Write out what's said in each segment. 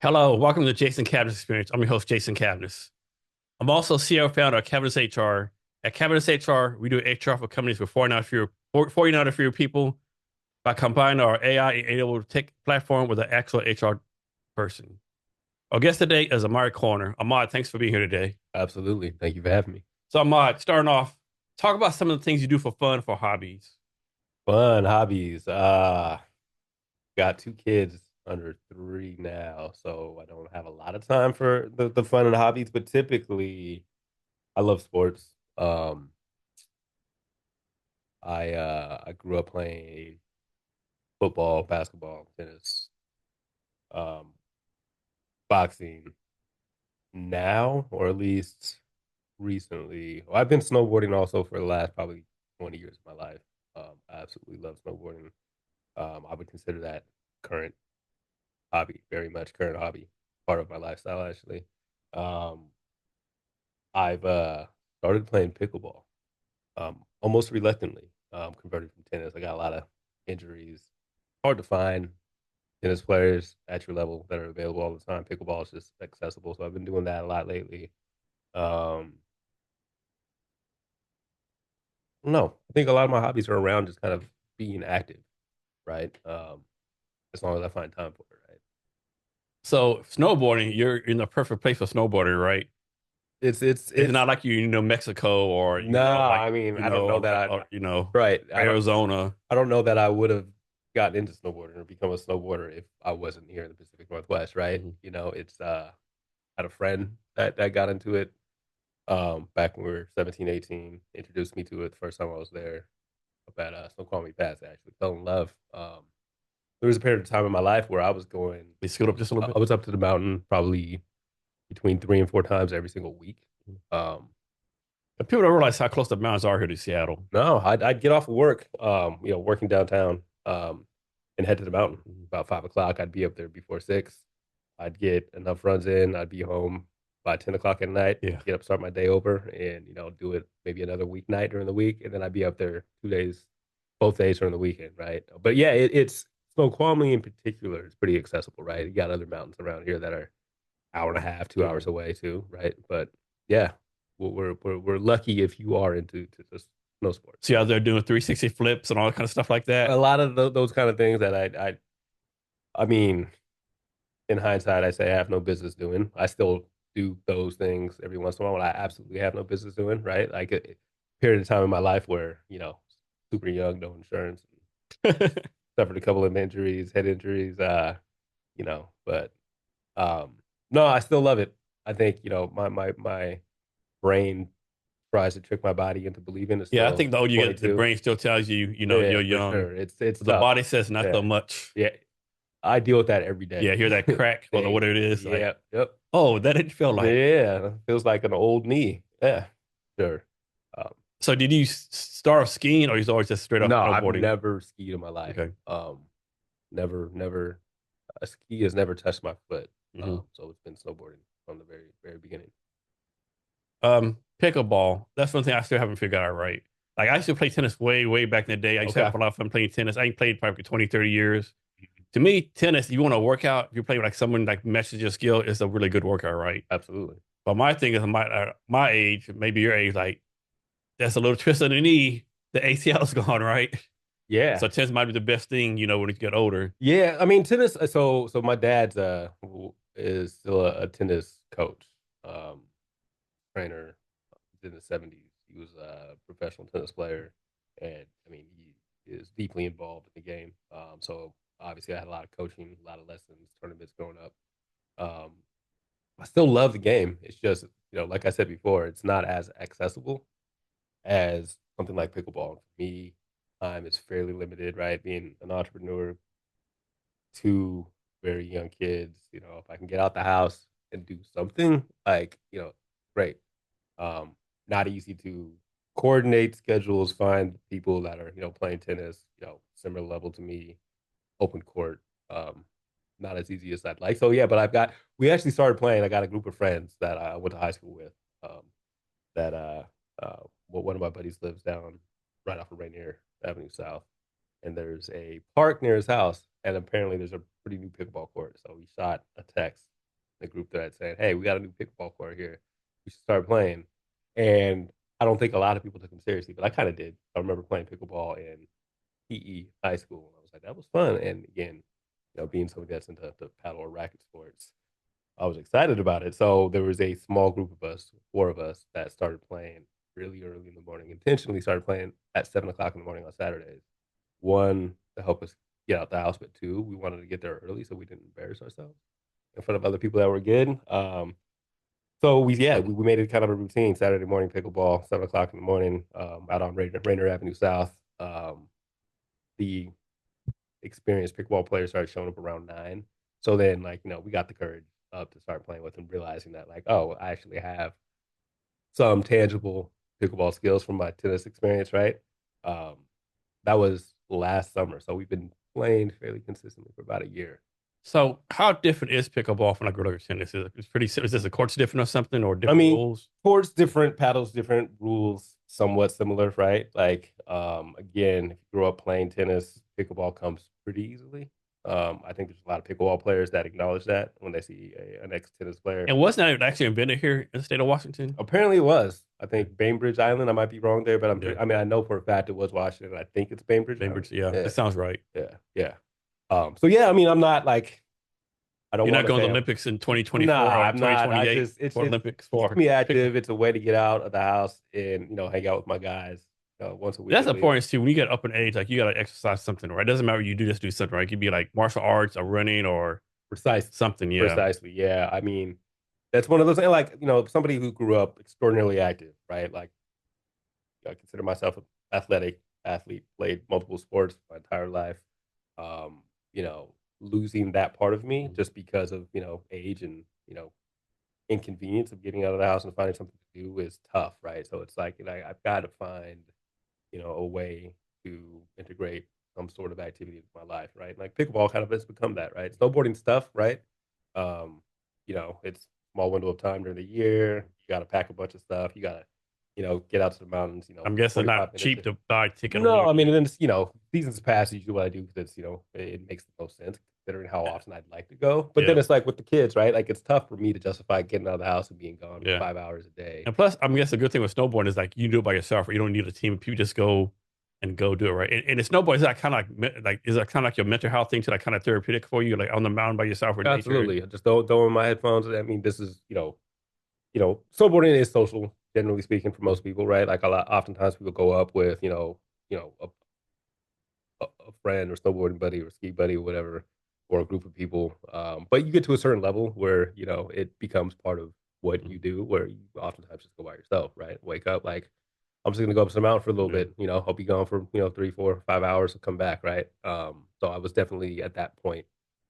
Hello, welcome to the Jason Cavness Experience. I'm your host, Jason Cavness. I'm also CEO founder of Cavness HR. At Cavness HR, we do HR for companies with 49 or fewer people by combining our AI-enabled tech platform with an actual HR person. Our guest today is Ahmad Corner. Ahmad, thanks for being here today. Absolutely. Thank you for having me. So, Ahmad, starting off, talk about some of the things you do for fun, for hobbies. Fun hobbies. Got two kids under three now, so I don't have a lot of time for the fun and hobbies, but typically I love sports. I grew up playing football, basketball, tennis, um, boxing now, or at least recently. Well, I've been snowboarding also for the last probably 20 years of my life. I absolutely love snowboarding. I would consider that current hobby, very much current hobby, part of my lifestyle actually. Um, I've started playing pickleball, almost reluctantly. Converted from tennis. I got a lot of injuries. Hard to find tennis players at your level that are available all the time. Pickleball is just accessible, so I've been doing that a lot lately. Um, no, I think a lot of my hobbies are around just kind of being active, right? As long as I find time for it, right? So, snowboarding, you're in the perfect place for snowboarding, right? It's It's not like Mexico or no, I mean, I don't know that right. Arizona. I don't know that I would have gotten into snowboarding or become a snowboarder if I wasn't here in the Pacific Northwest, right? Mhm. It's I had a friend that got into it back when we were 17, 18, introduced me to it the first time I was there up at Snoqualmie Pass, actually. Fell in love. There was a period of time in my life where I was going They scoot up just a little I bit. was up to the mountain probably between 3 and 4 times every single week. Um And people don't realize how close the mountains are here to Seattle. No, I'd get off of work, working downtown, and head to the mountain about 5 o'clock. I'd be up there before 6. I'd get enough runs in. I'd be home by 10 o'clock at night. Yeah. Get up, start my day over, and do it maybe another weeknight during the week, and then I'd be up there 2 days, both days during the weekend, right? But yeah, it's Snoqualmie in particular. It's pretty accessible, right? You got other mountains around here that are hour and a half, 2 hours Mhm. away too, right? But yeah, we're lucky if you are into to snow sports. See how they're doing 360 flips and all that kind of stuff like A that. lot of those kind of things that I mean, in hindsight, I say I have no business doing. I still do those things every once in a while. When I absolutely have no business doing, right? Like a period of time in my life where super young, no insurance, suffered a couple of injuries, head injuries, but um, no, I still love it. I think my brain tries to trick my body into believing it's Yeah, I still think the older you get, the 22. brain still tells you, Yeah, you're for young. sure. It's But the tough. body says not so Yeah, much. yeah. I deal with that every day. Yeah, hear that crack or Day. whatever it is. Like, Yeah, yep. oh, that didn't feel like. Yeah, feels like an old knee. Yeah, sure. Um, So did you start off skiing or you always just straight up no, I've snowboarding? never skied in my life. Okay. Never. A ski has never touched my foot. Hmm. So it's been snowboarding from the very, very beginning. Pickleball. That's one thing I still haven't figured out right. Like I used to play tennis way back in the day. I used to Okay. have a lot of fun playing tennis. I ain't played probably 20, 30 years. To me, tennis, you want to work out, if you're playing with like someone like meshes your skill, it's a really good workout, right? Absolutely. But my thing is my age, maybe your age, like that's a little twist of the knee, the ACL is gone, right? Yeah. So tennis might be the best thing, when you get older. Yeah, I mean tennis. So my dad's is still a tennis coach, trainer. In the 70s. He was a professional tennis player, and I mean he is deeply involved in the game. So obviously I had a lot of coaching, a lot of lessons, tournaments growing up. Um, I still love the game. It's just like I said before, it's not as accessible as something like pickleball. For me, time is fairly limited, right? Being an entrepreneur, two very young kids. If I can get out the house and do something, like great. Um, Not easy to coordinate schedules, find people that are playing tennis, similar level to me, open court. Um, Not as easy as I'd like. So yeah, but we actually started playing. I got a group of friends that I went to high school with. That one of my buddies lives down right off of Rainier Avenue South, and there's a park near his house, and apparently there's a pretty new pickleball court. So we shot a text in the group thread saying, "Hey, we got a new pickleball court here. We should start playing." And I don't think a lot of people took him seriously, but I kind of did. I remember playing pickleball in PE high school. I was like, that was fun. And again, being somebody that's into the paddle or racket sports, I was excited about it. So there was a small group of us, four of us, that started playing really early in the morning. Intentionally started playing at 7 o'clock in the morning on Saturdays. One, to help us get out the house, but two, we wanted to get there early so we didn't embarrass ourselves in front of other people that were good. So we made it kind of a routine. Saturday morning pickleball, 7 o'clock in the morning, out on Rainer Avenue South. The experienced pickleball players started showing up around 9. So then, like, we got the courage up to start playing with them, realizing that, like, oh, I actually have some tangible pickleball skills from my tennis experience, right? Um, that was last summer. So we've been playing fairly consistently for about a year. So how different is pickleball from like regular tennis? It's pretty. Is this the courts different or something, or I different mean, rules? courts different, paddles different, rules somewhat similar, right? Like, again, if you grew up playing tennis, pickleball comes pretty easily. I think there's a lot of pickleball players that acknowledge that when they see an ex-tennis player. And wasn't that actually invented here in the state of Washington? Apparently, it was. I think Bainbridge Island. I might be wrong there, but Yeah, I mean, I know for a fact it was Washington. I think it's Bainbridge Island. Bainbridge. Yeah, Yeah, that sounds right. yeah, yeah. So yeah, I mean, I'm not like I don't You're not want to going to say the I'm. Olympics in Nah, 2024 or I'm not. I 2028 just it's for it's Olympics keeps for me pick. active. It's a way to get out of the house and hang out with my guys once a week That's at least. important too. When you get up in age, like you got to exercise something, right? It doesn't matter what you do, just do something, right? It could be like martial arts or running or Precisely, something. Yeah, precisely. Yeah, I mean, that's one of those. Like somebody who grew up extraordinarily active, right? Like I consider myself an athletic athlete. Played multiple sports my entire life. Um, losing that part of me Mhm. just because of age and inconvenience of getting out of the house and finding something to do is tough, right? So it's like I've got to find a way to integrate some sort of activity into my life, right? Like pickleball kind of has become that, right? Snowboarding stuff, right? Um, it's small window of time during the year. You got to pack a bunch of stuff. You got to, get out to the mountains. I'm guessing not 45 minutes. cheap to buy a ticket or No, whatever. I mean, and then seasons pass. You do what I do because it's it makes the most sense considering how often I'd like to go. But Yeah, then it's like with the kids, right? Like it's tough for me to justify getting out of the house and being gone yeah. 5 hours a day. And plus, I mean, that's a good thing with snowboarding is like you can do it by yourself, or you don't need a team. People just go and go do it, right? And the snowboard is that kind of like is that kind of like your mental health thing to like kind of therapeutic for you, like on the mountain by yourself or nature. Absolutely. I just don't throw in my headphones. I mean, this is snowboarding is social, generally speaking, for most people, right? Like oftentimes people go up with a friend or snowboarding buddy or ski buddy or whatever, or a group of people. But you get to a certain level where it becomes part of what you do, where you oftentimes just go by yourself, right? Wake up like I'm just gonna go up some mountain for a little Yeah. bit. I'll be gone for 3, 4, 5 hours to come back, right? So I was definitely at that point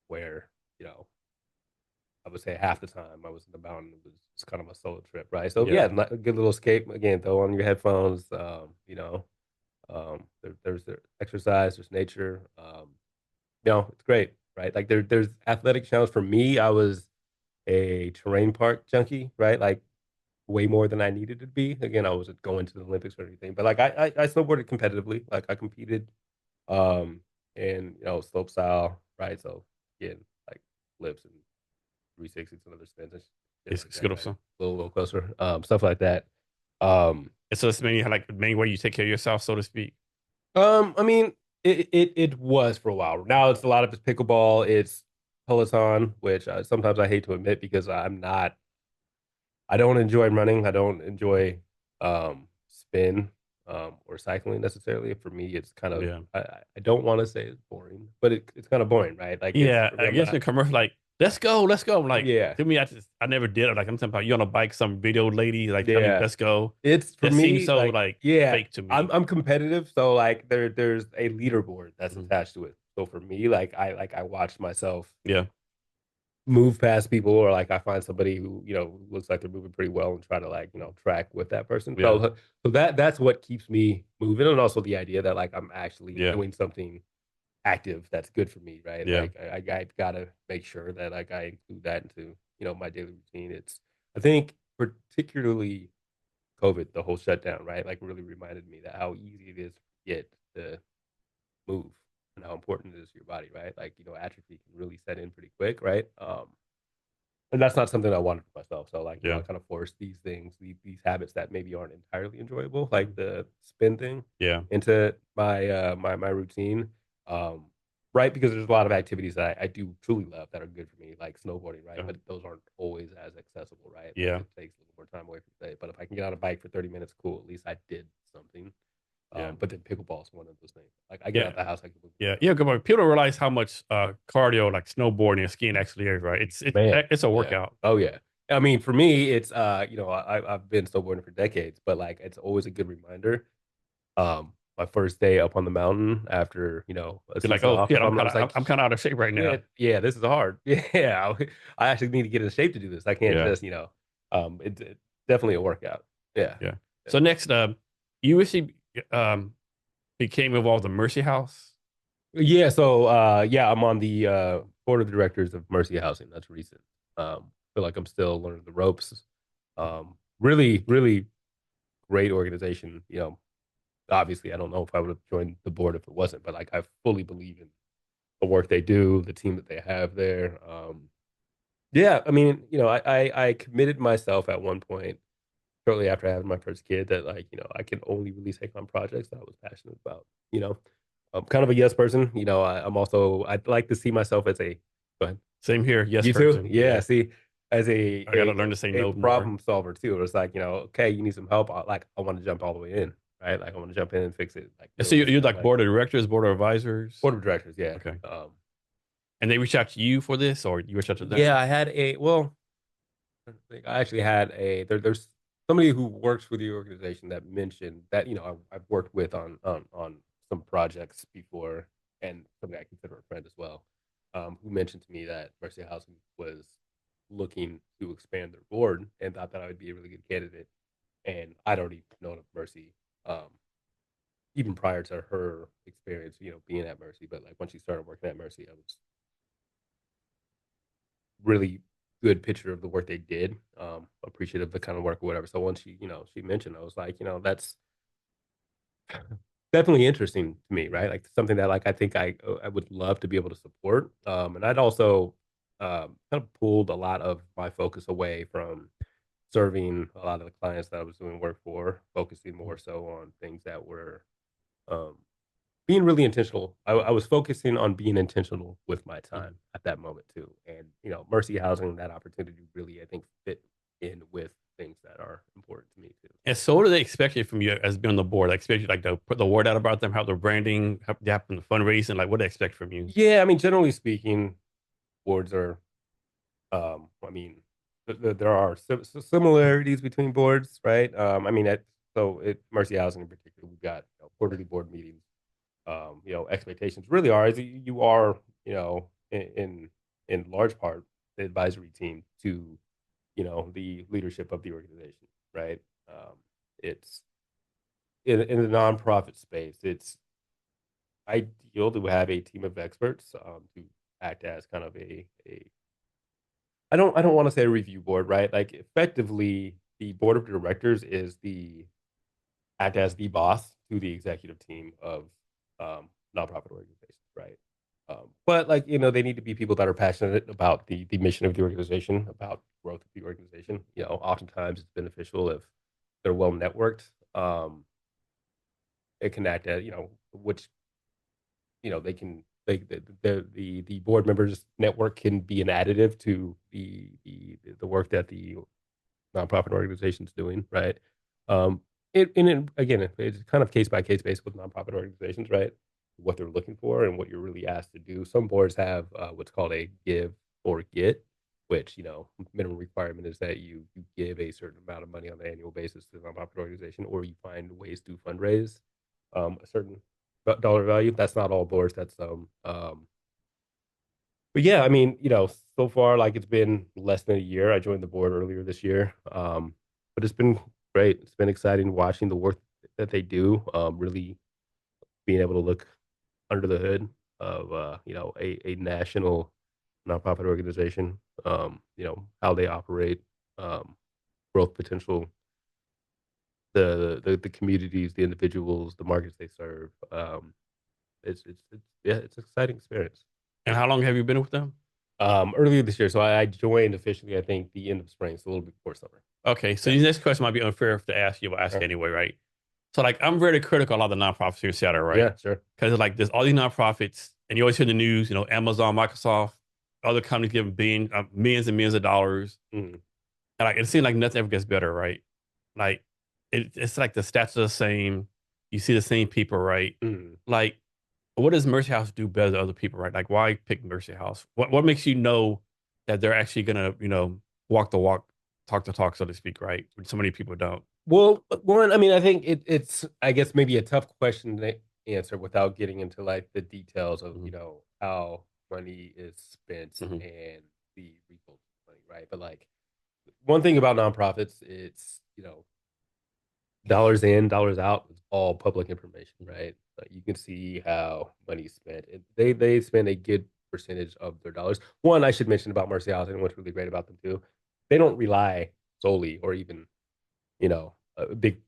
where I would say half the time I was in the mountain, it was just kind of a solo trip, right? So Yeah. yeah, a good little escape. Again, throw on your headphones. There's the exercise, there's nature. It's great, right? Like there's athletic challenge for me. I was a terrain park junkie, right? Like way more than I needed to be. Again, I wasn't going to the Olympics or anything, but like I snowboarded competitively. Like I competed, um, in slope style, right? So again, like flips and 360s and other spins and shit like It's that, good right? also. Little closer, stuff like that. Um, And so it's mainly like the main way you take care of yourself, so to speak. I mean, it was for a while. Now it's a lot of it's pickleball. It's Peloton, which sometimes I hate to admit because I don't enjoy running. I don't enjoy spin or cycling necessarily. For me, it's kind of Yeah. I don't want to say it's boring, but it's kind of boring, right? Like it's Yeah. for me. I I'm guess not. in commercial, like, let's go, let's go. I'm like, Yeah, to me, I never did it. Like, I'm talking about you on a bike, some video lady, like, telling you, yeah. let's go. It's for That seems me so, like like, yeah. fake to I'm me. I'm competitive, so like there's a leaderboard that's Mhm. attached to it. So for me, like I watch myself Yeah. move past people or like I find somebody who looks like they're moving pretty well and try to like track with that person. Yeah. So that's what keeps me moving, and also the idea that like I'm actually Yeah. doing something active that's good for me, right? Yeah. Like I've got to make sure that like I include that into my daily routine. It's I think particularly COVID, the whole shutdown, right? Like really reminded me that how easy it is to forget to move and how important it is to your body, right? Like atrophy can really set in pretty quick, right? and that's not something I wanted for myself. So like, Yeah. I kind of forced these things, these habits that maybe aren't entirely enjoyable, like the spin thing, Yeah. into my routine. Um, right, because there's a lot of activities that I do truly love that are good for me, like snowboarding, right? Yeah. But those aren't always as accessible, right? Like Yeah. it takes a little more time away from the day. But if I can get on a bike for 30 minutes, cool. At least I did something. Yeah. But then pickleball is one of those things. Like I get Yeah. out the house, I can move Yeah. around. Yeah. Good point. People don't realize how much cardio like snowboarding and skiing actually is, right? Man, It's a yeah. workout. Oh yeah. I mean, for me, it's I've been snowboarding for decades, but like it's always a good reminder. My first day up on the mountain after, a You're like, season oh off or shit, something, I was like, I'm kind of out of shape right now. shit, yeah, this is hard. Yeah, I actually need to get in shape to do this. I can't Yeah. just, it's definitely a workout. Yeah. Yeah. Yeah. So next, you actually became involved in Mercy House. Yeah, so yeah, I'm on the board of directors of Mercy Housing. That's recent. Feel like I'm still learning the ropes. Really, really great organization. Obviously, I don't know if I would have joined the board if it wasn't, but like I fully believe in the work they do, the team that they have there. Yeah, I mean, I committed myself at one point shortly after having my first kid that like, I can only really take on projects that I was passionate about. You know, I'm kind of a yes person. I'm also I'd like to see myself as a go ahead. Same here. Yes, You too? person. Yeah, Yeah. see, as I got to learn to say a no more. problem solver too. It's like, okay, you need some help. I want to jump all the way in, right? Like I want to jump in and fix it. Like And so really you're kind of like like board of directors, board of advisors. board of directors, yeah. Okay. And they reach out to you for this, or you reach out to Yeah, them? I had a well, I actually had there's somebody who works with the organization that mentioned that I've worked with on some projects before, and somebody I consider a friend as well, who mentioned to me that Mercy Housing was looking to expand their board and thought that I would be a really good candidate. And I'd already known of Mercy, um, even prior to her experience, being at Mercy. But like when she started working at Mercy, I was really good picture of the work they did. Appreciative of the kind of work or whatever. So once she mentioned, I was like, that's definitely interesting to me, right? Like something that like I think I would love to be able to support. And I'd also kind of pulled a lot of my focus away from serving a lot of the clients that I was doing work for, focusing more so on things that were um, being really intentional. I was focusing on being intentional with my time Mhm. at that moment too. And, Mercy Housing, that opportunity really, I think, fit in with things that are important to me too. And so, what do they expect you from you as being on the board? Like, expect you like to put the word out about them, how their branding, how they happen to fundraising. Like, what do they expect from you? Yeah, I mean, generally speaking, boards are, I mean, there are similarities between boards, right? I mean, Mercy Housing in particular, we've got quarterly board meetings. Expectations really are is you are, in large part the advisory team to, the leadership of the organization, right? It's in the nonprofit space, it's ideal to have a team of experts to act as kind of a I don't want to say a review board, right? Like effectively, the board of directors is the act as the boss to the executive team of nonprofit organizations, right? But like they need to be people that are passionate about the mission of the organization, about growth of the organization. Oftentimes it's beneficial if they're well networked. It can act as which they can the board members network can be an additive to the work that the nonprofit organizations doing, right? Um, again, it's kind of case by case basis with nonprofit organizations, right? What they're looking for and what you're really asked to do. Some boards have what's called a give or get, which minimum requirement is that you give a certain amount of money on an annual basis to the nonprofit organization, or you find ways to fundraise a certain dollar value. That's not all boards. That's but yeah, I mean, so far, like it's been less than a year. I joined the board earlier this year, but it's been great. It's been exciting watching the work that they do. Really being able to look under the hood of a national nonprofit organization. How they operate, um, growth potential, the communities, the individuals, the markets they serve. It's yeah, it's an exciting experience. And how long have you been with them? Earlier this year. So I joined officially, I think, the end of spring, so a little bit before summer. Okay, so Yeah. the next question might be unfair to ask you, but ask anyway, right? So like I'm very critical of a lot of the nonprofits here in Seattle, right? Yeah, sure. Because like there's all these nonprofits, and you always hear the news, Amazon, Microsoft, other companies giving millions and millions of dollars, Mm, and like it seems like nothing ever gets better, right? Like it's like the stats are the same, you see the same people, right? mm. Like what does Mercy House do better than other people, right? Like why pick Mercy House? What makes you know that they're actually gonna, walk the walk, talk the talk, so to speak, right? When so many people don't. Well, one, I mean, I think it's, I guess, maybe a tough question to answer without getting into like the details of, Hmm. how money is spent Hmm. and the results of money, right? But like one thing about nonprofits, it's, dollars in, dollars out. It's all public information, right? Like you can see how money's spent. They spend a good percentage of their dollars. One, I should mention about Mercy Housing, what's really great about them too, they don't rely solely or even, a big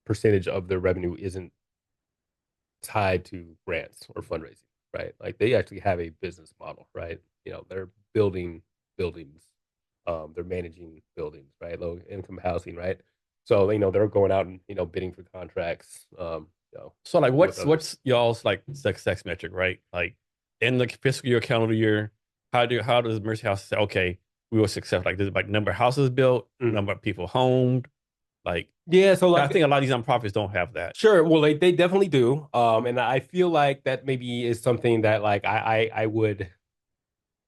percentage of their revenue isn't tied to grants or fundraising, right? Like they actually have a business model, right? They're building buildings, they're managing buildings, right? Low income housing, right? So they're going out and bidding for contracts, So like with what's others. what's y'all's like success metric, right? Like in the fiscal year, calendar year, how does Mercy House say, okay, we were successful? Like this is like number of houses built, Mhm. number of people homed. Like Yeah, so I like think a lot of these nonprofits don't have that. sure, well they definitely do, and I feel like that maybe is something that like I would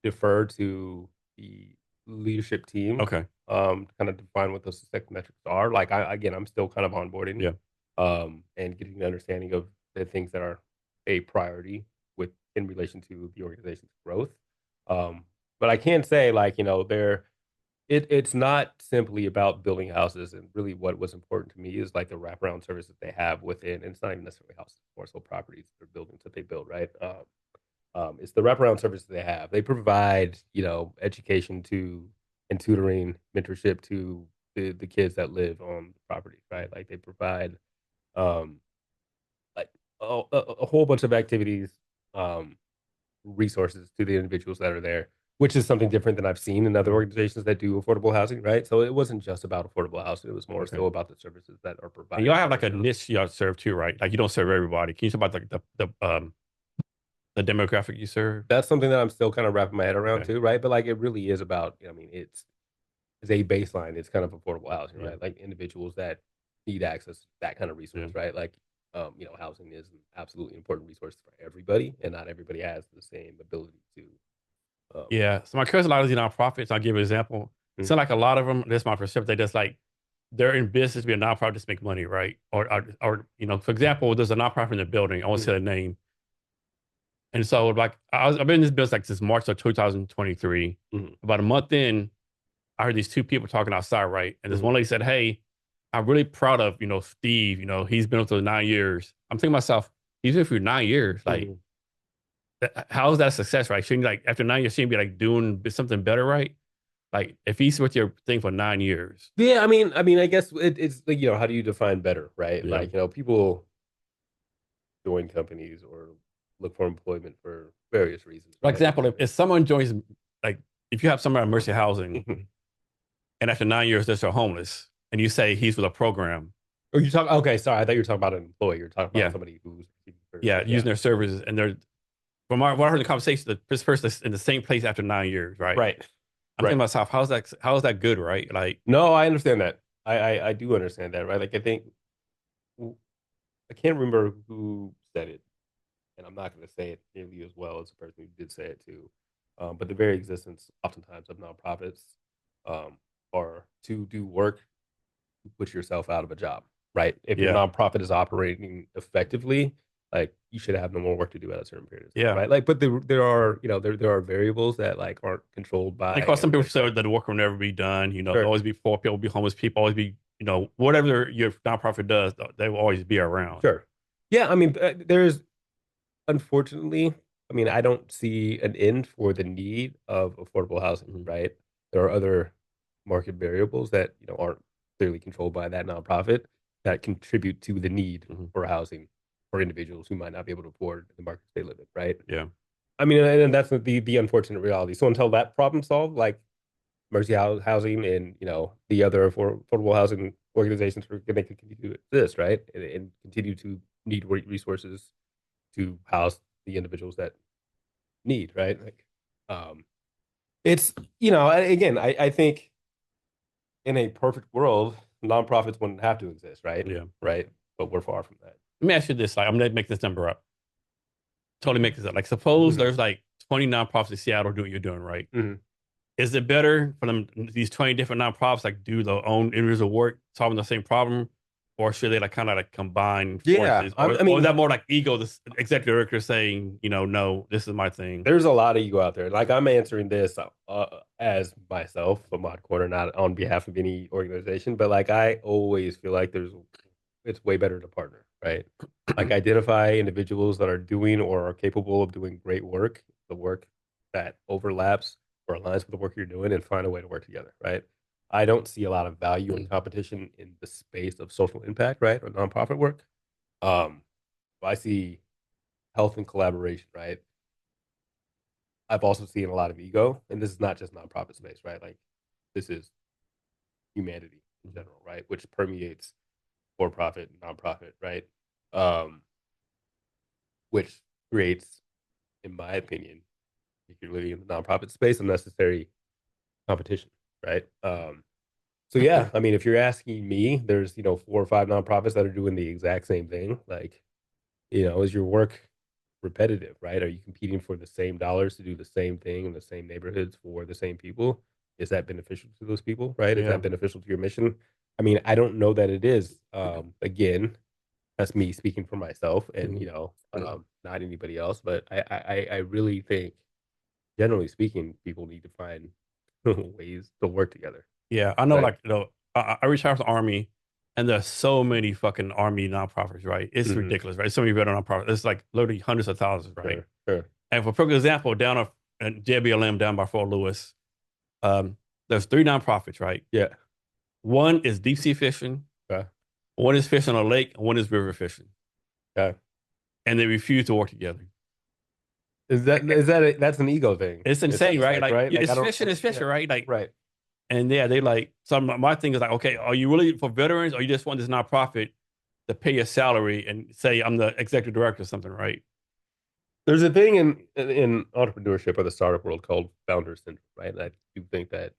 defer to the leadership team, Okay. to kind of define what those success metrics are. Like again, I'm still kind of onboarding, Yeah. and getting an understanding of the things that are a priority with in relation to the organization's growth. But I can say like, it's not simply about building houses, and really what was important to me is like the wraparound service that they have within, and it's not even necessarily houses, more so properties or buildings that they build, right? It's the wraparound service they have. They provide, education to and tutoring, mentorship to the kids that live on the property, right? Like they provide, um, like a whole bunch of activities, um, resources to the individuals that are there, which is something different than I've seen in other Mhm. organizations that do affordable housing, right? So it wasn't just about affordable housing; it was more Okay. so about the services that are And provided y'all have by like a those. niche y'all serve too, right? Like you don't serve everybody. Can you talk about like the demographic you serve? That's something that I'm still kind of wrapping my head around Okay. too, right? But like it really is about, I mean, it's a baseline. It's kind of affordable housing, Yeah. right? Like individuals that need access to that kind of Yeah. resource, right? Like, housing is an absolutely important resource for everybody, and not everybody has the same ability to. Um, Yeah. So my cousin, a lot of these nonprofits, I'll give you an example. mm, So like a lot of them, that's my perception. They just like they're in business to be a nonprofit just make money, right? Or for example, there's a nonprofit in the building. I won't say mm, the name. And so like I've been in this business like since March of 2023. mm, About a month in, I heard these two people talking outside, right? And this mm, one lady said, "Hey, I'm really proud of Steve. He's been with us 9 years." I'm thinking to myself, he's been for 9 years. Like, mm. how is that a success, right? Shouldn't like after 9 years, shouldn't he be like doing something better, right? Like if he's with your thing for 9 years, Yeah, I guess it's like, how do you define better, right? yeah. Like, people join companies or look for employment for various reasons, For right? Like, example, if someone joins, like if you have someone at Mercy Housing and after 9 years they're still homeless, and you say he's with a program, or you talk, okay, sorry, I thought you were talking about an employee. You're talking about yeah, somebody who's receiving yeah, services. Yeah, using their services, and they're from what I heard in the conversation, this person is in the same place after 9 years, right? right, I'm thinking right. to myself, how's that good, right? Like, No, I understand that. I do understand that, right? Like I think I can't remember who said it, and I'm not going to say it nearly as well as the person who did say it too. But the very existence, oftentimes, of nonprofits, um, are to do work to put yourself out of a job, right? If your yeah, nonprofit is operating effectively, like you should have no more work to do at a certain period of time, yeah. right? Like, but there are there are variables that like aren't controlled And of by course, some people everybody, say right? that the work will never be done. There'll Sure, always be poor people, be homeless people, always be, whatever your nonprofit does, they will always be around. sure. Yeah, I mean, there's unfortunately, I mean, I don't see an end for the need of affordable housing, Mhm. right? There are other market variables that, aren't clearly controlled by that nonprofit that contribute to the need Mhm. for housing for individuals who might not be able to afford the markets they live in, right? Yeah. I mean, and that's the unfortunate reality. So until that problem solved, like Mercy Housing and the other affordable housing organizations are going to continue to exist, right? And continue to need resources to house the individuals that need, right? Like, um, it's again, I think in a perfect world, nonprofits wouldn't have to exist, right? Yeah. Right, but we're far from that. Let me ask you this. Like, I'm going to make this number up. Totally make this up. Like, suppose Mm-hmm. there's like 20 nonprofits in Seattle doing what you're doing, right? Mm-hmm. Is it better for them, these 20 different nonprofits, like do their own individual work, solving the same problem? Or should they like kind of like combine Yeah, forces? I Or is mean, that more like ego, the executive director saying, no, this is my thing? there's a lot of ego out there. Like I'm answering this as myself, Ahmad Corner, not on behalf of any organization, but like I always feel like it's way better to partner, right? Like identify individuals that are doing or are capable of doing great work, the work that overlaps or aligns with the work you're doing, and find a way to work together, right? I don't see a lot of value in competition in the space of social impact, right, or nonprofit work. Um, I see health and collaboration, right? I've also seen a lot of ego, and this is not just nonprofit space, right? Like this is humanity in general, right? Which permeates for profit, nonprofit, right? Um, which creates, in my opinion, particularly in the nonprofit space, unnecessary competition, right? So yeah, I mean, if you're asking me, there's 4 or 5 nonprofits that are doing the exact same thing. Like, is your work repetitive, right? Are you competing for the same dollars to do the same thing in the same neighborhoods for the same people? Is that beneficial to those people, right? Is Yeah. that beneficial to your mission? I mean, I don't know that it is. Again, that's me speaking for myself, and Mhm. not anybody else. But I really think, generally speaking, people need to find ways to work together, Yeah. I know, right? like, I retired from the Army, and there's so many fucking Army nonprofits, right? It's Mm-hmm. ridiculous, right? So many veteran nonprofits. It's like literally hundreds of thousands, right? Sure, sure. And for a perfect example, at JBLM down by Fort Lewis, um, there's 3 nonprofits, right? Yeah. One is deep sea fishing, Okay. one is fishing on a lake, and one is river fishing. Okay. And they refuse to work together. That's an ego thing? It's It insane, sounds right? like, Like right? Like I don't. it's Yeah. fishing, right? Like, Right. and yeah, they like, so my thing is like, okay, are you really for veterans, or you just want this nonprofit to pay your salary and say I'm the executive director or something, right? There's a thing in entrepreneurship or the startup world called founder syndrome, right? And I do think that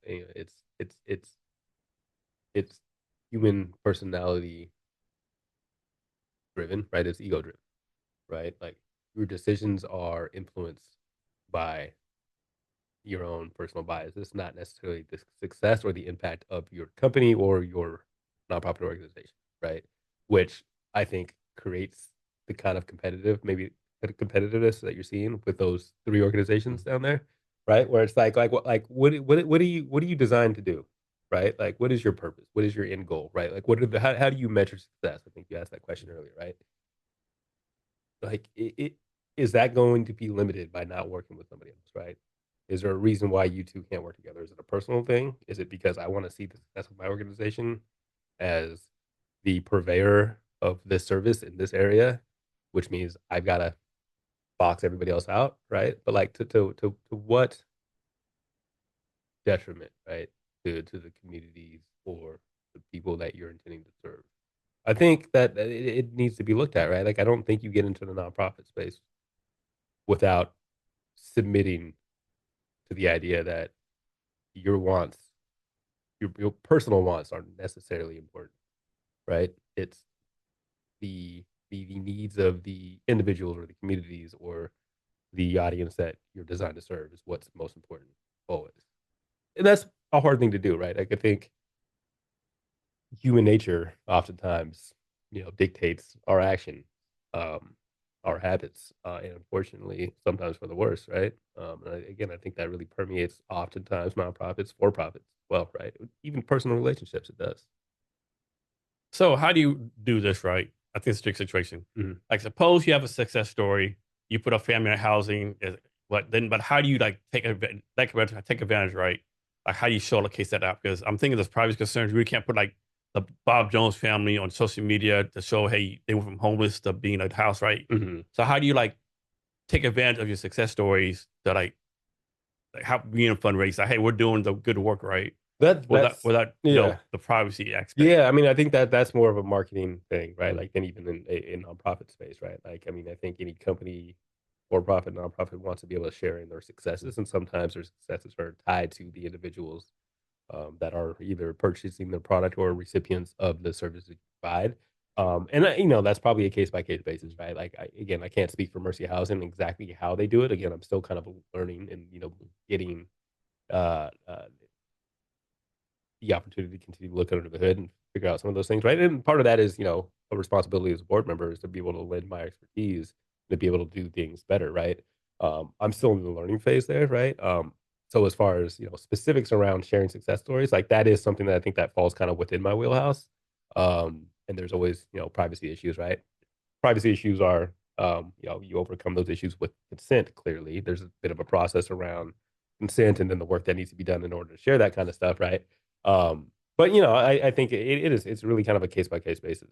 it's human personality driven, right? It's ego driven, right? Like your decisions are influenced by your own personal bias. It's not necessarily the success or the impact of your company or your nonprofit organization, right? Which I think creates the kind of competitiveness that you're seeing with those 3 organizations down there, right? Where it's what are you designed to do, right? Like what is your purpose? What is your end goal, right? Like how do you measure success? I think you asked that question earlier, right? Like is that going to be limited by not working with somebody else, right? Is there a reason why you two can't work together? Is it a personal thing? Is it because I want to see the success of my organization as the purveyor of this service in this area, which means I've got to box everybody else out, right? But like to what detriment, right? To the communities or the people that you're intending to serve. I think that it needs to be looked at, right? Like I don't think you get into the nonprofit space without submitting to the idea that your wants, your personal wants aren't necessarily important, right? It's the needs of the individuals or the communities or the audience that you're designed to serve is what's most important always. And that's a hard thing to do, right? Like I think human nature oftentimes, dictates our action, um, our habits, and unfortunately, sometimes for the worse, right? Again, I think that really permeates oftentimes nonprofits, for profits, well, right? Even personal relationships, it does. So how do you do this, right? I think it's a strict situation. Mhm. Like, suppose you have a success story, you put a family in housing, but how do you like take advantage, right? Like, how do you showcase that out? Because I'm thinking there's privacy concerns. We can't put like the Bob Jones family on social media to show, hey, they went from homeless to being a house, right? Mhm. So how do you like take advantage of your success stories to like how being a fundraiser. Like, hey, we're doing the good work, right? That's Without yeah. the privacy aspect. Yeah, I mean, I think that that's more of a marketing thing, right? Mm. Like, and even in nonprofit space, right? Like, I mean, I think any company, for profit, nonprofit, wants to be able to share in their successes, and sometimes their successes are tied to the individuals that are either purchasing the product or recipients of the services you provide. And that's probably a case by case basis, right? Like, again, I can't speak for Mercy Housing exactly how they do it. Again, I'm still kind of learning and getting uh, uh, the opportunity to continue to look under the hood and figure out some of those things, right? And part of that is, a responsibility as a board member is to be able to lend my expertise to be able to do things better, right? I'm still in the learning phase there, right? So as far as specifics around sharing success stories, like that is something that I think that falls kind of within my wheelhouse. And there's always privacy issues, right? Privacy issues are you overcome those issues with consent. Clearly, there's a bit of a process around consent, and then the work that needs to be done in order to share that kind of stuff, right? But I think it's really kind of a case by case basis.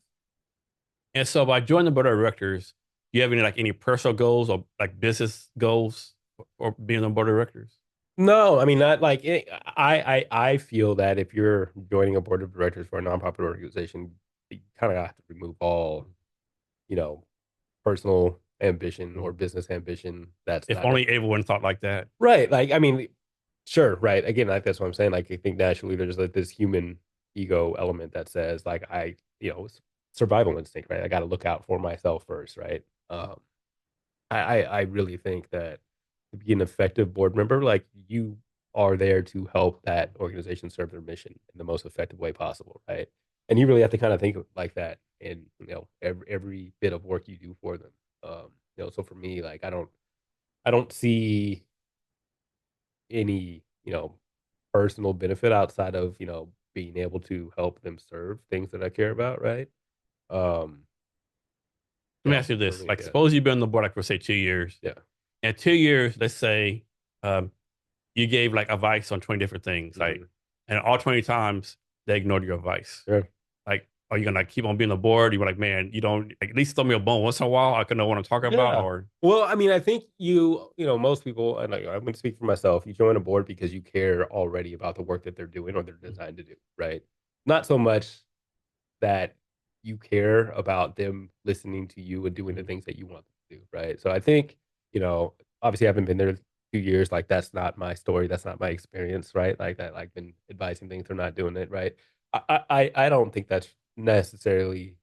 And so by joining the board of directors, do you have any personal goals or like business goals or being on board of directors? No, I mean not like I feel that if you're joining a board of directors for a nonprofit organization, you kind of have to remove all you know personal ambition or Mhm. business ambition. That's If not only everyone thought like that. right. Like, I mean, sure, right. Again, like that's what I'm saying. Like, I think naturally there's like this human ego element that says, like, survival instinct, right? I got to look out for myself first, right? I really think that to be an effective board member, like you are there to help that organization serve their mission in the most effective way possible, right? And you really have to kind of think of like that in every bit of work you do for them. So for me, like I don't see any personal benefit outside of being able to help them serve things that I care about, right? Um, Let me ask you for this. me, Like, yeah, suppose you've been on the board, like, for say 2 years. yeah. In 2 years, let's say um, you gave like advice on 20 different things, like, Hmm. and all 20 times they ignored your advice. Sure. Like, are you gonna like, keep on being on the board? You were like, man, you don't like, at least throw me a bone once in a while. I can know what I'm talking about. Yeah. Or Well, I mean, I think most people, and I'm going to speak for myself, you join a board because you care already about the work that they're doing or they're designed to do, right? Not so much that you care about them listening to you and doing the Mhm. things that you want them to do, right? So I think, obviously I haven't been there 2 years. Like that's not my story. That's not my experience, right? Like that, like been advising things, they're not doing it, right? I don't think that's necessarily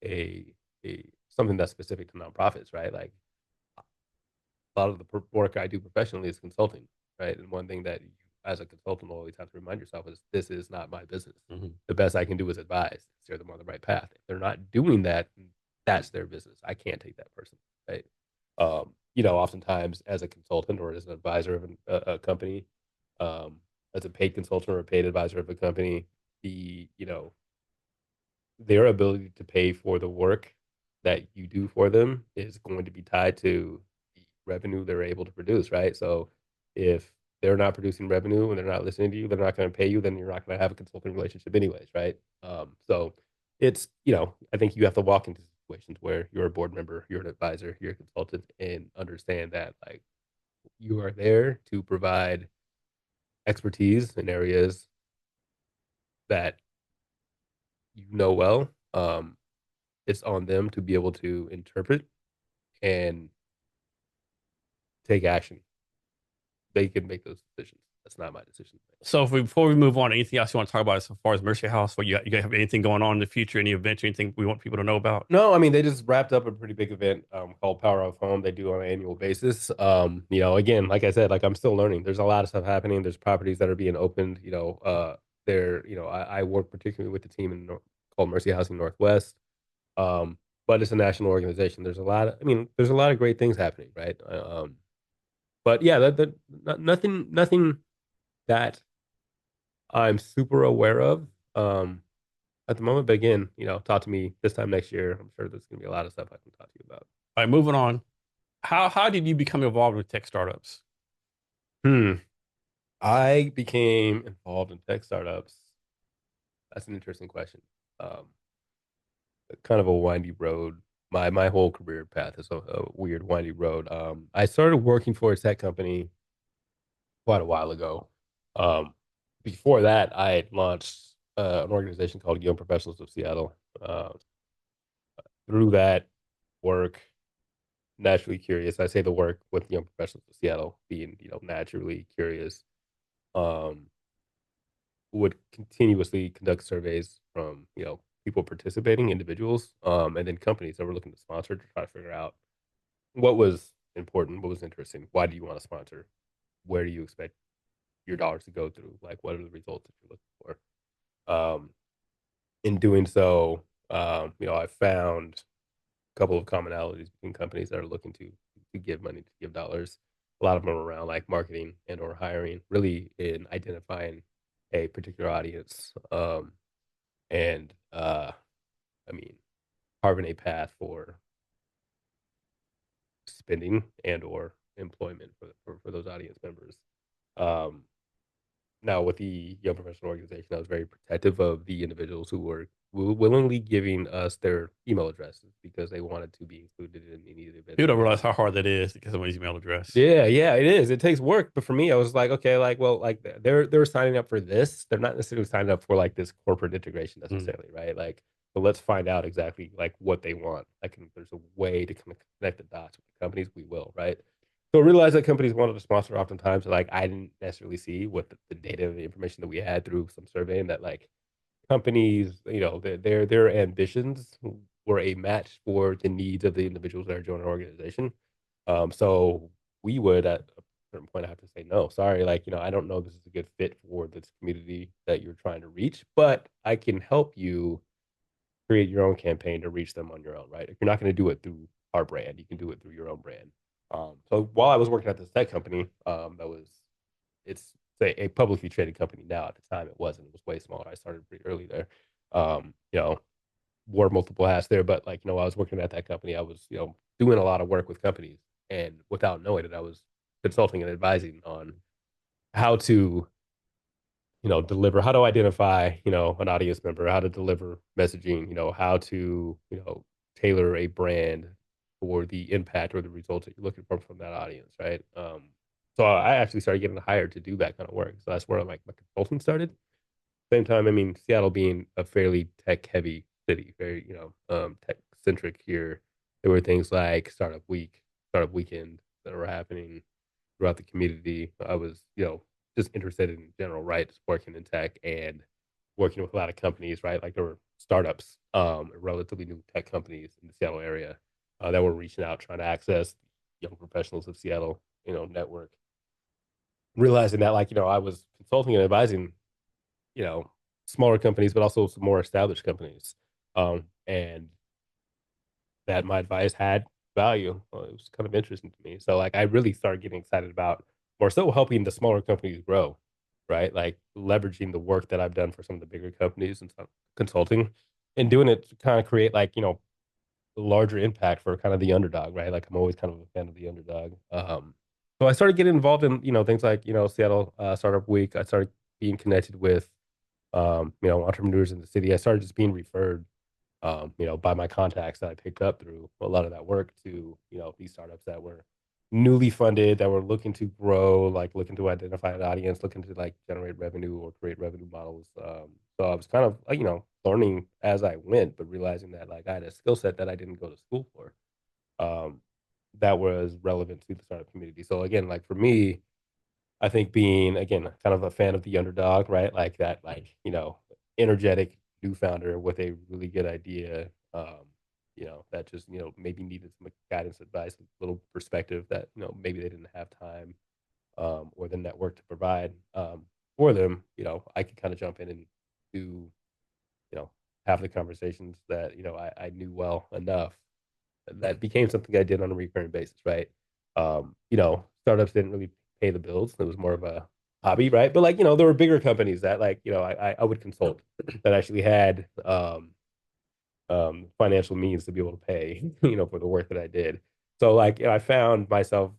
a a something that's specific to nonprofits, right? Like a lot of the work I do professionally is consulting, right? And one thing that you, as a consultant, always have to remind yourself is this is not my business. Mhm. The best I can do is advise, steer them on the right path. If they're not doing that, that's their business. I can't take that person, right? Oftentimes as a consultant or as an advisor of a company, um, as a paid consultant or a paid advisor of a company, their ability to pay for the work that you do for them is going to be tied to the revenue they're able to produce, right? So if they're not producing revenue and they're not listening to you, they're not going to pay you, then you're not going to have a consulting relationship anyways, right? So it's, I think you have to walk into situations where you're a board member, you're an advisor, you're a consultant, and understand that like you are there to provide expertise in areas that you know well. It's on them to be able to interpret and take action. They can make those decisions. That's not my decision. So before we move on, anything else you want to talk about as far as Mercy House? What you guys have anything going on in the future? Any events or anything we want people to know about? No, I mean they just wrapped up a pretty big event called Power of Home. They do on an annual basis. Again, like I said, like I'm still learning. There's a lot of stuff happening. There's properties that are being opened. I work particularly with the team called Mercy Housing Northwest. But it's a national organization. There's a lot of great things happening, right? But yeah, nothing that I'm super aware of at the moment. But again, talk to me this time next year. I'm sure there's going to be a lot of stuff I can talk to you about. All right, moving on. How did you become involved with tech startups? Hmm. I became involved in tech startups. That's an interesting question. Um, Kind of a windy road. my whole career path is a weird, windy road. I started working for a tech company quite a while ago. Um, Before that, I had launched an organization called Young Professionals of Seattle. Uh, Through that work, naturally curious. I say the work with Young Professionals of Seattle being, naturally curious. Um, would continuously conduct surveys from, people participating, individuals, and then companies that were looking to sponsor to try to figure out what was important, what was interesting, why do you want to sponsor, where do you expect your dollars to go through, like what are the results that you're looking for. In doing so, I found a couple of commonalities between companies that are looking to give money, to give dollars. A lot of them are around like marketing and or hiring, really in identifying a particular audience, and I mean carving a path for spending and or employment for those audience members. Um, Now, with the Young Professional Organization, I was very protective of the individuals who were willingly giving us their email addresses because they wanted to be included in any of the events People that don't we realize do. how hard that is to get somebody's email address. Yeah, yeah, it is. It takes work, but for me, I was like, okay, like, well, like they're signing up for this. They're not necessarily signing up for like this corporate integration Mm. necessarily, right? Like, but let's find out exactly like what they want. Like, if there's a way to kind of connect the dots with the companies, we will, right? So I realized that companies wanted to sponsor oftentimes. Like, I didn't necessarily see what the data, the information that we had through some surveying that like companies, their ambitions were a match for the needs of the individuals that are joining our organization. So we would at a certain point have to say no, sorry, like I don't know this is a good fit for this community that you're trying to reach, but I can help you create your own campaign to reach them on your own, right? If you're not going to do it through our brand, you can do it through your own brand. So while I was working at this tech company, it's a publicly traded company now. At the time, it wasn't. It was way smaller. I started pretty early there. Um, you know, Wore multiple hats there, but like I was working at that company. I was doing a lot of work with companies, and without knowing it, I was consulting and advising on how to deliver, how to identify, an audience member, how to deliver messaging, how to, tailor a brand for the impact or the results that you're looking for from that audience, right? So I actually started getting hired to do that kind of work. So that's where like my consulting started. Same time, I mean, Seattle being a fairly tech heavy city, very, tech centric here, there were things like Startup Week, Startup Weekend that were happening throughout the community. I was, just interested in general, right? Just working in tech and working with a lot of companies, right? Like there were startups, relatively new tech companies in the Seattle area that were reaching out, trying to access young professionals of Seattle, network. Realizing that, like, I was consulting and advising, you know, smaller companies, but also some more established companies. And that my advice had value. It was kind of interesting to me. So like I really started getting excited about more so helping the smaller companies grow, right? Like leveraging the work that I've done for some of the bigger companies and some consulting and doing it to kind of create like, larger impact for kind of the underdog, right? Like I'm always kind of a fan of the underdog. So I started getting involved in, things like, Seattle Startup Week. I started being connected with entrepreneurs in the city. I started just being referred by my contacts that I picked up through a lot of that work to, these startups that were newly funded, that were looking to grow, like looking to identify an audience, looking to like generate revenue or create revenue models. So I was kind of, learning as I went, but realizing that like I had a skill set that I didn't go to school for, um, that was relevant to the startup community. So again, like for me, I think being again kind of a fan of the underdog, right? Like that, like energetic new founder with a really good idea, that just maybe needed some guidance, advice, a little perspective that maybe they didn't have time or the network to provide for them. I could kind of jump in and do you know have the conversations that I knew well enough that became something I did on a recurring basis, right? Startups didn't really pay the bills. It was more of a hobby, right? But like, there were bigger companies that like, I would consult that actually had financial means to be able to pay, for the work that I did. So like, I found myself,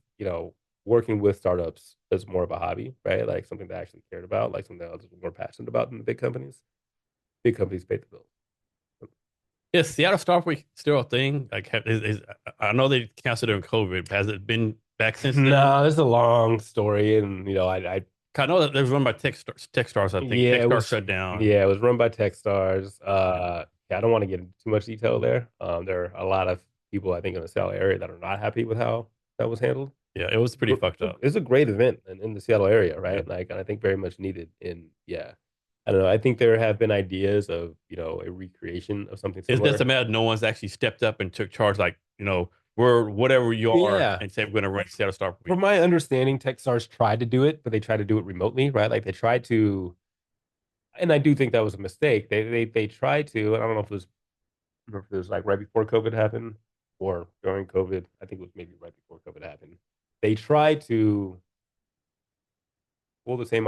working with startups as more of a hobby, right? Like something that I actually cared about, like something that I was more passionate about than the big companies. Big companies paid the bills. Is Seattle Star Week still a thing? Like, I know they canceled during COVID. Has it been back since then? No, it's a long story, and I 'Cause I know that it was run by Techstars. I think yeah, it Techstars was shut down. yeah, it was run by Techstars. Yeah, Yeah, I don't want to get into too much detail there. There are a lot of people I think in the Seattle area that are not happy with how that was handled. yeah, it was pretty fucked up. It's a great event in the Seattle area, Yeah, right? Like, and I think very much needed. And yeah, I don't know. I think there have been ideas of a recreation of something it's just a similar. matter no one's actually stepped up and took charge. Like, we're whatever you are, Yeah, and say we're going to run Seattle Star from Week. my understanding, Techstars tried to do it, but they tried to do it remotely, right? Like they tried to, and I do think that was a mistake. They tried to, and I don't know if it was, remember if it was like right before COVID happened or during COVID. I think it was maybe right before COVID happened. They tried to pull the same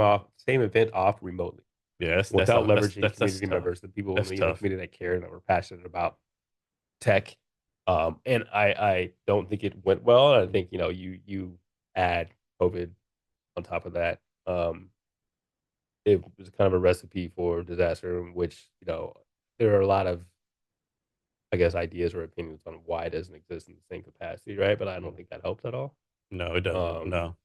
event off remotely Yeah, that's without tough. That's leveraging that's that's community tough. members, the people in That's the tough. community that care and that were passionate about tech. And I don't think it went well. I think you add COVID on top of that. It was kind of a recipe for disaster, in which there are a lot of, I guess, ideas or opinions on why it doesn't exist in the same capacity, right? But I don't think that helps at all. No, it doesn't. Um, No.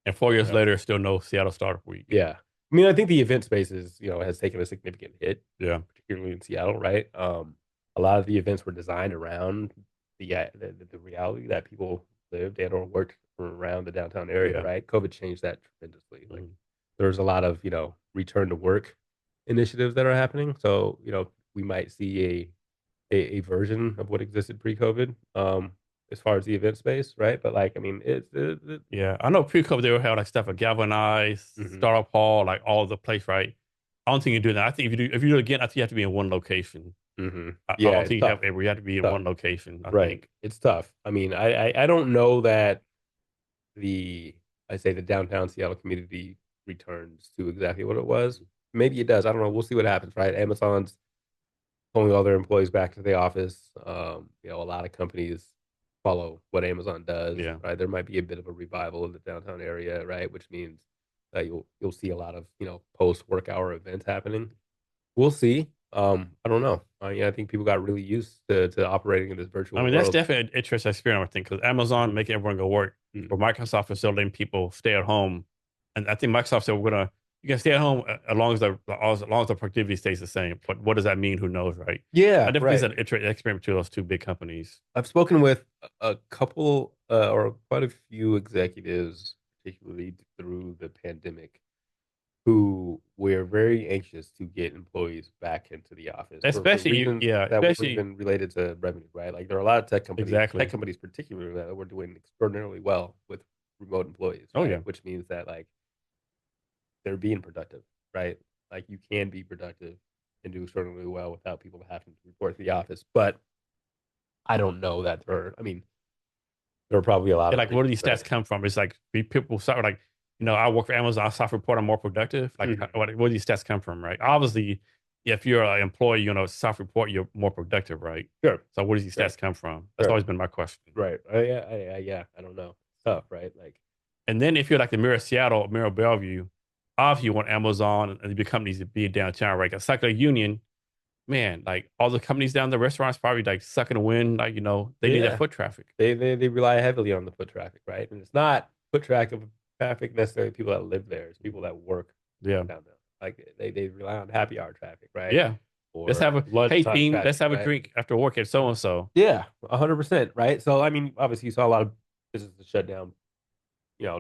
And 4 years yeah, later, still no Seattle Star Week. yeah. I mean, I think the event spaces, has taken a significant hit, Yeah. particularly in Seattle, right? A lot of the events were designed around the reality that people lived and or worked around the downtown area, Yeah. right? COVID changed that tremendously. Like Mhm. there's a lot of return to work initiatives that are happening. So we might see a version of what existed pre-COVID, as far as the event space, right? But like, I mean, Yeah. I know pre-COVID they would have like stuff like galvanized, mhm, startup hall, like all over the place, right? I don't think you do that. I think if you do it again, I think you have to be in one location. I yeah, don't it's think you have tough, every. You have to be in tough, one location. I right? think. It's tough. I mean, I don't know that the I say the downtown Seattle community returns to exactly what it was. Maybe it does. I don't know. We'll see what happens, right? Amazon's pulling all their employees back to the office. A lot of companies follow what Amazon does, Yeah. right? There might be a bit of a revival in the downtown area, right? Which means that you'll see a lot of post work hour events happening. We'll see. I don't know. I think people got really used to operating in this I virtual mean, that's world. definitely an interesting experience, I think, because Amazon making everyone go work, Mm. or Microsoft is still letting people stay at home. And I think Microsoft said you can stay at home as long as the productivity stays the same. But what does that mean? Who knows, right? I Yeah, definitely right. said an interesting experiment between those two big companies. I've spoken with a couple or quite a few executives, particularly through the pandemic, who were very anxious to get employees back into the office for Especially you, reasons yeah, that weren't especially even related to revenue, right? Like there are a lot of tech exactly. companies particularly that were doing extraordinarily well with remote employees, Oh yeah. right? Which means that like they're being productive, right? Like you can be productive and do extraordinarily well without people having to report to the office. But I don't know that I mean, there are probably a lot Yeah, of like where do reasons, these right? stats come from? It's like people start like, I work for Amazon, I self-report I'm more productive. Like Mhm. where do these stats come from, right? Obviously, if you're an employee, self-report, you're more productive, right? Sure, So where do these sure, stats come from? That's sure. always been my question. Right. Yeah, yeah. I don't know. It's tough, right? Like, And then if you're like the Mirror Seattle, Mirror Bellevue, obviously you want Amazon and the big companies to be downtown, right? It's like a union, man, like all the companies down the restaurants probably like sucking the wind, like, they need that yeah, foot traffic. they rely heavily on the foot traffic, right? And it's not foot traffic necessarily people that live there. It's people that work Yeah. down there. Like they rely on happy hour traffic, right? Yeah. Let's have Or a hey lunchtime team, let's traffic, have a right? drink after work at so and so. Yeah, 100%, right? So I mean, obviously you saw a lot of businesses shut down,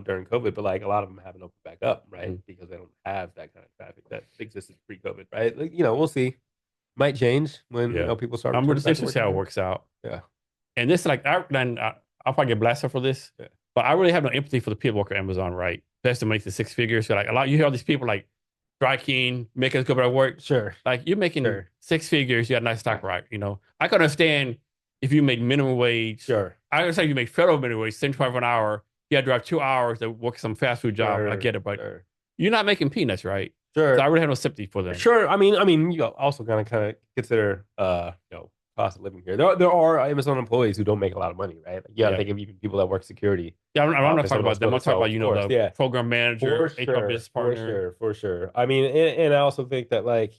during COVID, but like a lot of them haven't opened back up, right? Because they don't have that kind of traffic that existed pre-COVID, right? Like, we'll see. Might change when Yeah. people start I'm returning just back to interested to see working how it again. works out. Yeah, And this, like, I'll probably get blasted for this, yeah, but I really have no empathy for the people working at Amazon, right? Best to make the six figures. So, like, you hear all these people like striking, making us go back to work. sure, Like, you're making sure, six figures, you got a nice stock, right? I can understand if you make minimum wage. sure, I understand you make federal minimum wage, 75 an hour. You got to drive 2 hours to work some fast food job. I sure, get it, but sure, you're not making peanuts, right? So I sure, really have no sympathy for them. sure. I mean, you also kind of consider, cost of living here. There are Amazon employees who don't make a lot of money, right? Like, you got to Yeah. think of even people that work security, Yeah, I'm not and some talking of those about them. I'm folks. talking So about, of course, the yeah, program for manager, HR sure, business for partner. sure, for sure. I mean, and I also think that like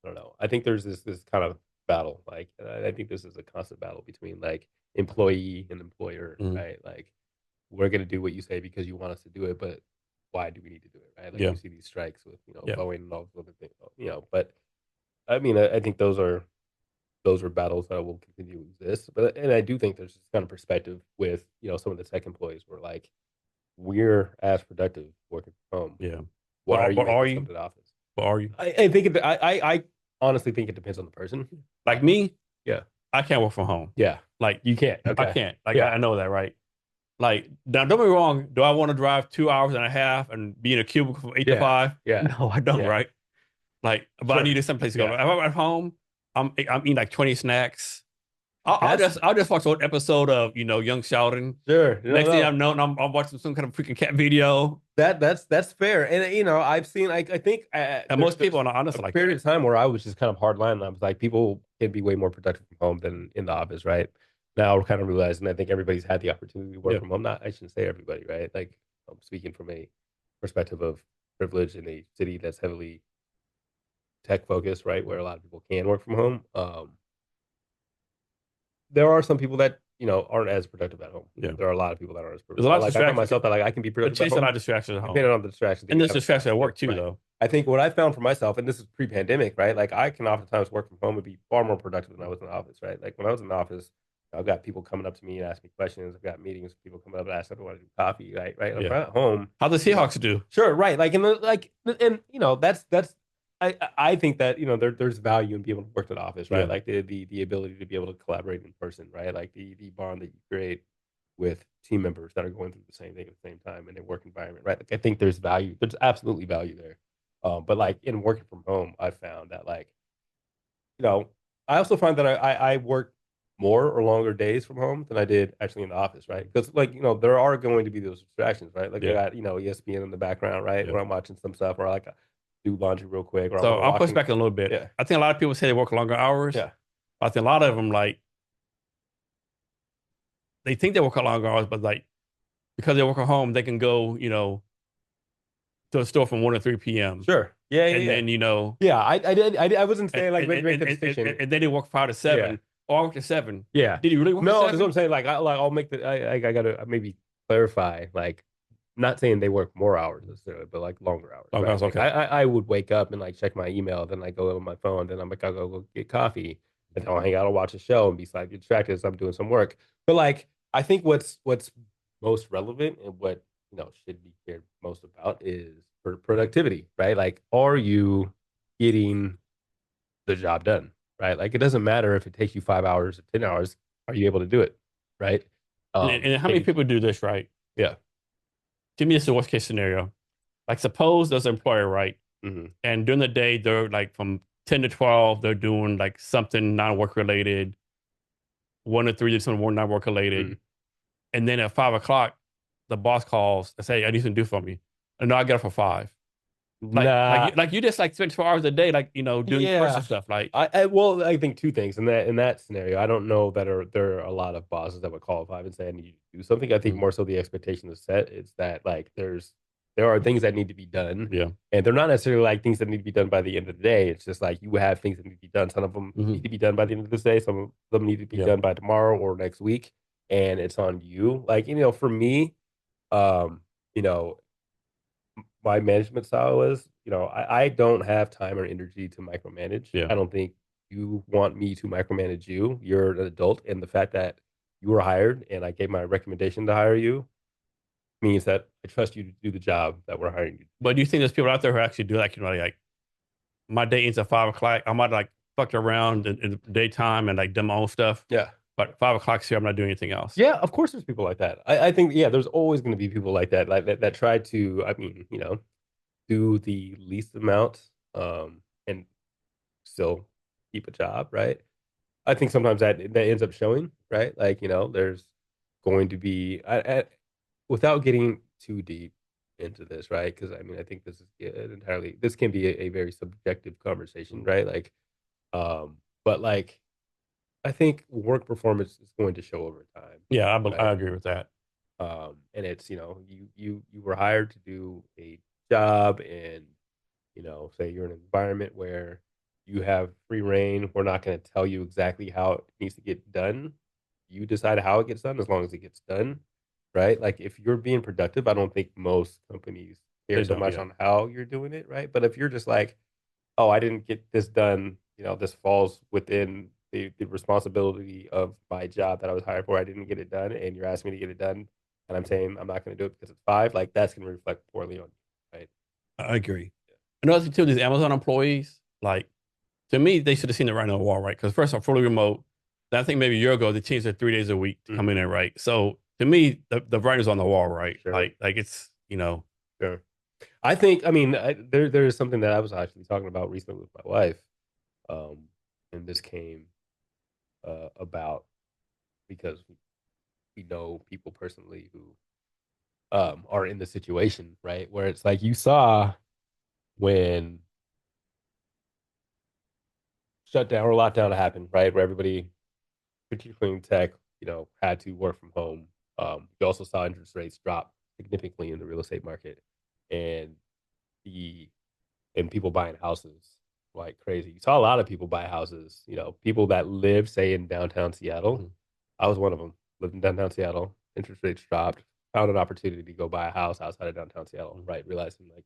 I don't know. I think there's this kind of battle. Like I think this is a constant battle between like employee and employer, Mm, right? Like we're gonna do what you say because you want us to do it, but why do we need to do it, right? Like yeah, you see these strikes with yeah, Boeing and all those other things, But I mean, I think those are battles that will continue to exist. But and I do think there's this kind of perspective with some of the tech employees where like we're as productive working from home. yeah. Why are you But are making us come you? to the office? But are you? I think I honestly think it depends on the person. Like me? Yeah, I can't work from home. yeah, Like you can't. I Okay, can't. Like yeah, I know that, right? Like now, don't get me wrong. Do I want to drive 2 hours and a half and be in a cubicle from eight to yeah, five? yeah, No, I don't. yeah, Right? Like, but I sure, need some place to go. yeah. If I'm at home, I'm eating like 20 snacks. That's I'll just watch one episode of Young Sheldon. sure. No, Next thing no. I'm known, I'm watching some kind of freaking cat video. That's fair, and I've seen. I think And most people there's are not a honest like period that. of time where I was just kind of hardline, and I was like, people can be way more productive from home than in the office, right? Now we're kind of realizing. I think everybody's had the opportunity to work Yeah. from home. Not, I shouldn't say everybody, right? Like I'm speaking from a perspective of privilege in a city that's heavily tech focused, right, where a lot of people can work from home. There are some people that aren't as productive at home. Yeah. There are a lot of people that aren't as There's a productive. lot of Like I find distractions. myself that like I can be But productive at chase a lot home of distractions at home. depending on the distractions that And you there's have. distractions at work too, Right. though. I think what I found for myself, and this is pre-pandemic, right? Like I can oftentimes work from home and be far more productive than I was in the office, right? Like when I was in the office, I've got people coming up to me and asking me questions. I've got meetings with people coming up and asking if I want to do coffee, right? Right. If Yeah. I'm at home, How the you know, Seahawks do? sure, right? Like and that's I think that there's value in being able to work at the office, right? Yeah. Like the ability to be able to collaborate in person, right? Like the bond that you create with team members that are going through the same thing at the same time in a work environment, right? Like I think there's value. There's absolutely value there. But like in working from home, I found that like, you know, I also find that I work more or longer days from home than I did actually in the office, right? Because like, there are going to be those distractions, right? Like I Yeah. got, ESPN in the background, right? Yeah. Where I'm watching some stuff or like do laundry real quick or I'm So I'll push walking. back a little bit. Yeah. I think a lot of people say they work longer hours. Yeah. I think a lot of them like they think they work longer hours, but like because they work at home, they can go, to a store from 1 to 3 p.m. Sure. Yeah. Yeah. And Yeah. then, Yeah. I wasn't and, saying like and, make and, the and, and, distinction. and then they work 5 to Yeah. 7 or I work to 7. Yeah. Did you really work to No, that's what I'm 7? saying. Like, I'll make the. I gotta maybe clarify. Like, not saying they work more hours necessarily, but like longer hours, Oh, right? that's Like, okay. I would wake up and like check my email, then I go on my phone, then I'm like, I'll go get coffee, and then I'll hang out, I'll watch a show, and be slightly distracted as I'm doing some work. But like, I think what's most relevant and what should be cared most about is productivity, right? Like, are you getting the job done, right? Like it doesn't matter if it takes you 5 hours or 10 hours. Are you able to do it, right? And how many Taking, people do this, right? yeah, Give me this the worst case scenario. Like suppose there's an employer, right? hmm And during the day, they're like from 10 to 12, they're doing like something non-work related. 1 to 3, they're something more non-work hmm related. And then at 5 o'clock, the boss calls and say, I need something to do for me. And no, I get up for 5. nah, Like you just like spend 4 hours a day, like, doing personal yeah. stuff. Like, Well, I think two things in that scenario. I don't know that there are a lot of bosses that would qualify and say I need you to do something. I think mm, more so the expectation is set. It's that like there are things that need to be done, yeah. and they're not necessarily like things that need to be done by the end of the day. It's just like you have things that need to be done. Some of them Hmm. need to be done by the end of this day. Some of them need to be Yeah. done by tomorrow or next week, and it's on you. Like for me, um, you know, my management style is, I don't have time or energy to micromanage. Yeah. I don't think you want me to micromanage you. You're an adult, and the fact that you were hired and I gave my recommendation to hire you means that I trust you to do the job that we're hiring you. But do you think there's people out there who actually do like, like my day ends at 5 o'clock. I might like fuck around in the daytime and like do my own stuff. Yeah. But 5 o'clock's here, I'm not doing anything else. Yeah, of course there's people like that. I think, yeah, there's always going to be people like that try to, I mean, do the least amount and still keep a job, right? I think sometimes that ends up showing, right? Like, there's going to be, without getting too deep into this, right? Because I mean, I think this is this can be a very subjective conversation, right? Like, but like, I think work performance is going to show over time, Yeah, I right? agree with that. And it's, you were hired to do a job and, say you're in an environment where You have free reign. We're not going to tell you exactly how it needs to get done. You decide how it gets done as long as it gets done, right? Like if you're being productive, I don't think most companies care They so don't. much Yeah, on how you're doing it, right? But if you're just like, oh, I didn't get this done, this falls within the responsibility of my job that I was hired for. I didn't get it done, and you're asking me to get it done, and I'm saying I'm not going to do it because it's five. Like that's going to reflect poorly on you, right? I agree. Another thing too, these Amazon employees, like to me, they should have seen the writing on the wall, right? Because first, I'm fully remote. Then I think maybe a year ago they changed it 3 days a week to come in Mm-hmm. there, right? So to me, the writing's on the wall, right? Sure, Like it's sure. I think, I mean, there is something that I was actually talking about recently with my wife, um, and this came about because we know people personally who are in the situation, right? Where it's like you saw when shutdown or lockdown happened, right? Where everybody, particularly in tech, had to work from home. You also saw interest rates drop significantly in the real estate market, and the and people buying houses like crazy. You saw a lot of people buy houses. People that live, say, in downtown Seattle. mhm. I was one of them. Lived in downtown Seattle. Interest rates dropped. Found an opportunity to go buy a house outside of downtown Seattle. Right, realizing like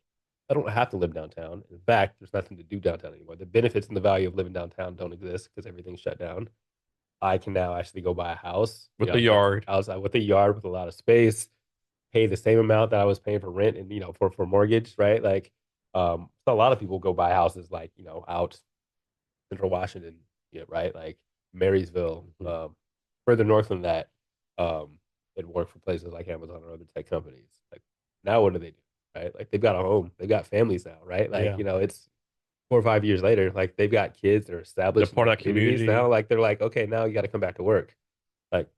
I don't have to live downtown. In fact, there's nothing to do downtown anymore. The benefits and the value of living downtown don't exist because everything's shut down. I can now actually go buy a house, With the live yard. outside with a yard with a lot of space, pay the same amount that I was paying for rent and for mortgage, right? Like, so a lot of people go buy houses like out Central Washington, yeah, right, like Marysville, Mhm. further north than that, and work for places like Amazon or other tech companies. Like now, what do? Right, like they've got a home, they've got families now, right? Like Yeah, it's 4 or 5 years later, like they've got kids, they're they're established in part their of that communities now. community. Like they're like, okay, now you got to come back to work. Like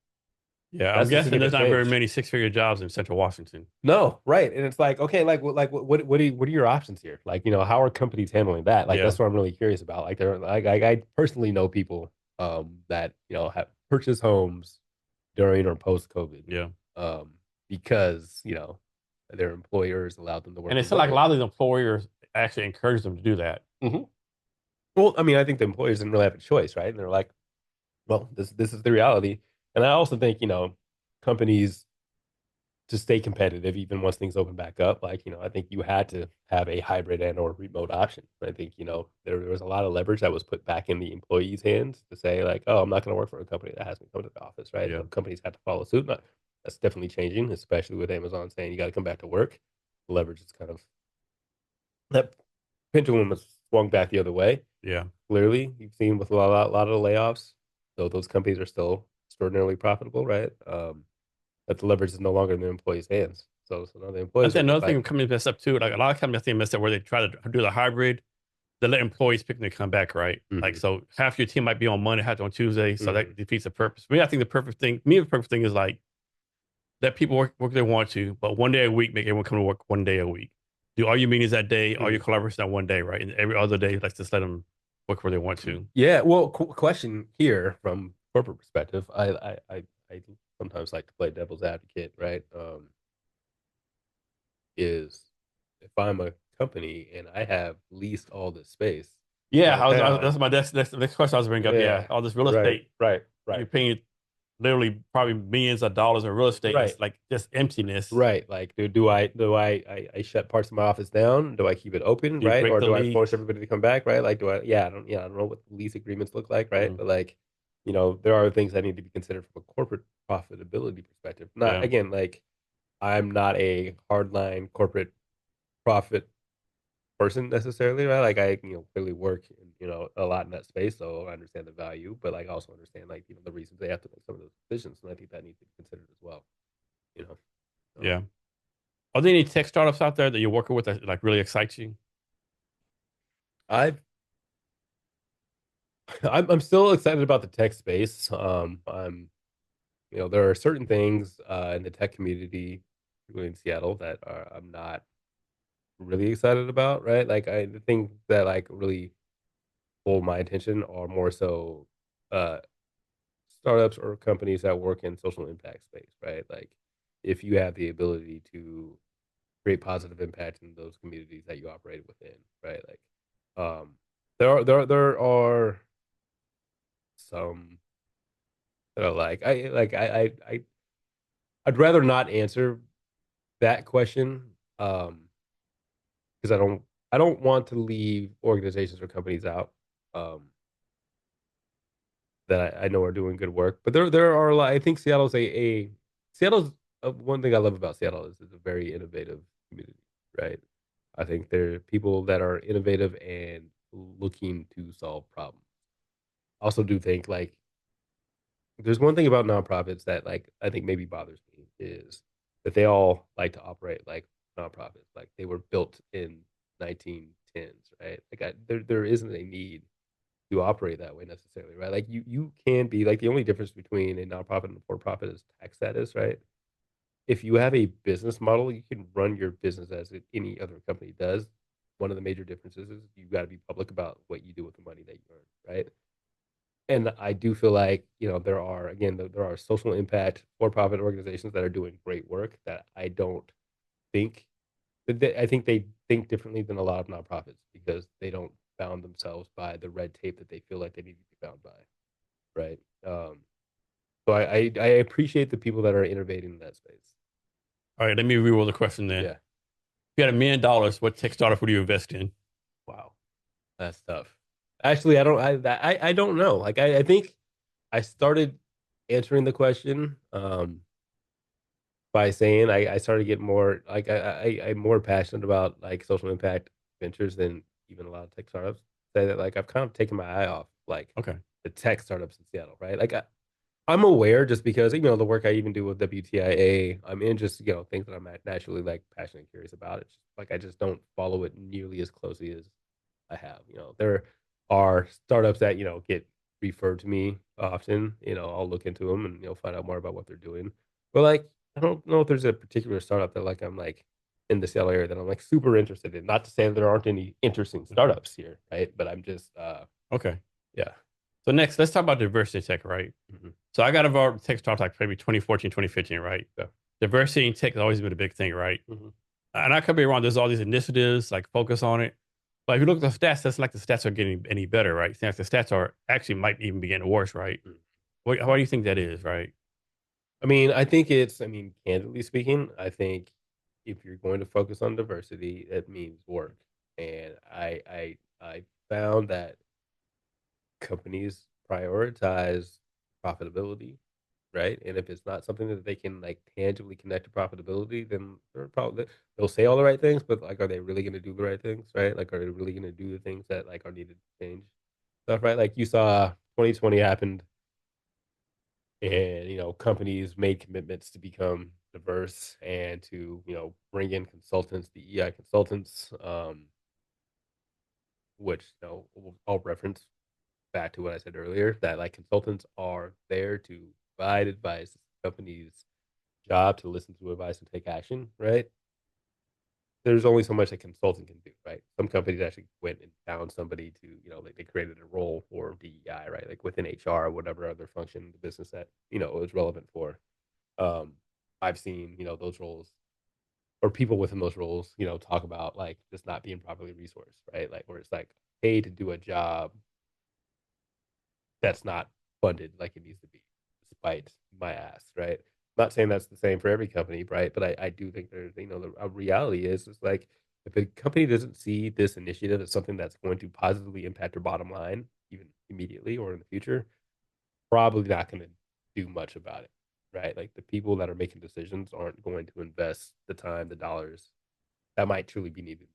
Yeah, I'm that's a guessing there's significant not very change. many six-figure jobs in Central Washington. No, right. And it's like, okay, what are your options here? Like, how are companies handling that? Like, Yeah, that's what I'm really curious about. Like, they're like, I personally know people that have purchased homes during or post COVID, yeah. um, because their employers allowed them to And work it's like a remotely. lot of these employers actually encourage them to do that. Hmm. Well, I mean, I think the employers didn't really have a choice, right? And they're like, well, this is the reality. And I also think companies to stay competitive even once things open back up, like I think you had to have a hybrid and or remote option. I think there was a lot of leverage that was put back in the employees hands to say like, oh, I'm not going to work for a company that has me come to the office, right? Yeah, So companies had to follow suit. That's definitely changing, especially with Amazon saying you got to come back to work. Leverage is kind of that pendulum has swung back the other way. yeah. Clearly you've seen with a lot of the layoffs, so those companies are still extraordinarily profitable, right? That the leverage is no longer in the employees' hands. So now the I employees are think just another like, thing companies mess up too. Like a lot of companies, I think mess up where they try to do the hybrid. They let employees pick when they come back, right? Like mm-hmm, so, half your team might be on Monday, half on Tuesday, so mm-hmm, that defeats the purpose. Me, I think the perfect thing. Me, the perfect thing is like let people work they want to, but one day a week, make everyone come to work 1 day a week. Do all your meetings that day, all mm-hmm. your collaboration that 1 day, right? And every other day, let's just let them work where they want to. Yeah. Well, question here from corporate perspective, I sometimes like to play devil's advocate, right? Is if I'm a company and I have leased all this space Yeah, downtown, that's my next question I was bringing up. Yeah, yeah, all this real right, estate, right, you're right, paying literally probably millions of dollars in real estate. right. It's like just emptiness. Right. Like, do I shut parts of my office down? Do I keep it open, Do you right? break Or the do I force lease? everybody to come back, right? Like, I don't know what lease agreements look like, right? Mhm. But like, there are things that need to be considered from a corporate profitability perspective. Not Yeah, again, like I'm not a hardline corporate profit person necessarily, right? Like I, clearly work, a lot in that space, so I understand the value, but like I also understand like the reasons they have to make some of those decisions, and I think that needs to be considered as well. You know, um, yeah. Are there any tech startups out there that you're working with that like really excites you? I've I'm still excited about the tech space. There are certain things in the tech community, particularly in Seattle, that I'm not really excited about. Right, like the things that like really hold my attention are more so uh, startups or companies that work in social impact space. Right, like if you have the ability to create positive impact in those communities that you operate within. Right, like. there are some that are I'd rather not answer that question, because I don't want to leave organizations or companies out, um, that I know are doing good work. But there are a lot. I think Seattle's one thing I love about Seattle is it's a very innovative community, right? I think there are people that are innovative and looking to solve problems. I also do think like there's one thing about nonprofits that like I think maybe bothers me is that they all like to operate like nonprofits, like they were built in 1910s, right? There isn't a need to operate that way necessarily, right? Like you can be like the only difference between a nonprofit and a for profit is tax status, right? If you have a business model, you can run your business as any other company does. One of the major differences is you got to be public about what you do with the money that you earn, right? And I do feel like, there are, again, there are social impact for-profit organizations that are doing great work that I don't think I think they think differently than a lot of nonprofits because they don't bound themselves by the red tape that they feel like they need to be bound by, right? So I appreciate the people that are innovating in that space. All right, let me reroll the question then. If Yeah. you had $1 million, what tech startup would you invest in? Wow. That's tough. Actually, I don't know. Like I think I started answering the question, by saying I started getting more like I'm more passionate about like social impact ventures than even a lot of tech startups. Say that like I've kind of taken my eye off like Okay. the tech startups in Seattle, right? Like I'm aware just because the work I even do with WTIA, I'm in just things that I'm naturally like passionate and curious about. It's just, like I just don't follow it nearly as closely as I have. There are startups that get referred to me often. I'll look into them and find out more about what they're doing. But like I don't know if there's a particular startup that like I'm like in the Seattle area that I'm like super interested in. Not to say that there aren't any interesting startups here, right? But I'm just Okay. yeah. So next, let's talk about diversity in tech, right? Mhm. So I got involved in tech startups like maybe 2014, 2015, right? Yeah. Diversity in tech has always been a big thing, right? Mhm. And I could be wrong. There's all these initiatives like focus on it. But if you look at the stats, that's like the stats are getting any better, right? It's like the stats are actually might even be getting worse, right? Mhm. Why do you think that is, right? I mean, candidly speaking, I think if you're going to focus on diversity, it means work. And I found that companies prioritize profitability, right? And if it's not something that they can like tangibly connect to profitability, then they'll say all the right things, but like, are they really going to do the right things, right? Like, are they really going to do the things that like are needed to change stuff, right? Like you saw 2020 happened, and companies made commitments to become diverse and to bring in consultants, the EI consultants, which I'll reference back to what I said earlier, that like consultants are there to provide advice. It's the company's job to listen to advice and take action, right? There's only so much a consultant can do, right? Some companies actually went and found somebody to, like they created a role for DEI, right? Like within HR or whatever other function in the business that, it was relevant for. Um, I've seen, those roles or people within those roles, talk about like just not being properly resourced, right? Like where it's like paid to do a job that's not funded like it needs to be, despite my ass, right? I'm not saying that's the same for every company, right? But I do think there's, a reality is like if a company doesn't see this initiative as something that's going to positively impact their bottom line, even immediately or in the future, probably not going to do much about it, right? Like the people that are making decisions aren't going to invest the time, the dollars that might truly be needed,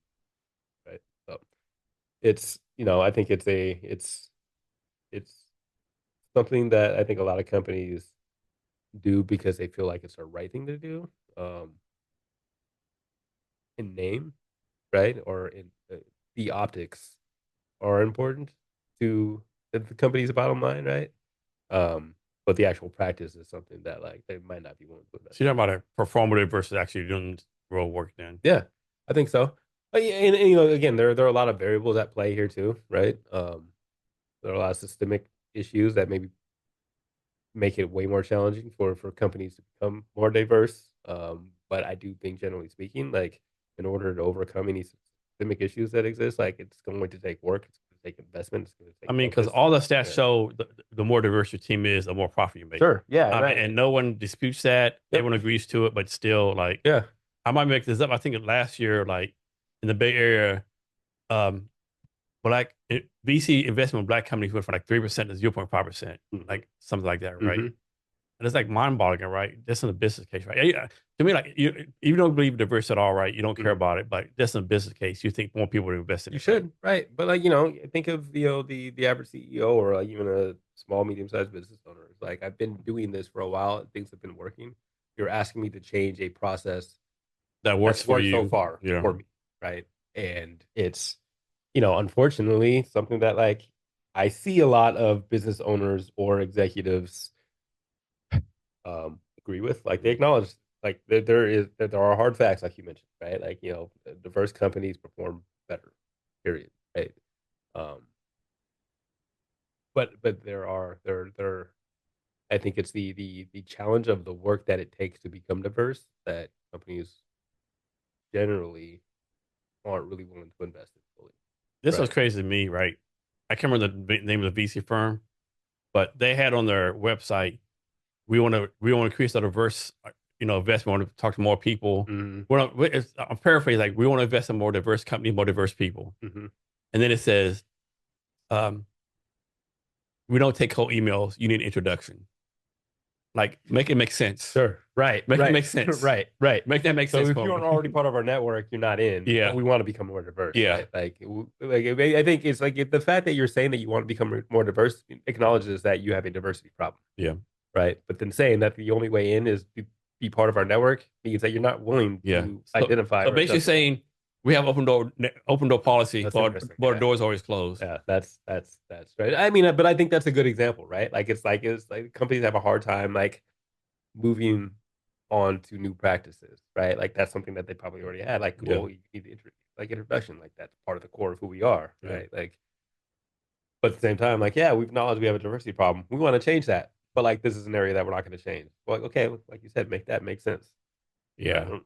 right? So I think it's something that I think a lot of companies do because they feel like it's the right thing to do, in name, right? Or in the optics are important to the company's bottom line, right? Um, but the actual practice is something that like they might not be willing to invest So in. you're talking about a performative versus actually doing real work then. Yeah, I think so. Yeah, and, again, there are a lot of variables at play here too, right? There are a lot of systemic issues that maybe make it way more challenging for companies to become more diverse. But I do think, generally speaking, like in order to overcome any systemic issues that exist, like it's going to take work. It's going take investment. It's going to take I mean, because focus. all the stats Yeah. show the more diverse your team is, the more profit you make. Sure. Yeah. And no one disputes that. Yep. Everyone agrees to it, but still, like, Yeah. I might make this up. I think last year, like in the Bay Area, um, VC investment in black companies went from like 3% to 0.5%, Mhm. like something like that, right? Mhm. And it's like mind-boggling, right? That's in a business case, right? Yeah, to me, like you don't believe in diversity at all, right? You don't care Mhm. about it, but that's in a business case. You think more people would invest in You it, right? should, right? But like think of the average CEO or like even a small medium sized business owner. It's like I've been doing this for a while and things have been working. You're asking me to change a process That works that's for worked so you. far Yeah. for me, right? And it's unfortunately something that like I see a lot of business owners or executives agree with. Like they acknowledge like there are hard facts, like you mentioned, right? Like diverse companies perform better. Period. Right. Um, but there. I think it's the challenge of the work that it takes to become diverse that companies generally aren't really willing to invest in fully. This was Right. crazy to me, right? I can't remember the name of the VC firm, but they had on their website, we want to increase the diverse, investment. We want to talk to more people. Mm-hmm. I'm paraphrasing, like we want to invest in more diverse companies, more diverse people. Mm-hmm. And then it says, um, we don't take cold emails. You need an introduction. Like, make it make sense. Sure. Right. Make it Right. make sense. Right. Right. Make that make So sense if for you aren't me. already part of our network, you're not in. But Yeah. we want to become more diverse, Yeah. right? I think it's like the fact that you're saying that you want to become more diverse acknowledges that you have a diversity problem, Yeah. right? But then saying that the only way in is to be part of our network means that you're not willing Yeah. to So, identify so or basically justify. saying we have open door policy, That's but interesting. the Yeah. door's always closed. Yeah, that's right. I mean, but I think that's a good example, right? Like it's like companies have a hard time like moving on to new practices, right? Like that's something that they probably already had. Like, Yeah. cool, you need to like introduction, like that's part of the core of who we are, Yeah. right? Like, but at the same time, like, yeah, we've acknowledged we have a diversity problem. We want to change that, but like this is an area that we're not going to change. Well, like, okay, like you said, make that make sense. Yeah.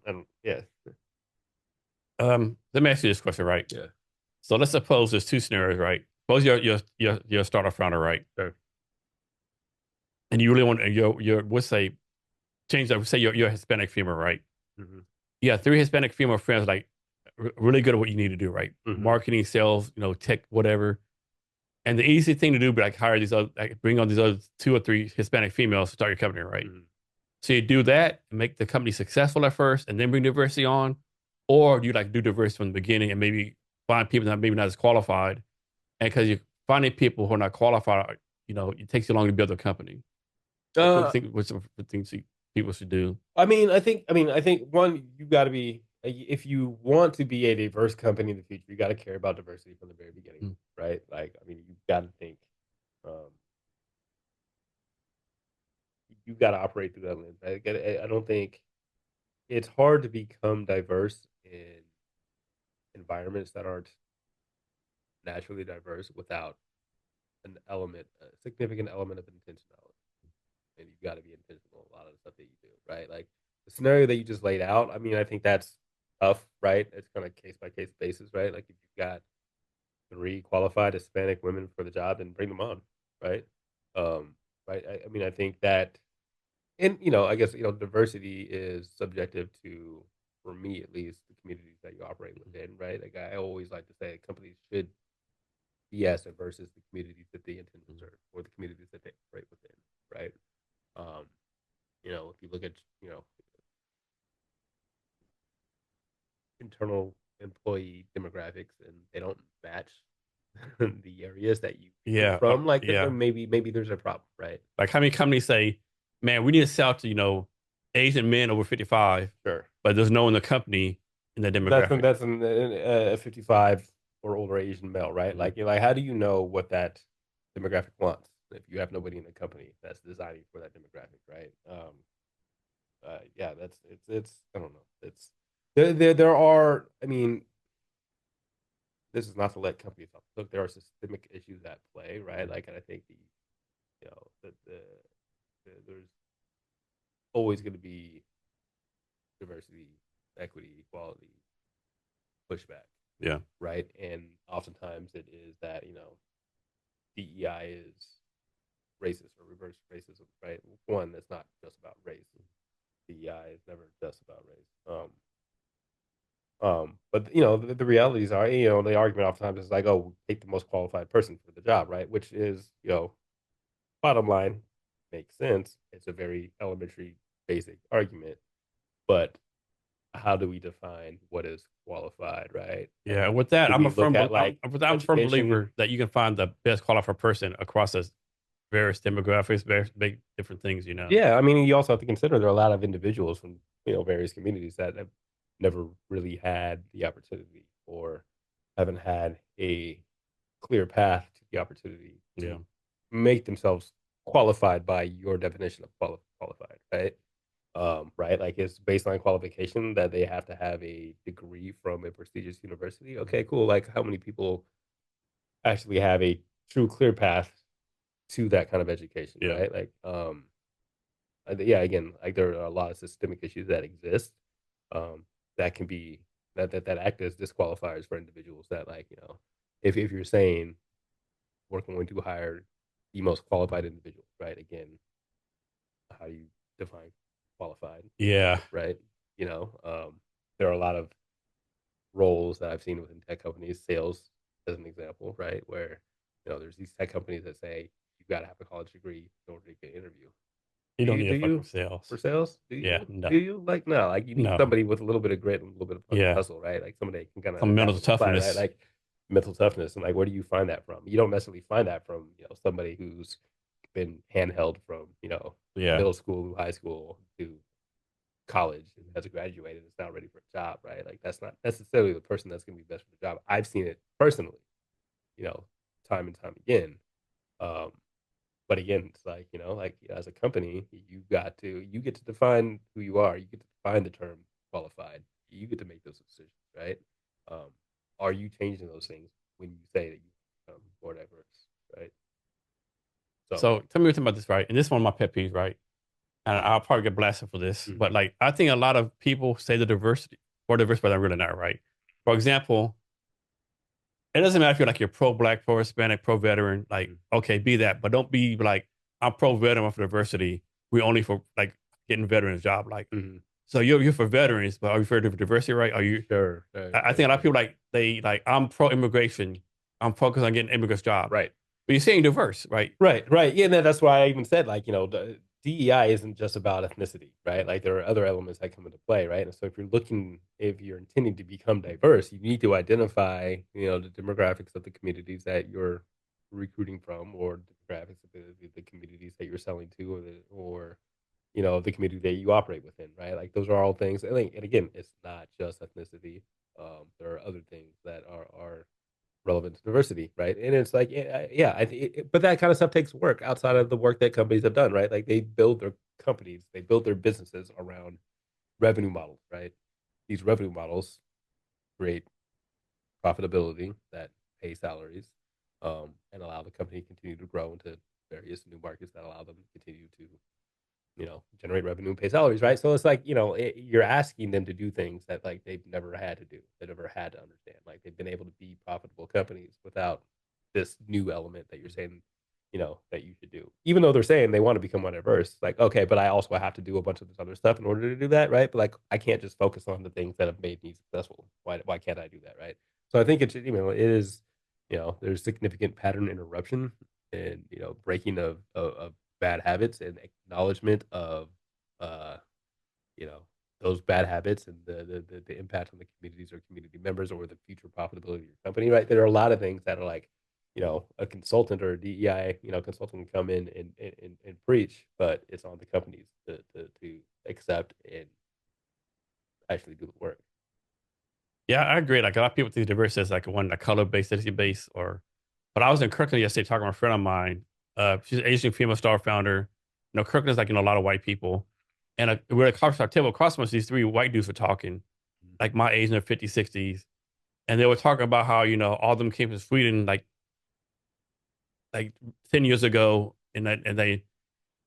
Yeah, Let me ask you this question, right? yeah, So let's suppose there's two scenarios, right? Suppose you're a startup founder, right? sure. And you really want your let's say change that. Say you're a Hispanic female, right? Hmm. You have three Hispanic female friends, like really good at what you need to do, right? Hmm. Marketing, sales, tech, whatever. And the easy thing to do, but like hire these other, like bring on these other two or three Hispanic females to start your company, right? Hmm. So you do that, make the company successful at first, and then bring diversity on, or do you like do diversity from the beginning and maybe find people that maybe not as qualified, and because you're finding people who are not qualified, it takes you long to build a company. Like, what do you Uh, think? What's the things people should do? I think one, you got to be if you want to be a diverse company in the future, you got to care about diversity from the very beginning, Mm. right? Like, I mean, you got to think, um, you got to operate through that lens. I don't think it's hard to become diverse in environments that aren't naturally diverse without a significant element of intentionality. And you've got to be intentional in a lot of the stuff that you do, right? Like the scenario that you just laid out. I mean, I think that's tough, right? It's kind of case by case basis, right? Like if you've got three qualified Hispanic women for the job, then bring them on, right? Um, right. I mean, I think that, and I guess diversity is subjective to, for me at least, the communities that you operate within, right? Like I always like to say, companies should be as diverse as the communities that they intend to serve or the communities that they operate within, right? Um, if you look at internal employee demographics and they don't match the areas that you recruit Yeah, from, like yeah. then maybe there's a problem, right? Like how many companies say, "Man, we need to sell to Asian men over 55," Sure. but there's no one in the company in that demographic. That's a 55 or older Asian male, right? Mhm. Like how do you know what that demographic wants if you have nobody in the company that's designing for that demographic, right? Yeah, it's I don't know. It's there are. I mean, this is not to let companies off. Look, there are systemic issues at play, right? Like, and I think there's always going to be diversity, equity, equality pushback, Yeah. right? And oftentimes it is that, DEI is racist or reverse racism, right? One, that's not just about race. DEI is never just about race. But the realities are, the argument oftentimes is like, oh, take the most qualified person for the job, right? Which is, bottom line, makes sense. It's a very elementary, basic argument, but how do we define what is qualified, right? Like, Yeah. With that, do we look at like I'm a firm education? believer that you can find the best qualified person across the various demographics, various big different things, you know. Yeah, I mean, you also have to consider there are a lot of individuals from various communities that have never really had the opportunity or haven't had a clear path to the opportunity Yeah. to make themselves qualified by your definition of qualified, right? Right, like it's baseline qualification that they have to have a degree from a prestigious university. Okay, cool. Like, how many people actually have a true clear path to that kind of education, Yeah. right? Like, yeah, again, like there are a lot of systemic issues that exist, um, that can be that act as disqualifiers for individuals that, like, if you're saying we're going to hire the most qualified individual, right? Again, how do you define qualified, Yeah. right? You know, there are a lot of roles that I've seen within tech companies, sales as an example, right? Where, there's these tech companies that say you got to have a college degree in order to get an interview. You Do don't you? need Do a fucking you? For sales. sales? Do Yeah. you? No. Do you? Like, no, like you need No. somebody with a little bit of grit and a little bit of Yeah. hustle, right? Like somebody that can kind of Some adapt mental on the fly, right? toughness. Like mental toughness. And like, where do you find that from? You don't necessarily find that from, somebody who's been handheld from, Yeah. middle school, high school to college and has graduated and is now ready for a job, right? Like that's not necessarily the person that's going to be best for the job. I've seen it personally, you know, time and time again. Um, but again, it's like, like as a company, you get to define who you are. You get to define the term qualified. You get to make those decisions, right? Um, are you changing those things when you say that you become more diverse, right? So, So tell me what about this, right? And this is one of my pet peeves, right? And I'll probably get blasted for this, mhm, but like I think a lot of people say the diversity or diverse, but they're really not, right? For example, it doesn't matter if you're like you're pro black, pro Hispanic, pro veteran, like mhm, okay, be that, but don't be like I'm pro veteran for diversity. We only for like getting veterans job. Like mhm. so you're for veterans, but are you for diversity, right? Are you Sure, right, I right, think a lot of right, people like they like I'm pro immigration. I'm focused on getting immigrants job. right. But you're saying diverse, right? Right, right. Yeah, and that's why I even said, like, the DEI isn't just about ethnicity, right? Like there are other elements that come into play, right? And so if you're intending to become diverse, you need to identify, the demographics of the communities that you're recruiting from, or demographics of the communities that you're selling to, or the community that you operate within, right? Like those are all things. And again, it's not just ethnicity. There are other things that are relevant to diversity, right? And it's like, yeah, but that kind of stuff takes work outside of the work that companies have done, right? Like they build their companies, they build their businesses around revenue models, right? These revenue models create profitability that pay salaries, and allow the company to continue to grow into various new markets that allow them to continue to generate revenue and pay salaries, right? So it's like, you're asking them to do things that like they've never had to do, they never had to understand. Like they've been able to be profitable companies without this new element that you're saying, that you should do. Even though they're saying they want to become more diverse, like, okay, but I also have to do a bunch of this other stuff in order to do that, right? But like, I can't just focus on the things that have made me successful. Why can't I do that, right? So I think it's, it is, there's significant pattern interruption and, breaking of bad habits and acknowledgement of uh you know those bad habits and the impact on the communities or community members or the future profitability of your company, right? There are a lot of things that are like, a consultant or a DEI consultant can come in and preach, but it's on the companies to accept and actually do the work. Yeah, I agree. Like a lot of people think diversity is like one, a color based, ethnicity based, or. But I was in Kirkland yesterday talking to a friend of mine. She's an Asian female star founder. You know, Kirkland is like a lot of white people, and we're at our table across from us. These three white dudes were talking, like my age in their 50s, 60s, and they were talking about how all of them came from Sweden like 10 years ago, and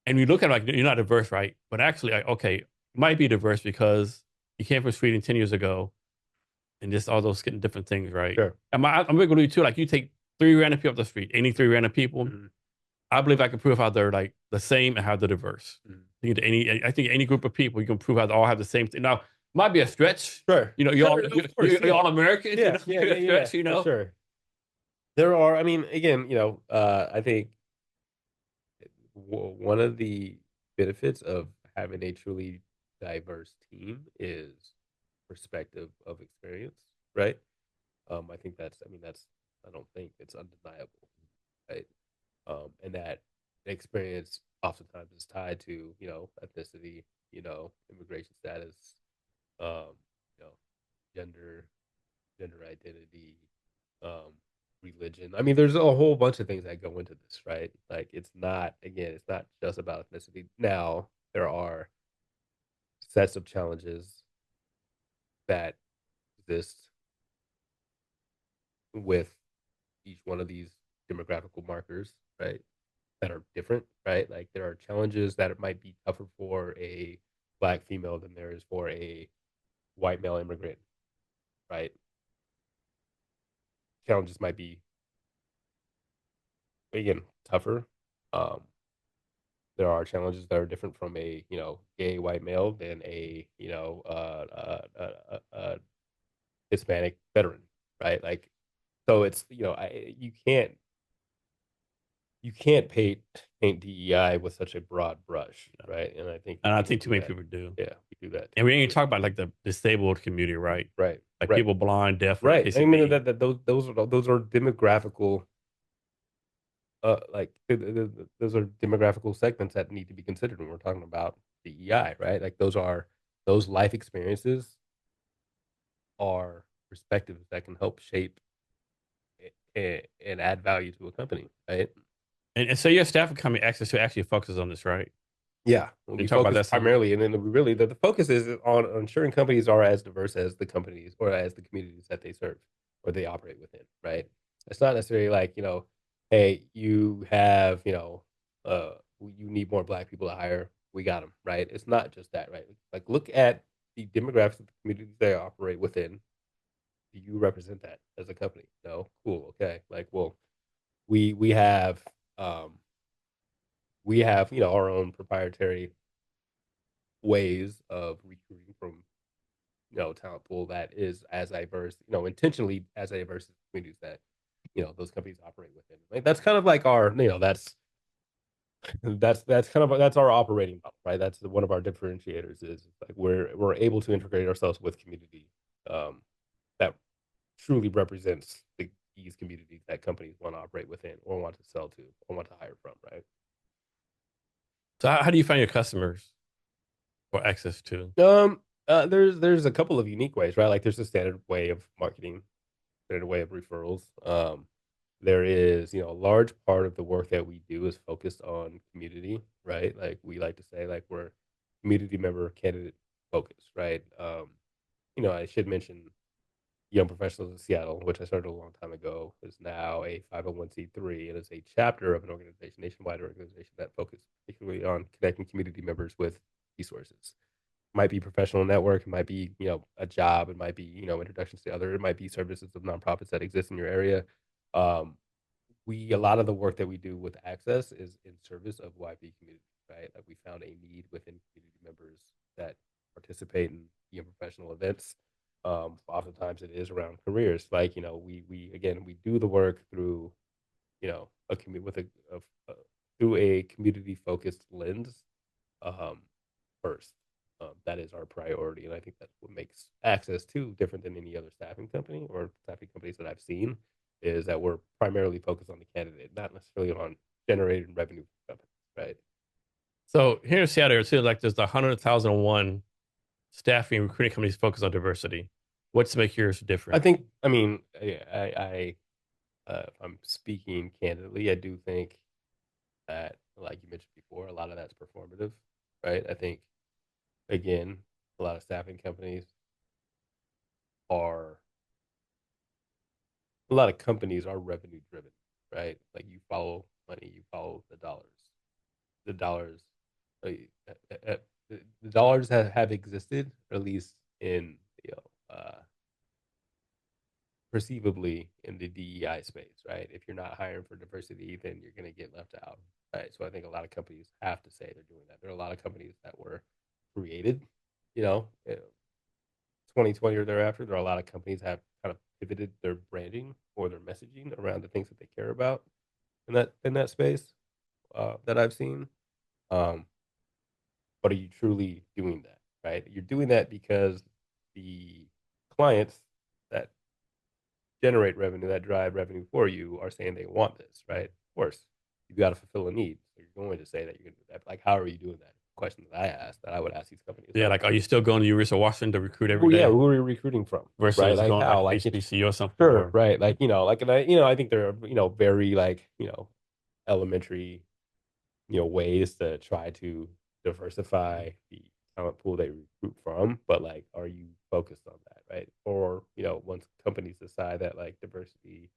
you look at it like you're not diverse, right? But actually, like, okay, you might be diverse because you came from Sweden 10 years ago, and just all those getting different things, right? Sure. I'm big with you too. Like you take three random people off the street, any three random people, Mhm. I believe I can prove how they're like the same and how they're diverse. Mhm. I think any group of people you can prove how they all have the same thing. Now, might be a stretch. Sure. You know, Sure. Of course. you're Yeah. all Americans. You Yeah. know, Yeah. a Yeah. Yeah. stretch. You For know, sure. There are. I mean, again, I think one of the benefits of having a truly diverse team is perspective of experience, right? I think that's. I mean, that's. I don't think it's undeniable, right? And that experience oftentimes is tied to ethnicity, immigration status, um, you know, gender, gender identity, um, religion. I mean, there's a whole bunch of things that go into this, right? Like, it's not just about ethnicity. Now, there are sets of challenges that exist with each one of these demographical markers, right? That are different, right? Like, there are challenges that it might be tougher for a black female than there is for a white male immigrant, right? Challenges might be, again, tougher. Um, there are challenges that are different from a gay white male than a Hispanic veteran, right? Like, so it's you can't paint DEI with such a broad brush, right? And I think and I we think too do many that. people do. Yeah, we do that And too. we ain't even talk about like the disabled community, right? Right, Like right, people blind, deaf, whatever the right. case I may mean be. those are demographical like those are demographical segments that need to be considered when we're talking about DEI, right? Like those life experiences are perspectives that can help shape and add value to a company, right? And so your staff company access to actually focuses on this, right? Yeah, Can we you talk about focus that some? primarily, and then we really the focus is on ensuring companies are as diverse as the companies or as the communities that they serve or they operate within, right? It's not necessarily like hey, you have you need more black people to hire, we got them, right? It's not just that, right? Like look at the demographics of the communities they operate within. Do you represent that as a company? No, cool, okay. Like, well, we have um our own proprietary ways of recruiting from talent pool that is as diverse, intentionally as diverse as communities that those companies operate within. Like that's kind of like our that's kind of that's our operating model, right? That's one of our differentiators is like we're able to integrate ourselves with community um, that truly represents these communities that companies want to operate within or want to sell to or want to hire from, right? So how do you find your customers for access to? There's a couple of unique ways, right? Like there's a standard way of marketing, standard way of referrals. There is, a large part of the work that we do is focused on community, right? Like we like to say, like we're community member candidate focused, right? I should mention Young Professionals in Seattle, which I started a long time ago, is now a 501(c)(3 and is a chapter of an organization, nationwide organization that focuses particularly on connecting community members with resources. Might be professional network, it might be, a job, it might be, introductions to other, it might be services of nonprofits that exist in your area. Um, we a lot of the work that we do with Access is in service of YP community, right? Like we found a need within community members that participate in professional events. Oftentimes it is around careers. Like we again we do the work through a community with a through a community focused lens um, first. That is our priority, and I think that's what makes Access to different than any other staffing company or staffing companies that I've seen. Is that we're primarily focused on the candidate, not necessarily on generating revenue for companies, right? So here in Seattle, too, like there's the 100,001 staffing recruiting companies focused on diversity. What's make yours I different? think, I mean, if I'm speaking candidly, I do think that, like you mentioned before, a lot of that's performative, right? I think, again, a lot of staffing companies are a lot of companies are revenue driven, right? Like you follow money, you follow the dollars. The dollars, uh, the dollars have existed, or at least in you know perceivably in the DEI space, right? If you're not hiring for diversity, then you're going to get left out, right? So I think a lot of companies have to say they're doing that. There are a lot of companies that were created, you know, 2020 or thereafter. There are a lot of companies that have kind of pivoted their branding or their messaging around the things that they care about in that space that I've seen. Um, but are you truly doing that, right? You're doing that because the clients that generate revenue, that drive revenue for you, are saying they want this, right? Of course, you've got to fulfill a need. So you're going to say that you're going to do that. Like, how are you doing that? Question that I asked, that I would ask these companies. Yeah, like, are you still going to University of Washington to recruit every Well, yeah, day who are you recruiting from? Right? versus Like going how? like Like it's HBC or something? sure, Or right? Like like and I think there are very like elementary ways to try to diversify the talent pool they recruit from, but like, are you focused on that, right? Or once companies decide that like diversity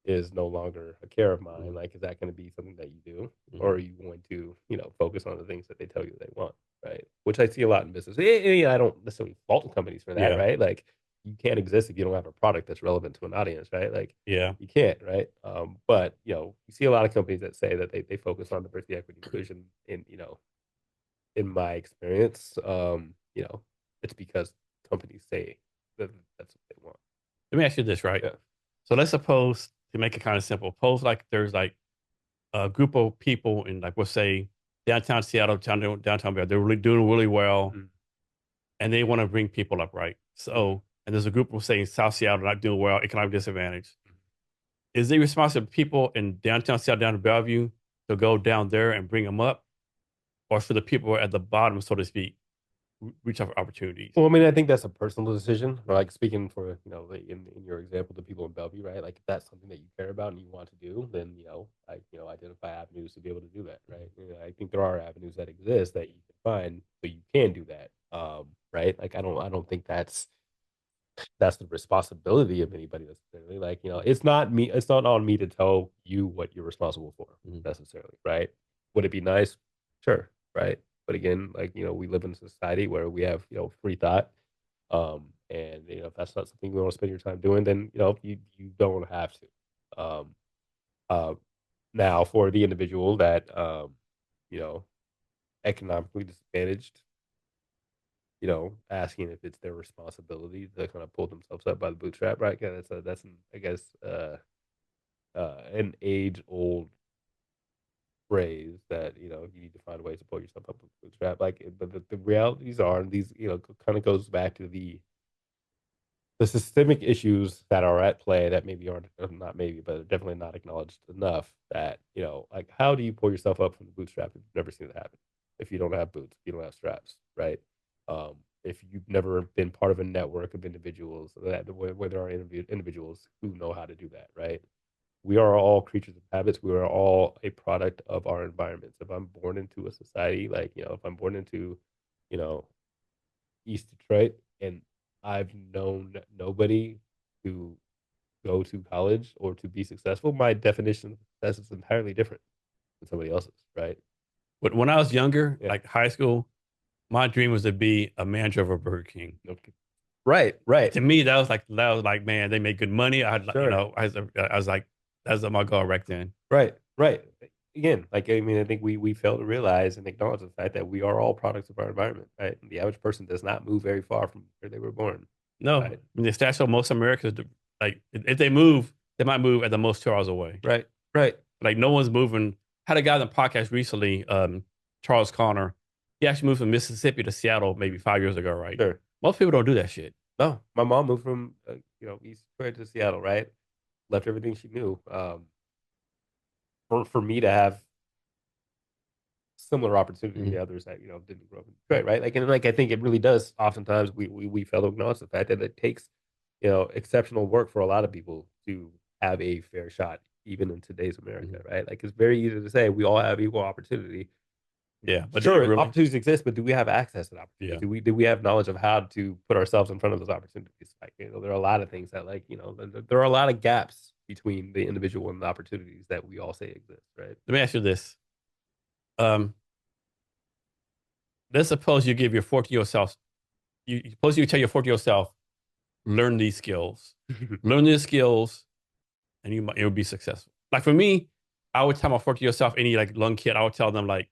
is no longer a care of mine, Mhm. like, is that going to be something that you do, or Mhm. are you going to focus on the things that they tell you they want, right? Which I see a lot in business. I don't necessarily fault companies for that, Yeah, right? Like, you can't exist if you don't have a product that's relevant to an audience, right? Like, yeah. you can't, right? But you see a lot of companies that say that they focus on diversity, equity, inclusion. In my experience, it's because companies say that that's what they want. Let me ask you this, right? Yeah. So let's suppose, to make it kind of simple, suppose like there's like a group of people in, like, we'll say downtown Seattle, downtown Bell, they're really doing really well, Mhm. and they want to bring people up, right? Mhm. So, and there's a group of, say, in South Seattle not doing well, economic disadvantage. Is it responsible for people in downtown Seattle, down to Bellevue, to go down there and bring them up, or for the people at the bottom, so to speak, reach out for opportunities? Well, I mean, I think that's a personal decision. Like, speaking for in your example, the people in Bellevue, right? Like, if that's something that you care about and you want to do, then identify avenues to be able to do that, right? I think there are avenues that exist that you can find so you can do that, right? Like, I don't think that's the responsibility of anybody necessarily. Like, it's not me. It's not on me to tell you what you're responsible for Mhm. necessarily, right? Would it be nice? Sure, right? But again, like, we live in a society where we have free thought, and if that's not something you want to spend your time doing, then you don't have to. Uh, Now, for the individual that you know economically disadvantaged, asking if it's their responsibility to kind of pull themselves up by the bootstrap, right? Yeah, I guess an age old phrase that you need to find ways to pull yourself up with the bootstrap. Like, but the realities are these. Kind of goes back to the systemic issues that are at play that maybe aren't not maybe, but are definitely not acknowledged enough. That like, how do you pull yourself up from the bootstrap if you've never seen it happen? If you don't have boots, if you don't have straps, right? If you've never been part of a network of individuals where there are individuals who know how to do that, right? We are all creatures of habits. We are all a product of our environments. If I'm born into a society, like, if I'm born into, you know, East Detroit, and I've known nobody to go to college or to be successful, my definition of success is entirely different than somebody else's, right? But when I was younger, Yeah. like high school, my dream was to be a manager of a Burger King. Okay. Right. Right. To me, that was like, man, they make good money. Sure. I was like, that's my goal right then. Right. Right. Again, like, I mean, I think we fail to realize and acknowledge the fact that we are all products of our environment, right? The average person does not move very far from where they were born, No, I right? mean, the stats show most Americans, like, if they move, they might move at the most 2 hours away. Right. Right. Like, no one's moving. Had a guy on the podcast recently, Charles Conner. He actually moved from Mississippi to Seattle maybe 5 years ago, right? Sure. Most people don't do that shit. No, my mom moved from East Detroit to Seattle, right? Left everything she knew. For me to have similar opportunity Mhm. to others that didn't grow up in Detroit, right? Like, and like, I think it really does. Oftentimes, we fail to acknowledge the fact that it takes exceptional work for a lot of people to have a fair shot, even in today's America, Mhm. right? Like, it's very easy to say we all have equal opportunity. Yeah, but do you Sure, really? opportunities exist, but do we have access to the opportunities? Yeah. Do we have knowledge of how to put ourselves in front of those opportunities? Like, there are a lot of things that, like, there are a lot of gaps between the individual and the opportunities that we all say exist, right? Let me ask you this. Um, let's suppose you give your 14-year-old self, suppose you tell your 14-year-old self, learn these skills. Learn these skills, and you'll be successful. Like for me, I would tell my 14-year-old self, any like young kid, I would tell them like,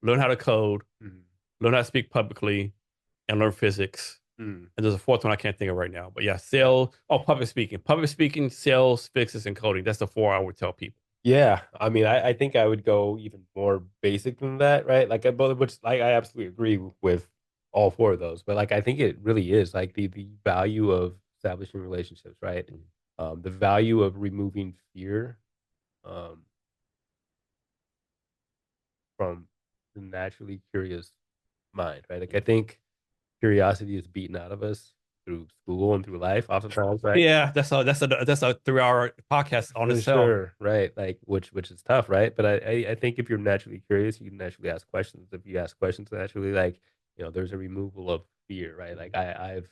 learn how to code, Mhm. learn how to speak publicly, and learn physics. Mhm. And there's a fourth one I can't think of right now. But yeah, Yeah. sales. Oh, public speaking, sales, physics, and coding. That's the four I would tell people. Yeah, I mean, I think I would go even more basic than that, right? Like, but which like I absolutely agree with all four of those. But like, I think it really is like the value of establishing relationships, right? The value of removing fear um, from the naturally curious mind, right? Like, I think curiosity is beaten out of us through school and through life, oftentimes, right? Yeah, that's a 3 hour podcast on For itself. sure, right? Like which is tough, right? But I think if you're naturally curious, you can naturally ask questions. If you ask questions naturally, like there's a removal of fear, right? Like I've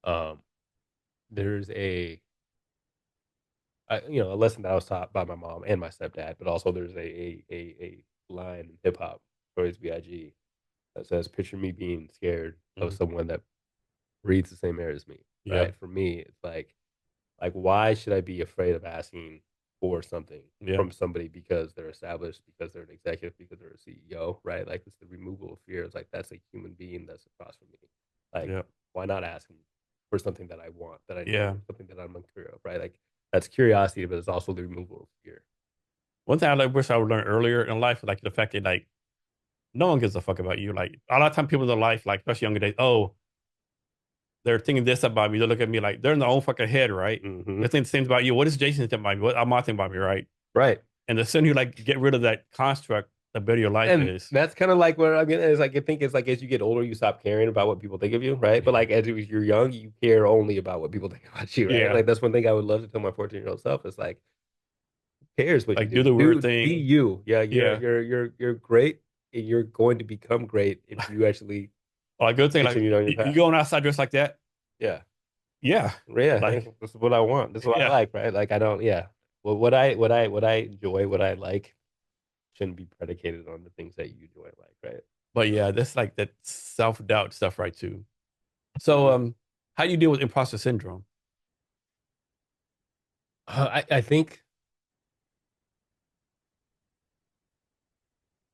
um there's a lesson that I was taught by my mom and my stepdad, but also there's a line in hip hop, Notorious B.I.G. that says, "Picture me being scared of Mhm. someone that breathes the same air as me." Yeah, Right? For me, it's like, why should I be afraid of asking for something yeah, from somebody because they're established, because they're an executive, because they're a CEO, right? Like, it's the removal of fear. It's like, that's a human being that's across from me. Like, yeah, why not ask them for something that I want, that I yeah. know, something that I'm unclear of, right? Like, that's curiosity, but it's also the removal of fear. One thing I like, wish I would learn earlier in life, like the fact that like no one gives a fuck about you. Like a lot of time, people in their life, like especially younger days, oh, they're thinking this about me. They look at me like they're in their own fucking head, right? Hmm. They think the same about you. What is Jason thinking about me? What am I thinking about me, right? Right. And the sooner you like get rid of that construct, the better your life And is. that's kind of like what I mean. Is like I think it's like as you get older, you stop caring about what people think of you, right? But like as you're young, you care only about what people think about you, right? Yeah, Like that's one thing I would love to tell my 14-year-old self is like, who cares what you like do do, the weird dude? Be thing. you. Yeah, Yeah, you're great, and you're going to become great if you actually or like good thing, like continue down your you path. going outside dressed like that. Yeah, Yeah, yeah. like This is what I want. This is what I yeah. like, right? Like I don't. Yeah. Well, what I enjoy, what I like, shouldn't be predicated on the things that you enjoy, like, right? But yeah, that's like that self doubt stuff, right? Too. So, Mhm. how do you deal with imposter syndrome? I think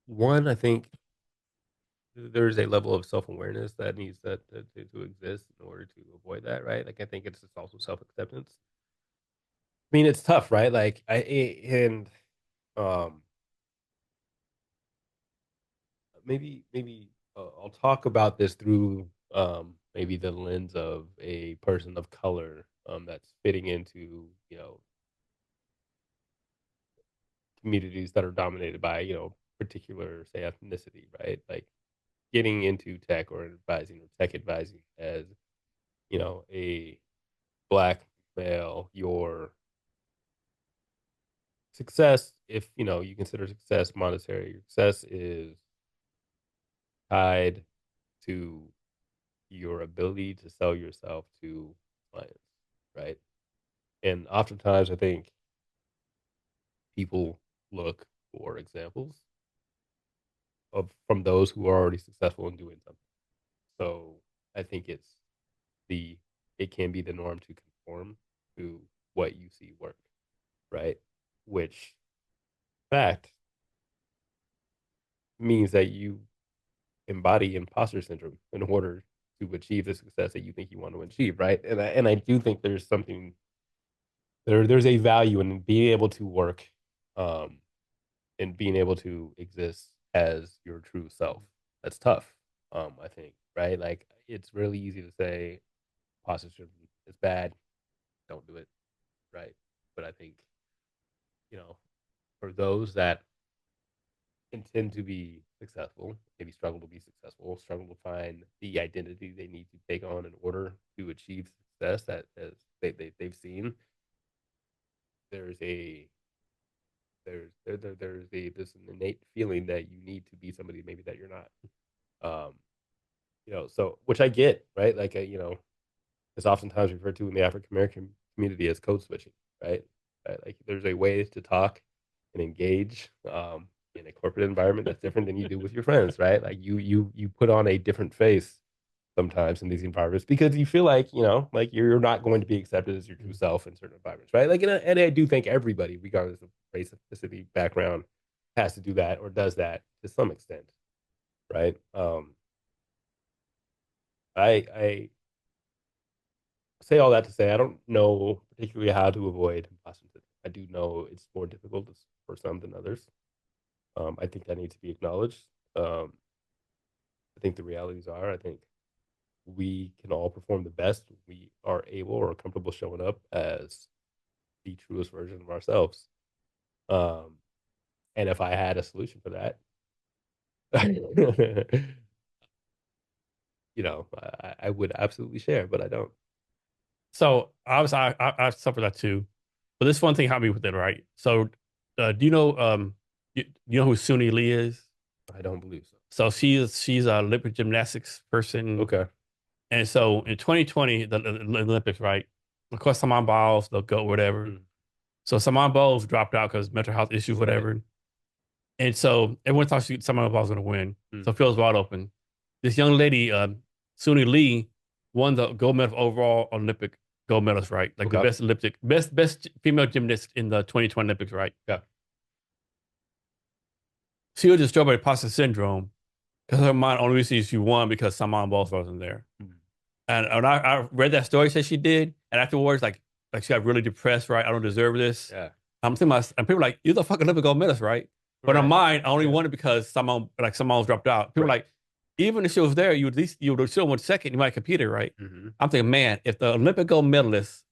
one, I think there's a level of self-awareness that needs to exist in order to avoid that, right? Like I think it's just also self-acceptance. I mean, it's tough, right? Like and um maybe I'll talk about this through maybe the lens of a person of color that's fitting into communities that are dominated by particular say ethnicity, right? Like getting into tech or advising or tech advising as a black male, your success, if you consider success monetary, your success is tied to your ability to sell yourself to clients, right? And oftentimes I think people look for examples of from those who are already successful in doing something. So I think the it can be the norm to conform to what you see work, right? Which fact means that you embody imposter syndrome in order to achieve the success that you think you want to achieve, right? And I do think there's something there's a value in being able to work um and being able to exist as your true self. That's tough. I think, right? Like it's really easy to say imposter syndrome is bad, don't do it, right? But I think, you know, for those that intend to be successful, maybe struggle to be successful, struggle to find the identity they need to take on in order to achieve success that as they've seen, there's a there's a this innate feeling that you need to be somebody maybe that you're not. Um, so which I get, right? Like it's oftentimes referred to in the African American community as code switching, right? Like there's a way to talk and engage in a corporate environment that's different than you do with your friends, right? Like you put on a different face sometimes in these environments because you feel like, like you're not going to be accepted as your true self in certain environments, right? Like, and I do think everybody, regardless of race, ethnicity, background, has to do that or does that to some extent, right? I say all that to say I don't know particularly how to avoid imposter syndrome. I do know it's more difficult for some than others. I think that needs to be acknowledged. Um, I think the realities are, I think we can all perform the best we are able or comfortable showing up as the truest version of ourselves. Um, and if I had a solution for that, I would absolutely share, but I don't. So obviously, I suffer that too. But this one thing helped me with it, right? So, do you know you know who Suni Lee is? I don't believe so. So she's a Olympic gymnastics person, Okay. and so in 2020, the Olympics, right? Of course, Simone Biles, the GOAT, whatever. Mm, So Simone Biles dropped out because mental health issues, right. whatever. And so everyone thought Simone Biles was going to win. Mm, So Phil's wide open. This young lady, Suni Lee, won the gold medal overall Olympic gold medalist, right? Like the okay. best Olympic, best female gymnast in the 2020 Olympics, right? Yeah. She was destroyed by imposter syndrome because her mind only reason she won because Simone Biles wasn't there. Mm, And I read that story, said she did, and afterwards, like she got really depressed, right? I don't deserve this. yeah. I'm thinking, and people are like, you're the fucking Olympic gold medalist, right? But on Right. mine, I only Yeah. won it because someone dropped out. People are Right. like, even if she was there, you would still won second. You might compete it, right? Hmm. I'm thinking, man, if the Olympic gold medalist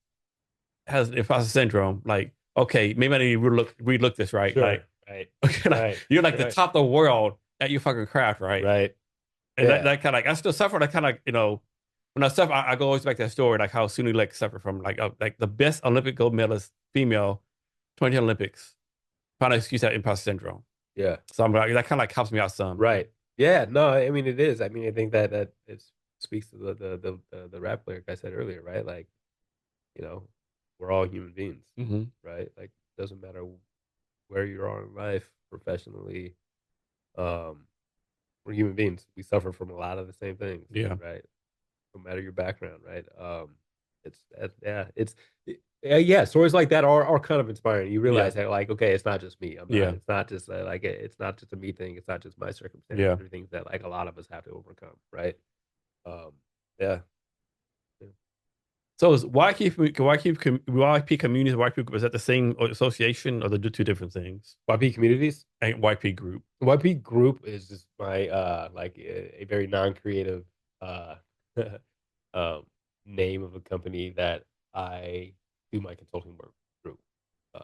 has imposter syndrome, like, okay, maybe I need to relook this, right? Sure. Like, Right. okay, like Right. you're like the Right. top of the world at your fucking craft, right? Right. And Yeah. that kind of like I still suffer. That kind of when I suffer, I go always back to that story, like how Suni Lake suffered from like the best Olympic gold medalist female 20 Olympics found an excuse to have imposter syndrome. Yeah. So I'm like that kind of like helps me out some. Right. Yeah. No, I mean it is. I mean, I think that it speaks to the rap lyric I said earlier, right? Like, you know, we're all human beings, Hmm. right? Like, doesn't matter where you are in life, professionally, um, we're human beings. We suffer from a lot of the same things, Yeah, right? No matter your background, right? Yeah, yeah. Stories like that are kind of inspiring. You yeah, realize that, like, okay, it's not just me. I'm not. yeah, It's not just like it's not just a me thing. It's not just my circumstances. yeah. There are things that like a lot of us have to overcome, right? Um, yeah, yeah. So is YP communities, YP group, is that the same association or they do two different things? YP communities. And YP group. YP group is just my like a very non-creative uh um name of a company that I do my consulting work through. Um,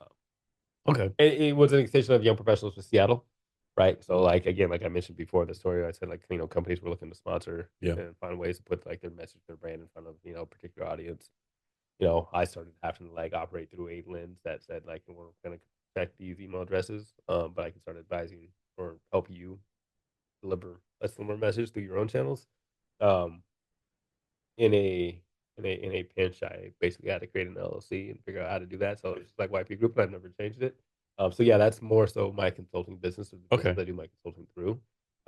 Okay. it was an extension of Young Professionals for Seattle, right? So, like again, like I mentioned before, the story I said, like companies were looking to sponsor Yeah. and find ways to put like their message, their brand in front of a particular audience. I started having to like operate through a lens that said like we're going to protect these email addresses, but I can start advising or help you deliver a similar message through your own channels. Um, in a in a pinch, I basically had to create an LLC and figure out how to do that. So it's just like YP Group, and I've never changed it. So yeah, that's more so my consulting business or the business Okay. I do my consulting through.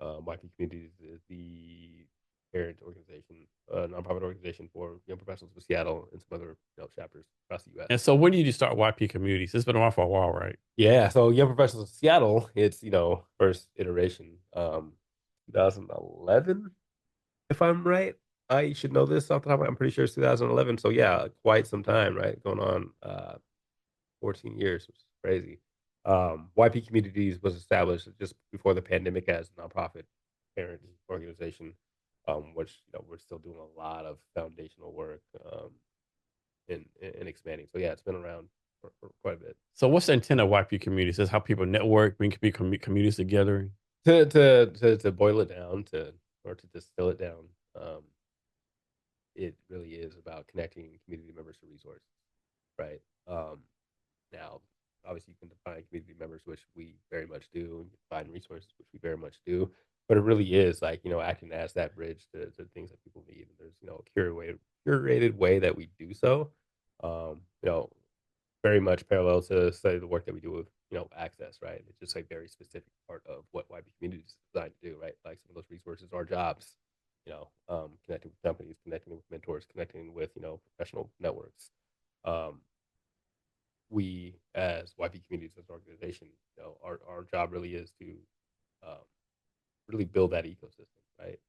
YP Communities is the parent organization, nonprofit organization for young professionals in Seattle and some other chapters across the U.S. And so when did you start YP communities? It's been around for a while, right? Yeah, so young professionals in Seattle, it's first iteration, 2011, if I'm right. I should know this off the top. I'm pretty sure it's 2011. So yeah, quite some time, right? Going on 14 years, which is crazy. YP Communities was established just before the pandemic as a nonprofit parent organization, which we're still doing a lot of foundational work in expanding. So yeah, it's been around for quite a bit. So what's the intent of YP communities? Is how people network, bring communities together. To boil it down to distill it down, it really is about connecting community members to resources, right? Now, obviously, you can define community members, which we very much do, and define resources, which we very much do. But it really is like acting as that bridge to things that people need. And there's a curated way that we do so. Um, you know, very much parallel to study the work that we do with access, right? It's just a very specific part of what YP community is designed to do, right? Like some of those resources are jobs, connecting with companies, connecting with mentors, connecting with professional networks. Um, we as YP communities as an organization, our job really is to um, really build that ecosystem, right?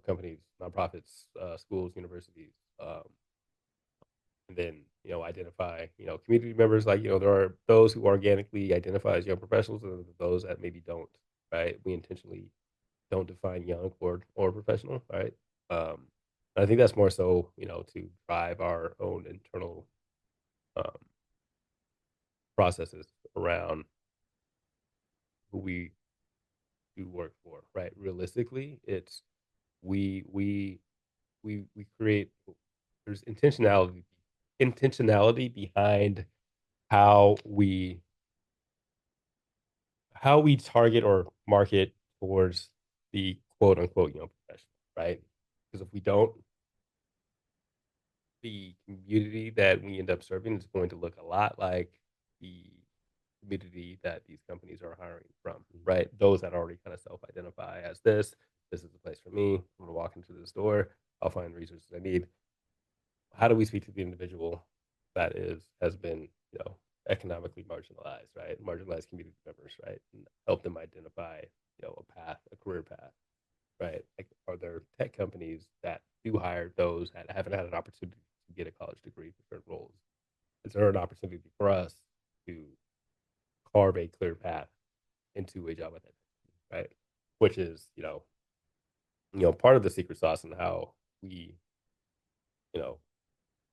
Companies, nonprofits, schools, universities, and then identify community members. Like there are those who organically identify as young professionals, and those that maybe don't. Right? We intentionally don't define young or professional. Right? Um, I think that's more so to drive our own internal um, processes around who we do work for. Right? Realistically, it's we we we create. There's intentionality behind how we target or market towards the quote unquote professional, right? Because if we don't, the community that we end up serving is going to look a lot like the community that these companies are hiring from, right? Those that already kind of self-identify as this is the place for me. I'm gonna walk into this door, I'll find the resources I need. How do we speak to the individual that has been economically marginalized, right? Marginalized community members, right? And help them identify a path, a career path, right? Like, are there tech companies that do hire those that haven't had an opportunity to get a college degree for certain roles? Is there an opportunity for us to carve a clear path into a job at that, right? Which is part of the secret sauce and how we you know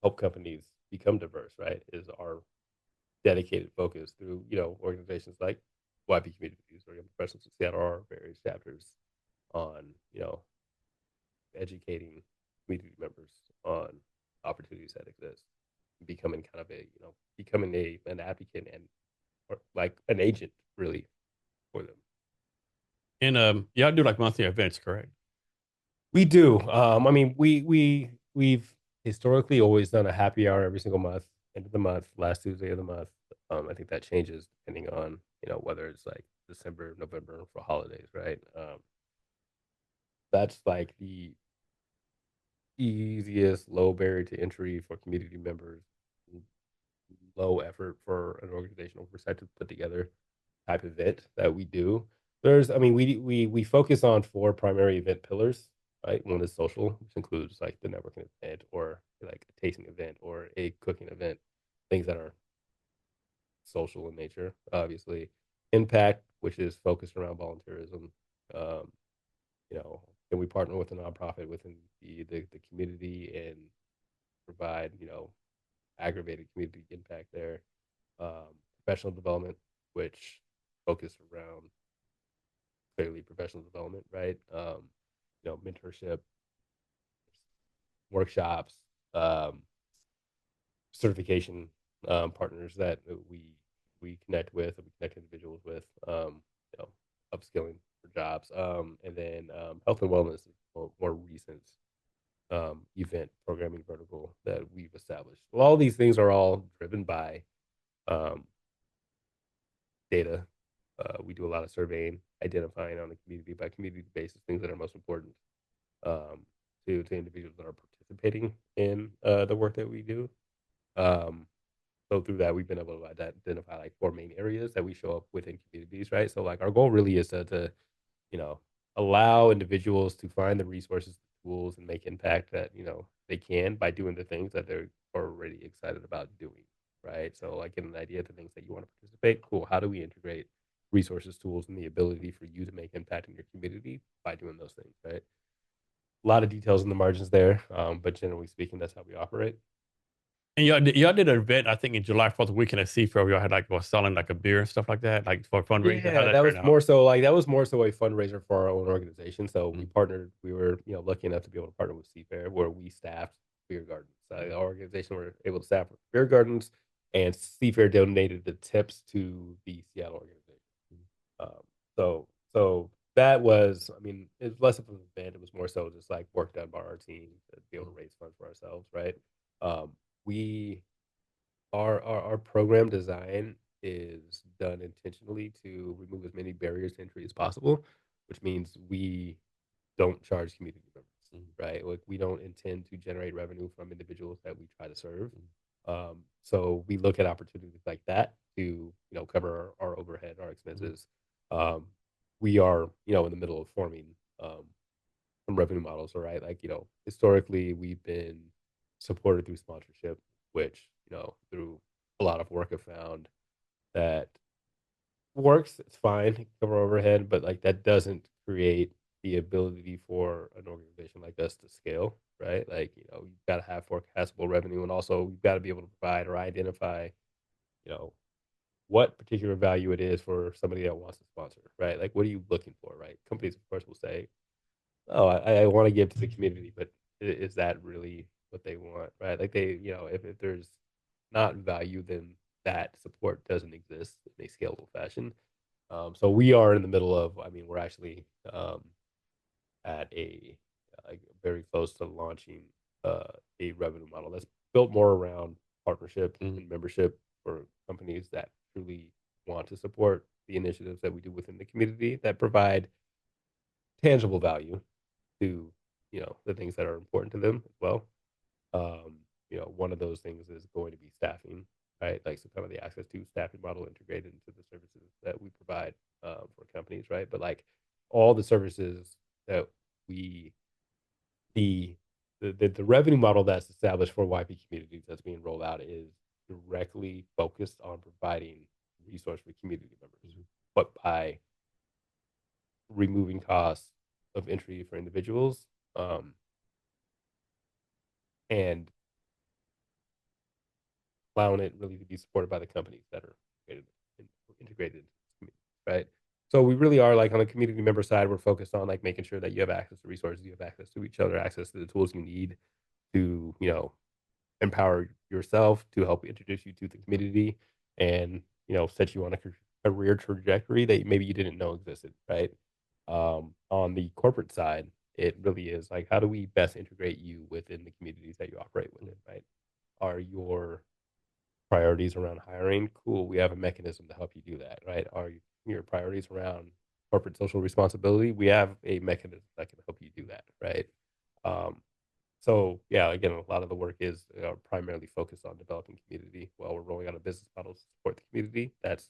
help companies become diverse, right? Is our dedicated focus through organizations like YP Communities or Young Professionals in Seattle, our various chapters on educating community members on opportunities that exist, becoming kind of becoming an advocate and or like an agent really for them. And y'all do like monthly events, correct? We do. I mean, we've historically always done a happy hour every single month, end of the month, last Tuesday of the month. I think that changes depending on whether it's like December, November for holidays, right? That's like the easiest low barrier to entry for community members, low effort for an organizational oversight to put together type event that we do. I mean, we focus on four primary event pillars, right? One is social, which includes like the networking event or like a tasting event or a cooking event, things that are social in nature. Obviously, impact, which is focused around volunteerism. Um, can we partner with a nonprofit within the community and provide aggravated community impact there? Professional development, which focus around clearly professional development, right? Mentorship, workshops, um, certification partners that we connect with, and we connect individuals with, upskilling for jobs, and then health and wellness is more recent event programming vertical that we've established. Well, all these things are all driven by um, data. We do a lot of surveying, identifying on a community by community basis things that are most important um, to individuals that are participating in the work that we do. Um, so through that, we've been able to identify like four main areas that we show up within communities, right? So like our goal really is to you know, allow individuals to find the resources, tools, and make impact that they can by doing the things that they're already excited about doing, right? So, like, get an idea of the things that you want to participate. Cool. How do we integrate resources, tools, and the ability for you to make impact in your community by doing those things, right? A lot of details in the margins there, but generally speaking, that's how we operate. And y'all did an event, I think, in July 4th weekend at Seafair. Y'all had like was selling like a beer and stuff like that, like for a fundraiser. How Yeah, that that was turn out? more so like that was more so a fundraiser for our own organization. So we Mhm. partnered. We were lucky enough to be able to partner with Seafair, where we staffed beer gardens. Our organization were able to staff beer gardens, and Seafair donated the tips to the Seattle organization. Um, so that was, I mean, it was less of an event. It was more so just like work done by our team to be able to raise funds for ourselves, right? We our program design is done intentionally to remove as many barriers to entry as possible, which means we don't charge community members. right? Like we don't intend to generate revenue from individuals that we try to serve. So we look at opportunities like that to, cover our overhead, our expenses. Um, we are, in the middle of forming some revenue models, all right? Like, historically we've been supported through sponsorship, which, through a lot of work have found that works. It's fine, it can cover overhead, but like that doesn't create the ability for an organization like us to scale, right? Like, you've got to have forecastable revenue, and also you've got to be able to provide or identify, you know, what particular value it is for somebody that wants to sponsor, right? Like, what are you looking for, right? Companies, of course, will say, "Oh, I want to give to the community," but is that really what they want, right? Like they, if there's not value, then that support doesn't exist in a scalable fashion. So we are in the middle of, I mean, we're actually at like very close to launching uh, a revenue model that's built more around partnership Mm-hmm. and membership for companies that truly want to support the initiatives that we do within the community that provide tangible value to, the things that are important to them as well. Um, one of those things is going to be staffing, right? Like, so kind of the access to staffing model integrated into the services that we provide for companies, right? But like all the services that we, the, the revenue model that's established for YP communities that's being rolled out is directly focused on providing resource for community members, but by removing costs of entry for individuals, um, and allowing it really to be supported by the companies that are integrated, right? So we really are like on the community member side, we're focused on like making sure that you have access to resources, you have access to each other, access to the tools you need to, empower yourself, to help introduce you to the community, and, set you on a career trajectory that maybe you didn't know existed, right? On the corporate side, it really is like, how do we best integrate you within the communities that you operate within, right? Are your priorities around hiring? Cool, we have a mechanism to help you do that, right? Are your priorities around corporate social responsibility? We have a mechanism that can help you do that, right? Um, so yeah, again, a lot of the work is primarily focused on developing community while we're rolling out a business model to support the community that's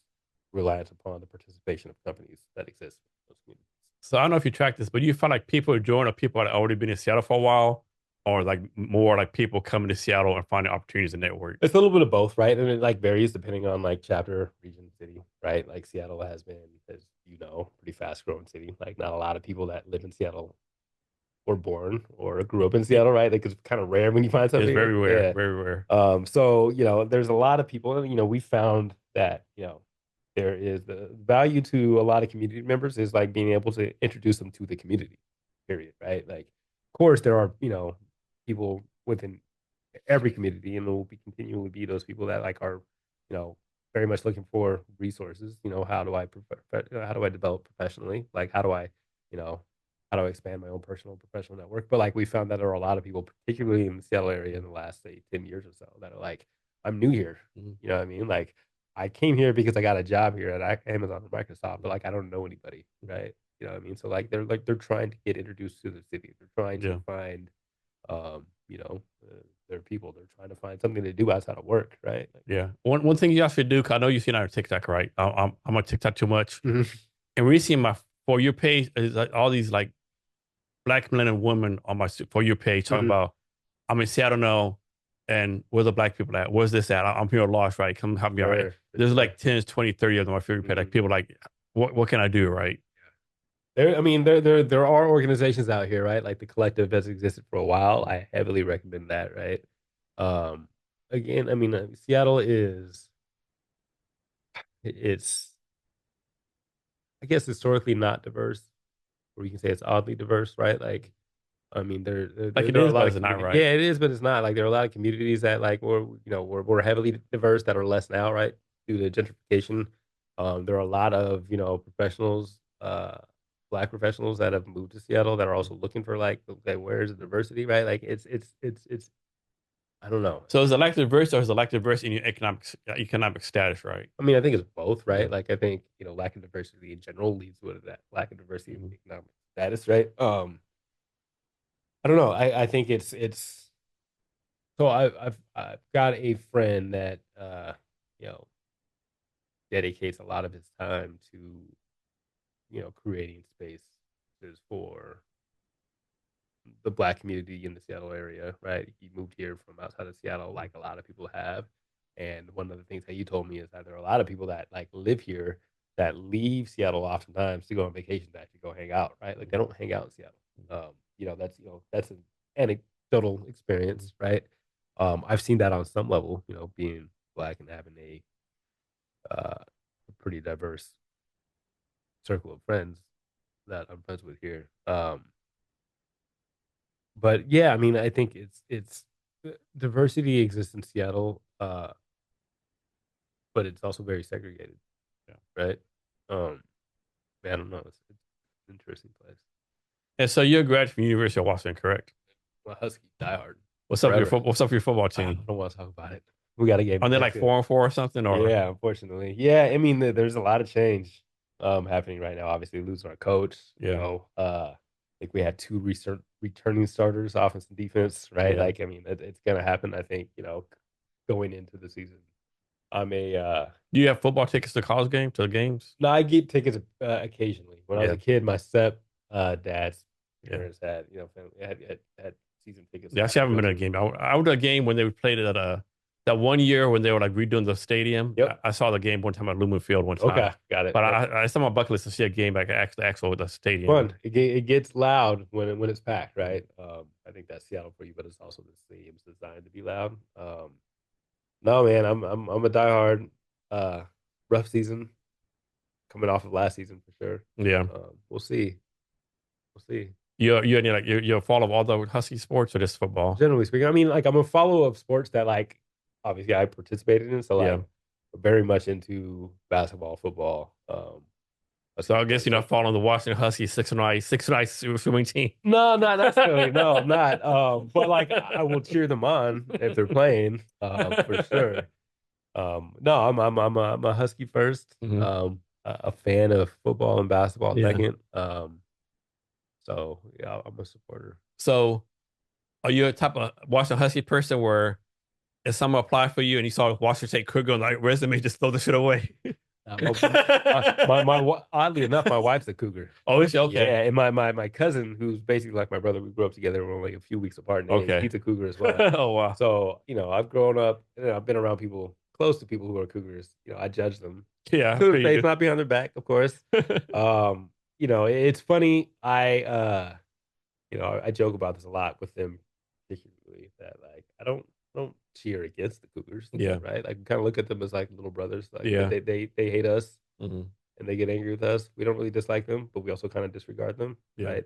reliant upon the participation of companies that exist in those communities. So I don't know if you track this, but you find like people who join or people that already been in Seattle for a while, or like more like people coming to Seattle and finding opportunities to network. It's a little bit of both, right? And it like varies depending on like chapter, region, city, right? Like Seattle has been, as you know, pretty fast growing city. Like not a lot of people that live in Seattle were born or grew up in It- Seattle, right? Like it's kind of rare when you find It's something very here. rare, Yeah. very rare. So there's a lot of people. We found that there is the value to a lot of community members is like being able to introduce them to the community. Period. Right. Like, of course, there are people within every community, and there will be continually be those people that like are very much looking for resources. How do I develop professionally? Like, you know how do I expand my own personal and professional network? But like we found that there are a lot of people, particularly in the Seattle area, in the last say 10 years or so, that are like, I'm new here. Mhm. You know what I mean? Like, I came here because I got a job here at Amazon or Microsoft, but like I don't know anybody, right? You know what I mean? So like they're trying to get introduced to the city. They're trying to Yeah, find um, you know, their people. They're trying to find something to do outside of work, right? Like, yeah. One thing you should do, 'cause I know you've seen our TikTok, right? I'm on TikTok too much, mhm, and we see my For You page is like all these like black men and women on my For You page talking mhm, about I'm in Seattle now, and where the black people at? Where's this at? I'm here lost, right? Come help me out. sure, for There's sure. like 10, 20, 30 of them on my favorite page. Like Mhm. people like, what can I do, right? I mean, there are organizations out here, right? Like the collective has existed for a while. I heavily recommend that, right? Um, Again, I mean, Seattle is it's I guess historically not diverse, or you can say it's oddly diverse, right? Like, I mean, Like it there are a is, lot but of it's not communities. right. Yeah, it is, but it's not. Like there are a lot of communities that like we're heavily diverse that are less now, right? Due to gentrification. There are a lot of professionals, black professionals that have moved to Seattle that are also looking for like, okay, where's the diversity, right? Like it's I don't know. So is it like diverse or is it like diverse in your economic status, right? I mean, I think it's both, Yeah. right? Like I think lack of diversity in general leads to that lack of diversity in Mhm. economic status, right? I don't know. I think it's so I've got a friend that you know dedicates a lot of his time to creating spaces for the Black community in the Seattle area, right? He moved here from outside of Seattle, like a lot of people have. And one of the things that you told me is that there are a lot of people that like live here that leave Seattle oftentimes to go on vacation to actually go hang out, right? Like they don't hang out in Seattle. That's an anecdotal experience, right? I've seen that on some level, being Black and having a pretty diverse circle of friends that I'm friends with here. But yeah, I mean, I think it's diversity exists in Seattle, but it's also very segregated, Yeah. right? Um, man, I don't know. It's an interesting place. And so you're a graduate from University of Washington, correct? Well, Husky diehard What's up with your forever. What's up with your football I team? don't want to talk about it. We got a game Are they today like too. 4-4 or something? Or Yeah, unfortunately. Yeah, I mean, there's a lot of change happening right now. Obviously, losing our coach. yeah, I think we had two returning starters, offense and defense, right? yeah. Like, I mean, it's gonna happen. I think going into the season. I'm a Do you have football tickets to college game to the games? no, I get tickets occasionally. When I was Yeah, a kid, my step dad's yeah. parents had family had season tickets, Yeah, so I I actually could haven't go been to a to. game. I went to a game when they played it at that one year when they were like redoing the stadium. Yep. I saw the game one time at Lumen Field one Okay, time, got it. but Yep. I saw my bucket list to see a game back at the actual the stadium. Fun. It gets loud when it's packed, right? I think that's Seattle for you, but it's also the stadium's designed to be loud. No, man, I'm a diehard. Uh, Rough season coming off of last season for sure. Yeah, We'll see. We'll see. you're a follow of all the Husky sports or just football? Generally speaking, I mean, like I'm a follower of sports that like obviously I participated in, so Yeah. like very much into basketball, football, So Husky I guess sports. you're not following the Washington Huskies six and I swimming team. No, not necessarily. No, I'm not. But like I will cheer them on if they're playing, for sure. No, I'm a Husky first. Mhm. A fan of football and basketball Yeah. second. So yeah, I'm a supporter. So are you a type of Washington Husky person where if someone applied for you and you saw Washington State Kruger on like resume, just throw the shit away? Oddly enough, my wife's a Cougar. Oh, is she? Okay. Yeah, and my cousin, who's basically like my brother, we grew up together. We're only a few weeks apart in age. Okay. He's a Cougar as well. Oh wow. So I've grown up. I've been around people close to people who are Cougars. I judge them Yeah, to their pretty face, good. not behind their back, of course. It's funny. I joke about this a lot with them, particularly that like I don't cheer against the Cougars, Yeah. right? Like we kind of look at them as like little brothers. Like Yeah. they hate us Hmm. and they get angry with us. We don't really dislike them, but we also kind of disregard them, Yeah. right?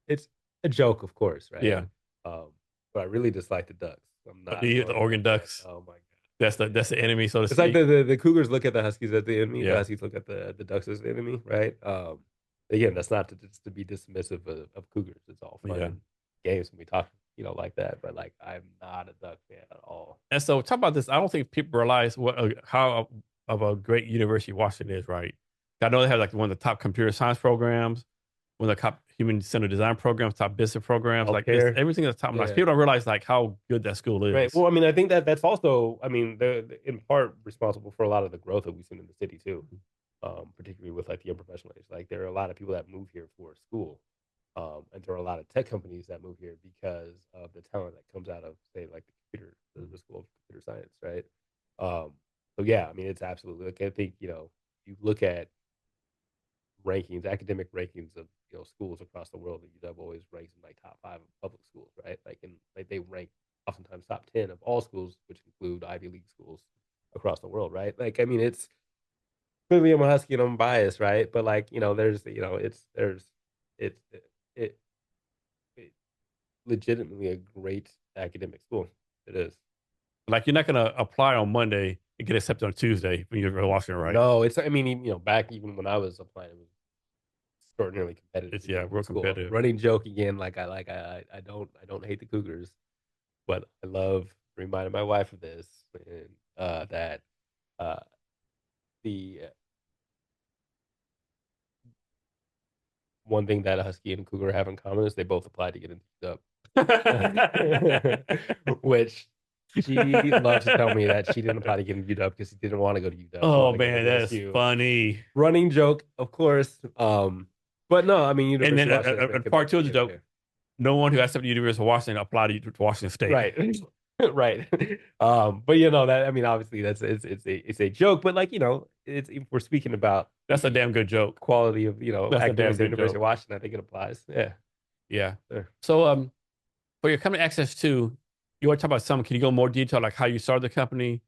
It's a joke, of course, right? Yeah. Um, but I really dislike the Ducks. I'm not The an Oregon Oregon fan. Ducks. Oh my god. That's the enemy, so to It's like speak. the Cougars look at the Huskies as the enemy. The Yeah. Huskies look at the Ducks as the enemy, right? Again, that's not to be dismissive of Cougars. It's all fun Yeah. and games when we talk, like that. But like, I'm not a Duck fan at all. And so talk about this. I don't think people realize how of a great university Washington is, right? I know they have like one of the top computer science programs, one of the top human centered design programs, top business programs. Like it's Healthcare, everything at the top. Like yeah, people don't realize like how good that school right. is. Well, I mean, I think that's also, I mean, they're in part responsible for a lot of the growth that we've seen in the city too, particularly with like the young professional age. Like there are a lot of people that move here for school. And there are a lot of tech companies that move here because of the talent that comes out of, say, like the school of computer science, right? So yeah, I mean, it's absolutely like I think you look at rankings, academic rankings of schools across the world. That UW always ranks in like top 5 of public schools, right? Like and like they rank oftentimes top 10 of all schools, which include Ivy League schools across the world, right? Like I mean, it's clearly I'm a Husky and I'm biased, right? But like there's it's it, it legitimately a great academic school. It is. Like you're not gonna apply on Monday and get accepted on Tuesday when you're in Washington, right? No, it's I mean, back even when I was applying, it was extraordinarily competitive It's to get yeah, into real the school. competitive. Running joke again, like I don't hate the Cougars, but I love reminding my wife of this and that uh the one thing that a husky and cougar have in common is they both applied to get into UW. Which she loves to tell me that she didn't apply to get into UW because she didn't want to go to UW. She Oh wanted to go man, to that's ASU. funny. Running joke, of course. But no, I mean And University then of Washington has been part two of the good. joke: no one who has to the University of Washington applied to Washington State. Right. Right. But that I mean obviously it's a joke, but like, it's if we're speaking about That's a the damn good joke. quality of, That's a damn academics at the good University joke. of Washington, I think it applies. Yeah. Yeah. Sure. So for your company access to, you want to talk about some? Can you go more detail, like how you started the company,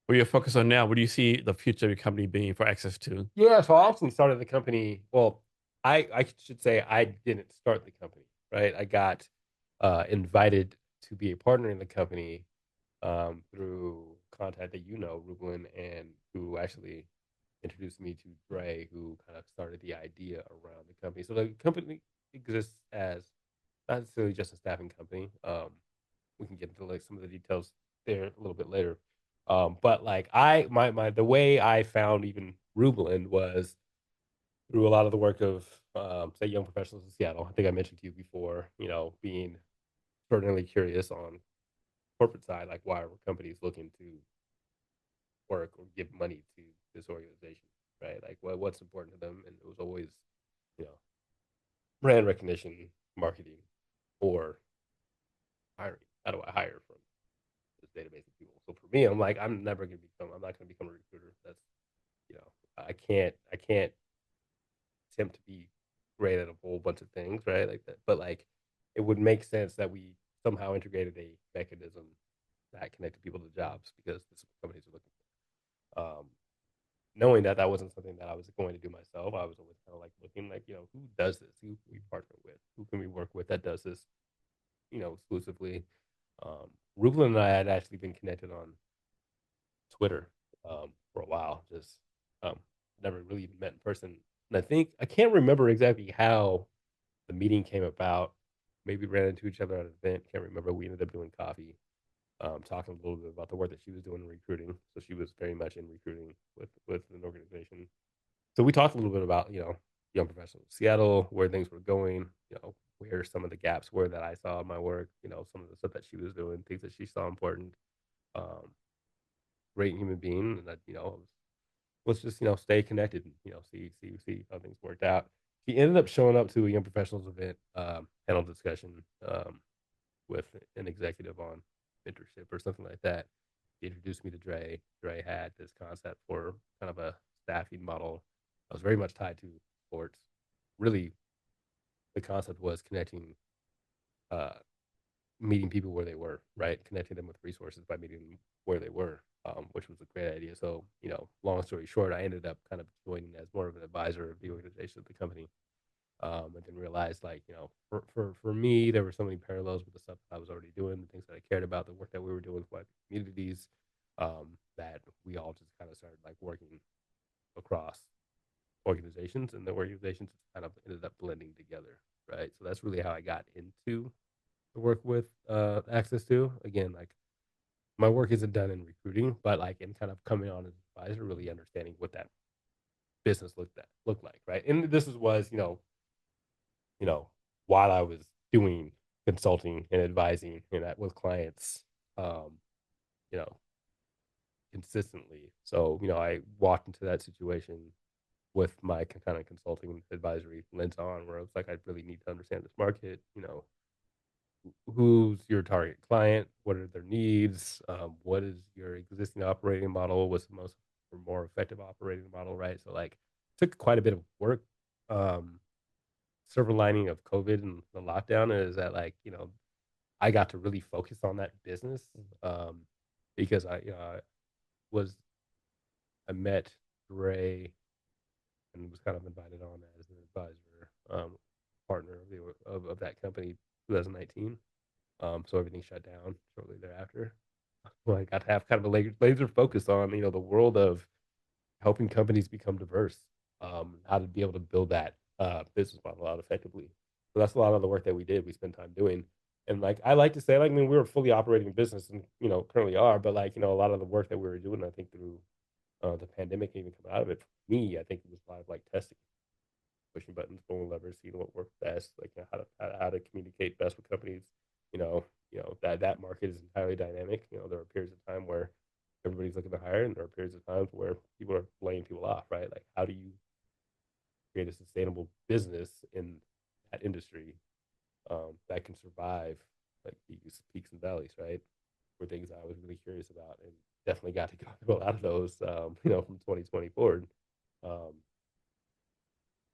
what you're focused on now? What do you see the future of your company being for access to? Yeah, so I actually started the company. Well, I should say I didn't start the company, right? I got invited to be a partner in the company through contact that Rublin, and who actually introduced me to Dre, who kind of started the idea around the company. So the company exists as not necessarily just a staffing company. We can get into like some of the details there a little bit later. But like the way I found even Rublin was through a lot of the work of say young professionals in Seattle. I think I mentioned to you before, being extraordinarily curious on corporate side, like why are companies looking to work or give money to this organization, right? Like what's important to them, and it was always, you know, brand recognition, marketing, or hiring. How do I hire from this database of people? So for me, I'm like, I'm not gonna become a recruiter. That's, I can't attempt to be great at a whole bunch of things, right? Like that. But like, it would make sense that we somehow integrated a mechanism that connected people to jobs because this is what companies are looking for. Knowing that that wasn't something that I was going to do myself, I was always kind of like looking like, who does this? Who can we partner with? Who can we work with that does this, exclusively? Rublin and I had actually been connected on Twitter for a while, just um, never really even met in person. And I can't remember exactly how the meeting came about. Maybe ran into each other at an event. Can't remember. We ended up doing coffee, talking a little bit about the work that she was doing in recruiting. So she was very much in recruiting with an organization. So we talked a little bit about young professionals in Seattle, where things were going, where some of the gaps were that I saw in my work, some of the stuff that she was doing, things that she saw important. Um, Great human being, and that let's just stay connected and see how things worked out. He ended up showing up to a young professionals event, panel discussion with an executive on mentorship or something like that. He introduced me to Dre. Dre had this concept for kind of a staffing model. I was very much tied to sports. Really, the concept was connecting, uh, meeting people where they were, right? Connecting them with resources by meeting them where they were, which was a great idea. So, long story short, I ended up kind of joining as more of an advisor of the organization of the company. And then realized, like, for me, there were so many parallels with the stuff that I was already doing, the things that I cared about, the work that we were doing with communities, that we all just kind of started like working across organizations, and the organizations kind of ended up blending together, right? So that's really how I got into the work with Access to. Again, like my work isn't done in recruiting, but like in kind of coming on as an advisor, really understanding what that business looked like, right? And this was, you know, while I was doing consulting and advising and that with clients, um, you know, consistently. So, I walked into that situation with my kind of consulting advisory lens on, where I was like, I really need to understand this market, who's your target client, what are their needs, what is your existing operating model, what's the most or more effective operating model, right? So like took quite a bit of work. Silver lining of COVID and the lockdown is that, like, I got to really focus on that business, because was I met Ray and was kind of invited on as an advisor, partner of that company 2019. So everything shut down shortly thereafter. Well, I got to have kind of a laser focus on the world of helping companies become diverse, how to be able to build that business model out effectively. So that's a lot of the work that we did. We spent time doing, and like I like to say, like, I mean, we were a fully operating business, and currently are, but like a lot of the work that we were doing, I think through the pandemic, and even coming out of it, for me, I think it was a lot of like testing. pushing buttons, pulling levers, seeing what works best, like how to communicate best with companies. You know, that market is entirely dynamic. There are periods of time where everybody's looking to hire, and there are periods of times where people are laying people off. Right? Like, how do you create a sustainable business in that industry that can survive like peaks and valleys? Right? Were things I was really curious about, and definitely got to go through a lot of those. From 2020 forward. Um,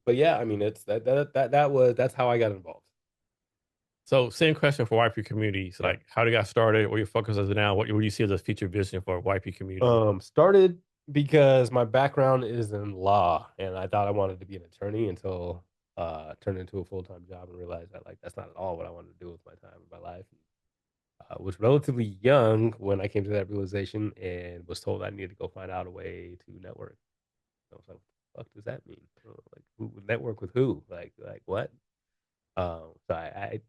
but yeah, I mean, it's that's how I got involved. So, same question for YP communities. Yeah. Like, how they got started, where your focus is now, what you see as a future vision for YP community? Started because my background is in law, and I thought I wanted to be an attorney until turned into a full time job and realized that like that's not at all what I wanted to do with my time in my life. Was relatively young when I came to that realization and was told I needed to go find out a way to network. I was like, what the fuck does that mean? Like, who network with who? Like what? So I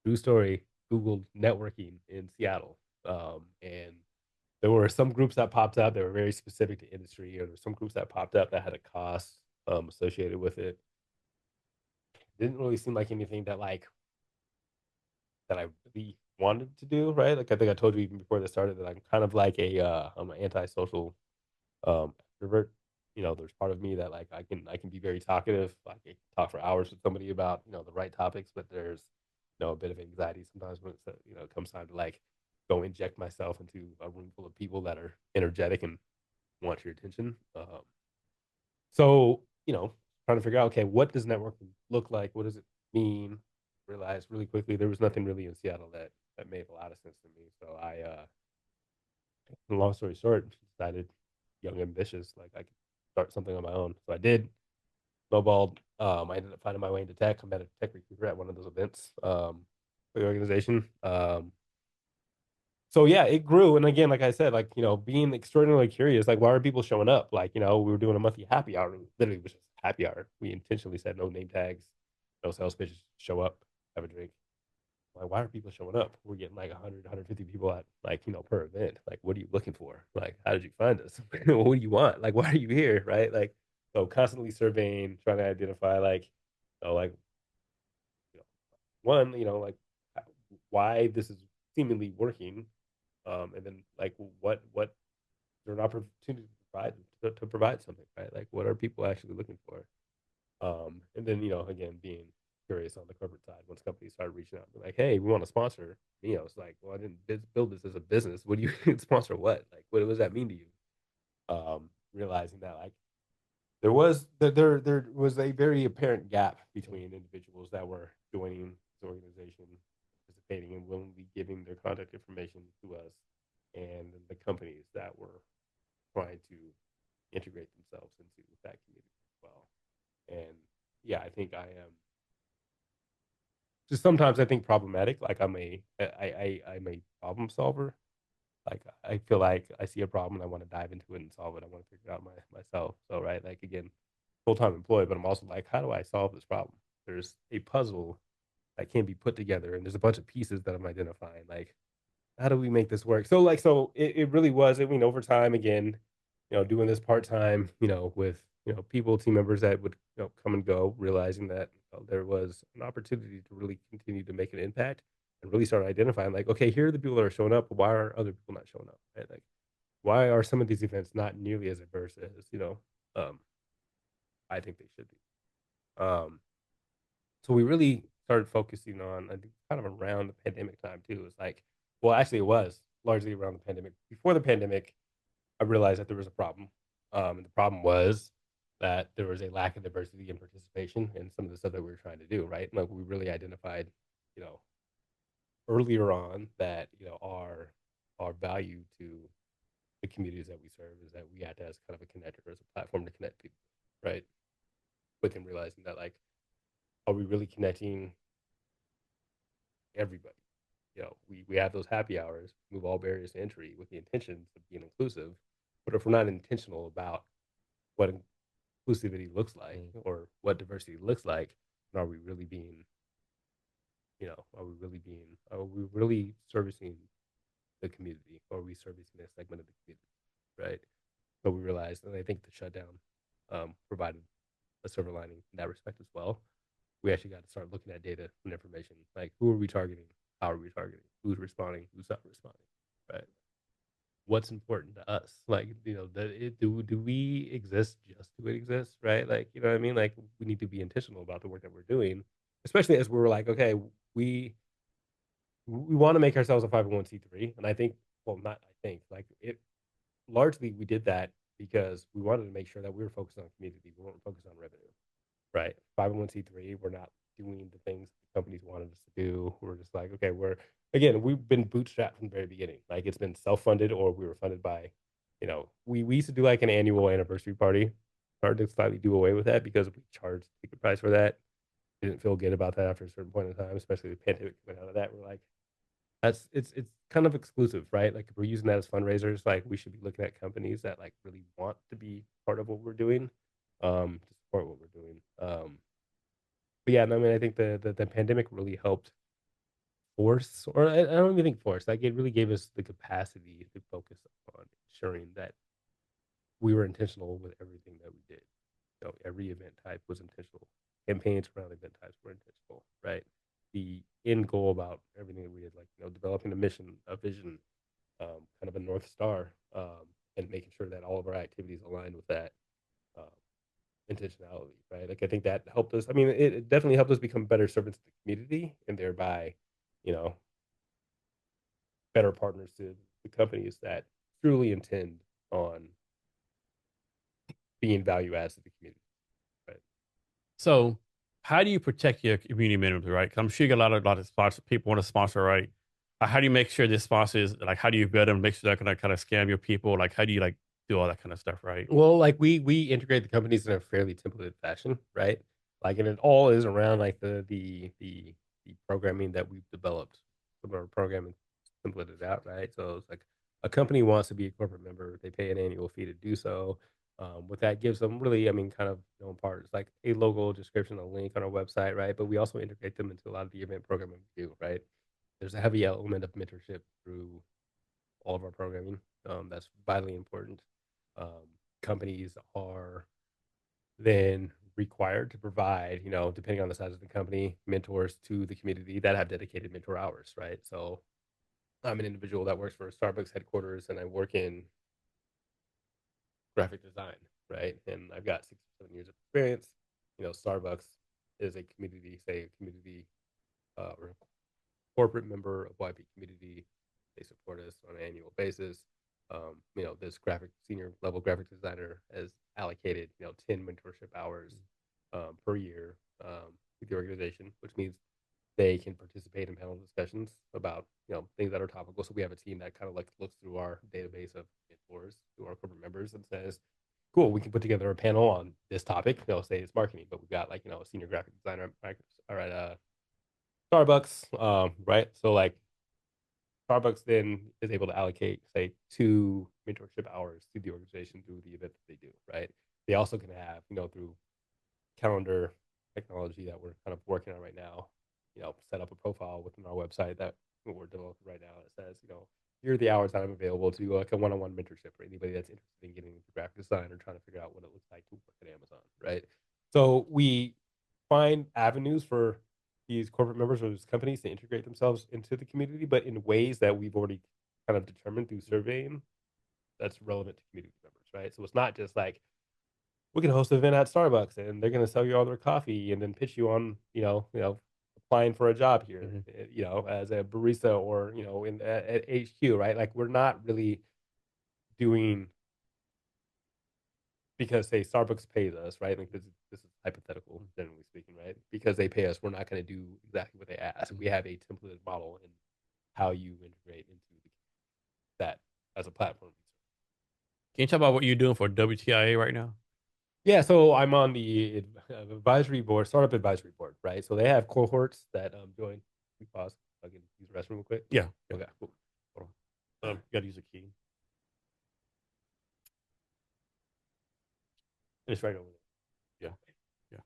true story, Googled networking in Seattle. And there were some groups that popped up that were very specific to industry, or there were some groups that popped up that had a cost associated with it. Didn't really seem like anything that I really wanted to do, right? Like I think I told you even before this started that I'm kind of like I'm an antisocial extrovert. There's part of me that like I can be very talkative. I can talk for hours with somebody about the right topics, but there's a bit of anxiety sometimes when it comes time to like go inject myself into a room full of people that are energetic and want your attention. So trying to figure out, okay, what does networking look like? What does it mean? Realized really quickly there was nothing really in Seattle that made a lot of sense to me. So long story short, decided, young ambitious, like I could start something on my own. So I did. Snowballed. I ended up finding my way into tech. I met a tech recruiter at one of those events for the organization. So yeah, it grew. And again, like I said, like being extraordinarily curious, like why are people showing up? Like we were doing a monthly happy hour. And literally, it was just happy hour. We intentionally said no name tags, no sales pitches. Show up, have a drink. Like, why are people showing up? We're getting like 100, 150 people at like, per event. Like, what are you looking for? Like, how did you find us? What do you want? Like, why are you here? Right. Like, so constantly surveying, trying to identify like, like, you know, one, like why this is seemingly working. And then like, what is there an opportunity to provide something, right? Like, what are people actually looking for? And then, again, being curious on the corporate side, once companies started reaching out, like, hey, we want to sponsor. It's like, well, I didn't build this as a business. What do you sponsor? What? Like, what does that mean to you? Realizing that, like, there was a very apparent gap between individuals that were joining this organization, participating and willingly giving their contact information to us, and the companies that were trying to integrate themselves into that community as well. And yeah, I think I am just sometimes I think problematic. Like I'm a problem solver. Like I feel like I see a problem and I want to dive into it and solve it. I want to figure it out myself. So right, like again, full time employee, but I'm also like, how do I solve this problem? There's a puzzle that can be put together, and there's a bunch of pieces that I'm identifying. Like, how do we make this work? So it really was. I mean, over time, again, doing this part time, with people, team members that would come and go, realizing that there was an opportunity to really continue to make an impact and really start identifying, like, okay, here are the people that are showing up, but why are other people not showing up? Right? Like, why are some of these events not nearly as diverse as um, I think they should be? Um, so we really started focusing on, I think, kind of around the pandemic time too. It's like, well, actually, it was largely around the pandemic. Before the pandemic, I realized that there was a problem. And the problem was that there was a lack of diversity and participation in some of the stuff that we were trying to do, right? Like we really identified, you know, earlier on that, our value to the communities that we serve is that we had to as kind of a connector, as a platform to connect people, right? But then realizing that like, are we really connecting everybody? We have those happy hours, move all barriers to entry with the intentions of being inclusive. But if we're not intentional about what inclusivity looks like or what diversity looks like, and are we really servicing the community? Or are we servicing a segment of the community? Right. So we realized, and I think the shutdown provided a silver lining in that respect as well. We actually got to start looking at data and information, like who are we targeting, how are we targeting, who's responding, who's not responding, right? What's important to us? Like, do we exist just to exist, right? Like, you know what I mean? Like, we need to be intentional about the work that we're doing, especially as we're like, okay, we we want to make ourselves a 501(c)(3), and I think, well, not I think, like it largely we did that because we wanted to make sure that we were focused on community. We weren't focused on revenue, right? 501(c)(3), we're not doing the things the companies wanted us to do. We're just like, okay, we've been bootstrapped from the very beginning. Like it's been self-funded or we were funded by, we used to do like an annual anniversary party. Started to slightly do away with that because we charged ticket price for that. Didn't feel good about that after a certain point in time, especially the pandemic coming out of that. We're like, it's kind of exclusive, right? Like if we're using that as fundraisers, like we should be looking at companies that like really want to be part of what we're doing, to support what we're doing. But yeah, no, I mean, I think the pandemic really helped force, or I don't even think force, like it really gave us the capacity to focus on ensuring that we were intentional with everything that we did. Every event type was intentional. Campaigns around event types were intentional, right? The end goal about everything that we did, like developing a mission, a vision, kind of a north star, and making sure that all of our activities aligned with that um, intentionality, right? Like I think that helped us. I mean, it definitely helped us become better servants to the community, and thereby, you know, better partners to the companies that truly intend on being value adds to the community, right? So, how do you protect your community members, right? 'Cause I'm sure you get a lot of sponsor people want to sponsor, right? How do you make sure this sponsor is like? How do you vet them? Make sure they're gonna kind of scam your people. Like, how do you like do all that kind of stuff, right? Well, like we integrate the companies in a fairly templated fashion, right? Like, and it all is around like the programming that we've developed. Some of our programming templated out, right? So it's like a company wants to be a corporate member, they pay an annual fee to do so. What that gives them, really, I mean, kind of parts like a logo, description, a link on our website, right? But we also integrate them into a lot of the event programming we do, right? There's a heavy element of mentorship through all of our programming. That's vitally important. Um, Companies are then required to provide, depending on the size of the company, mentors to the community that have dedicated mentor hours, right? So I'm an individual that works for Starbucks headquarters and I work in graphic design, right? And I've got 6 or 7 years of experience. Starbucks is a community, say a community or corporate member of YP Community. They support us on an annual basis. This senior level graphic designer has allocated, 10 mentorship hours per year with the organization, which means they can participate in panel discussions about, things that are topical. So we have a team that kind of like looks through our database of mentors, through our corporate members, and says, cool, we can put together a panel on this topic. Say it's marketing, but we've got like, a senior graphic designer at Starbucks, right? So like Starbucks then is able to allocate, say, 2 mentorship hours to the organization through the event that they do, right? They also can have, through calendar technology that we're kind of working on right now, set up a profile within our website that we're developing right now that says, here are the hours that I'm available to do like a one-on-one mentorship for anybody that's interested in getting into graphic design or trying to figure out what it looks like to work at Amazon, right? So we find avenues for these corporate members or these companies to integrate themselves into the community, but in ways that we've already kind of determined through surveying that's relevant to community members, right? So it's not just like we can host an event at Starbucks and they're going to sell you all their coffee and then pitch you on, applying for a job here, Mhm. as a barista or at HQ, right? Like we're not really doing because say Starbucks pays us, right? Like this is hypothetical, generally speaking, right? Because they pay us, we're not going to do exactly what they ask. We have a templated model in how you integrate into that as a platform. Can you talk about what you're doing for WTIA right now? Yeah, so I'm on the advisory board, startup advisory board, right? So they have cohorts that join. We pause. I can use the restroom real quick. Yeah, yeah. Okay, cool. Hold You gotta use a key. It's right over Yeah, yeah.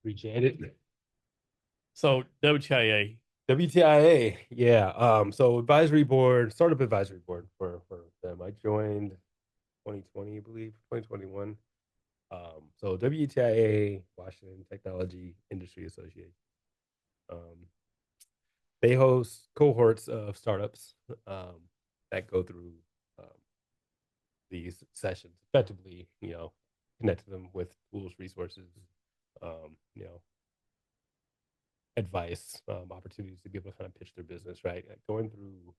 Appreciate it. So WTIA, WTIA, yeah. So advisory board, startup advisory board for them. I joined 2020, I believe, 2021. So WTIA, Washington Technology Industry Association. Um, they host cohorts of startups that go through um, these sessions. Effectively, connect them with tools, resources, you know, advice, opportunities to be able to kind of pitch their business, right? Like going through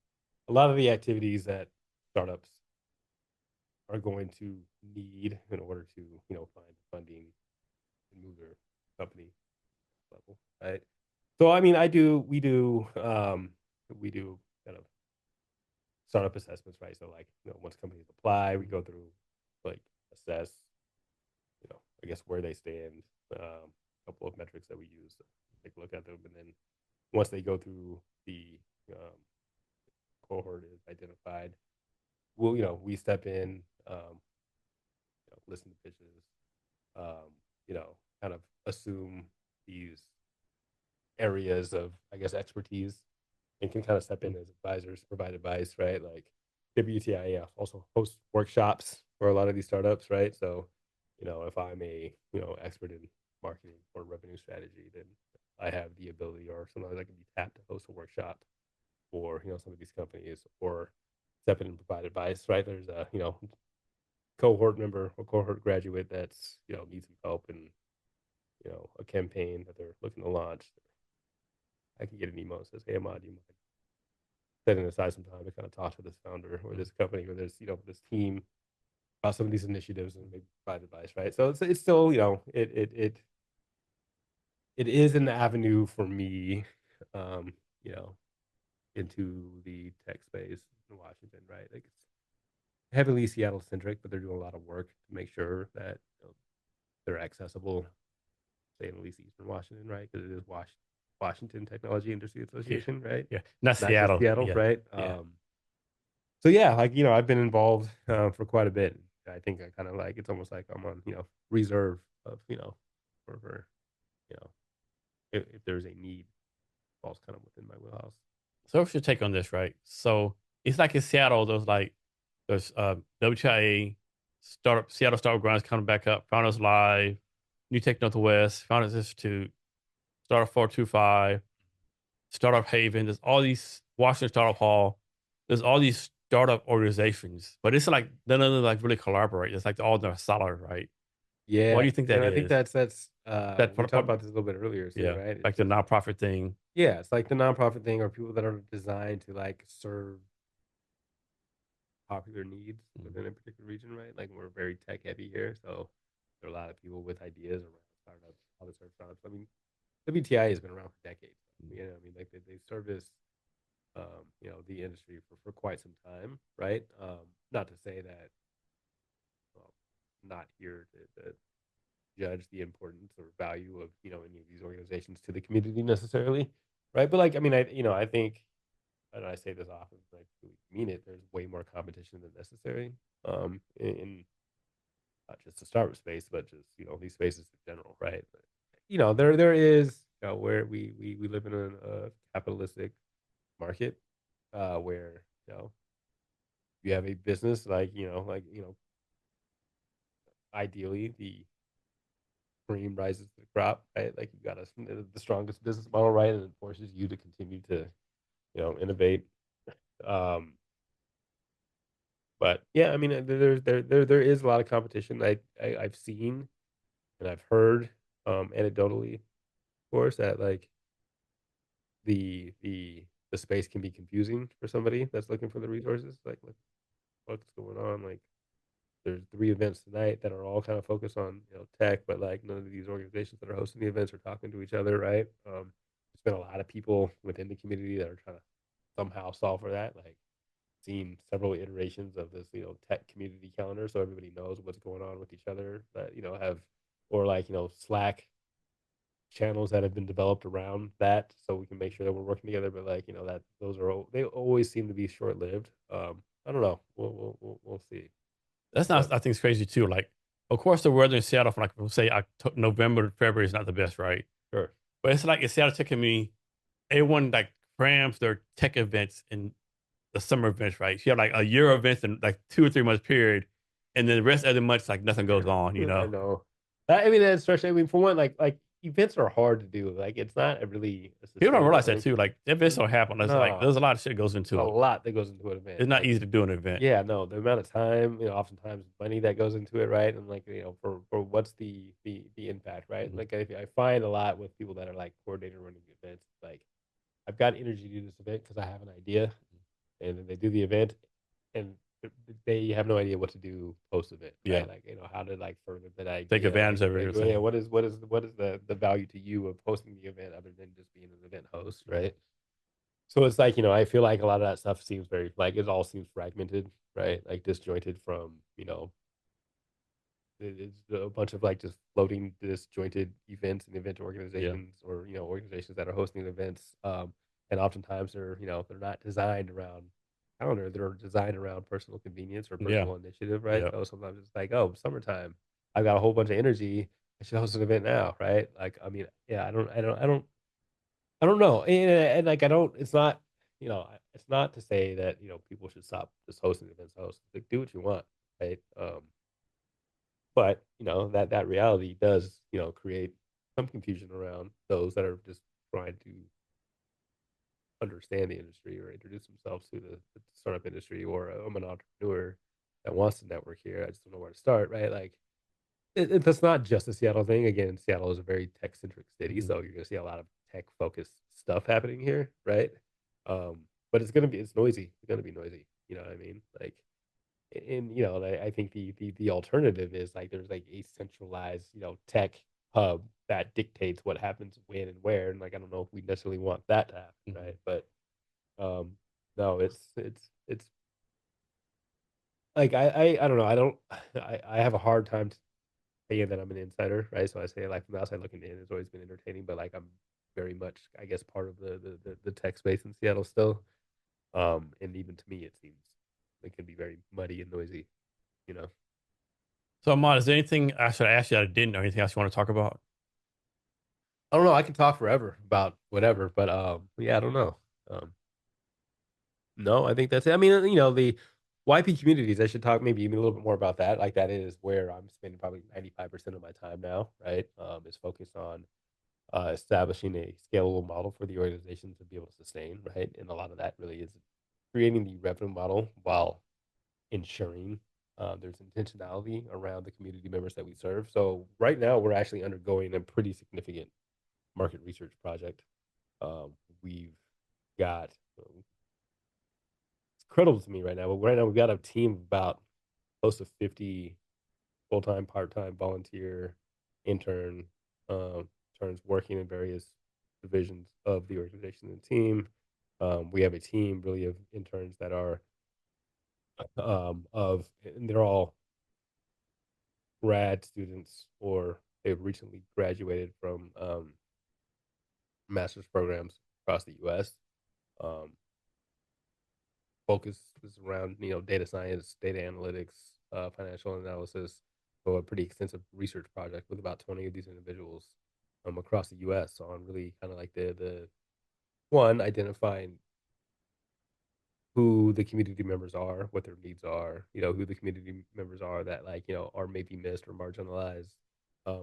a lot of the activities that startups are going to need in order to, find funding and move their company level, right? So, I mean, we do kind of startup assessments, right? So, like, once companies apply, we go through, like, assess, I guess where they stand, a couple of metrics that we use to take a look at them, and then once they go through the um, cohort is identified, we step in, listen to pitches, kind of assume these areas of, I guess, expertise, and can kind of step in as advisors, provide advice, right? Like WTI also hosts workshops for a lot of these startups, right? So, if I'm a, expert in marketing or revenue strategy, then I have the ability, or sometimes I can be tapped to host a workshop for, some of these companies, or step in and provide advice, right? There's a, cohort member or cohort graduate that's, needs some help in, a campaign that they're looking to launch. I can get an email that says, "Hey, Ahmad, you mind setting aside some time to kind of talk to this founder or this company or this, this team about some of these initiatives and maybe provide advice," right? So it's still, it is an avenue for me, um, you know, into the tech space in Washington, right? Like it's heavily Seattle centric, but they're doing a lot of work to make sure that, they're accessible, say in at least Eastern Washington, right? Because it is Washington Technology Industry yeah, Association, right? yeah, not Not just Seattle, Seattle, yeah, right? yeah. So yeah, like I've been involved for quite a bit. I think I kind of like it's almost like I'm on reserve of for if there's a need, falls kind of within my wheelhouse. So what's your take on this, right? So it's like in Seattle, there's WTIA startup Seattle Startup Grind coming back up, Founders Live, New Tech Northwest, Founders Institute, Startup 425, Startup Haven. There's all these Washington Startup Hall. There's all these startup organizations, but it's like none of them like really collaborate. It's like all they're solid, right? Why do Yeah, you think and that I think is? that's That we talked about this a little bit earlier too, yeah, right? like It's the just nonprofit thing. yeah, it's like the nonprofit thing or people that are designed to like serve popular needs Mhm. within a particular region, right? Like we're very tech heavy here, so there are a lot of people with ideas around startups, how to start startups. I mean, WTI has been around for decades. I mean, like they service, the industry for quite some time, right? Not to say that, well, not here to judge the importance or value of any of these organizations to the community necessarily, right? But like, I mean, I think, and I say this often, like really mean it. There's way more competition than necessary, in not just the startup space, but just these spaces in general, right? But, there is where we live in a capitalistic market, where you have a business like ideally the cream rises to the crop, right? Like you got the strongest business model, right, and it forces you to continue to innovate. Um, but yeah, I mean, there is a lot of competition. I've seen and I've heard, anecdotally, of course, that like the space can be confusing for somebody that's looking for the resources. Like, what's going on? Like, there's 3 events tonight that are all kind of focused on tech, but like none of these organizations that are hosting the events are talking to each other, right? There's been a lot of people within the community that are trying to somehow solve for that. Like, seen several iterations of this tech community calendar, so everybody knows what's going on with each other. That have or like Slack channels that have been developed around that, so we can make sure that we're working together. But like that those are they always seem to be short lived. I don't know. We'll see. That's But not. I think it's crazy too. Like Of course, the weather in Seattle from like we'll say November to February is not the best, right? Sure. But it's like in Seattle taking me, everyone like crams their tech events in the summer events, right? You have like a year events in like 2 or 3 months period, and then the rest of the months like nothing goes on, you I know. know. I mean, that's especially. I mean, for one, like events are hard to do. Like, it's not a really a People don't sustainable realize that thing. too. Like events don't happen. It's like No, there's a lot of shit goes a into it. lot that goes into an event. It's not Like, easy to do an event. yeah, no, the amount of time, oftentimes money that goes into it, right? And like, for what's the impact, right? Mhm. Like, I find a lot with people that are like coordinator running events, like I've got energy to do this event because I have an idea, and then they do the event, and they have no idea what to do post event, Yeah, right? Like, how to like further that take idea, advantage of well, yeah, everything. what is the value to you of hosting the event other than just being an event host, Mhm. right? So it's like, I feel like a lot of that stuff seems very like it all seems fragmented, right? Like disjointed from, it's a bunch of like just floating disjointed events and event Yeah. organizations, or organizations that are hosting events. And oftentimes they're not designed around calendar. They're designed around personal convenience or Yeah. personal initiative, right? Yeah. So sometimes it's like, oh, summertime, I've got a whole bunch of energy. I should host an event now, right? Like, I mean, yeah, I don't know, and like I don't. It's not, it's not to say that people should stop just hosting events. Host, like, do what you want, right? But that reality does create some confusion around those that are just trying to understand the industry or introduce themselves to the startup industry, or I'm an entrepreneur that wants to network here. I just don't know where to start, right? Like, that's not just a Seattle thing. Again, Seattle is a very tech centric city, Mhm. so you're going to see a lot of tech focused stuff happening here, right? But it's noisy. It's going to be noisy. You know what I mean? Like, and I think the alternative is like there's like a centralized tech hub that dictates what happens when and where, and like I don't know if we necessarily want that to happen, Mhm. right? But um, no, it's like I don't know. I don't I have a hard time saying that I'm an insider, right? So I say, like, from the outside looking in, it's always been entertaining, but like I'm very much, I guess, part of the tech space in Seattle still. And even to me, it seems it can be very muddy and noisy, you know. So, Ahmad, is there anything I should ask you that I didn't, or anything else you want to talk about? I don't know. I can talk forever about whatever, but yeah, I don't know. Um, no, I think that's it. I mean, the YP communities. I should talk maybe even a little bit more about that. Like, that is where I'm spending probably 95% of my time now. Right, is focused on establishing a scalable model for the organization to be able to sustain, right? And a lot of that really is creating the revenue model while ensuring there's intentionality around the community members that we serve. So right now, we're actually undergoing a pretty significant market research project. We've got it's credible to me right now, but right now we've got a team of about close to 50 full-time, part-time, volunteer, intern, interns working in various divisions of the organization and team. We have a team really of interns that are and they're all grad students, or they've recently graduated from master's programs across the U.S. Um, Focus is around data science, data analytics, financial analysis. So a pretty extensive research project with about 20 of these individuals across the U.S. on really kind of like the one, identifying who the community members are, what their needs are, who the community members are that, like, are maybe missed or marginalized,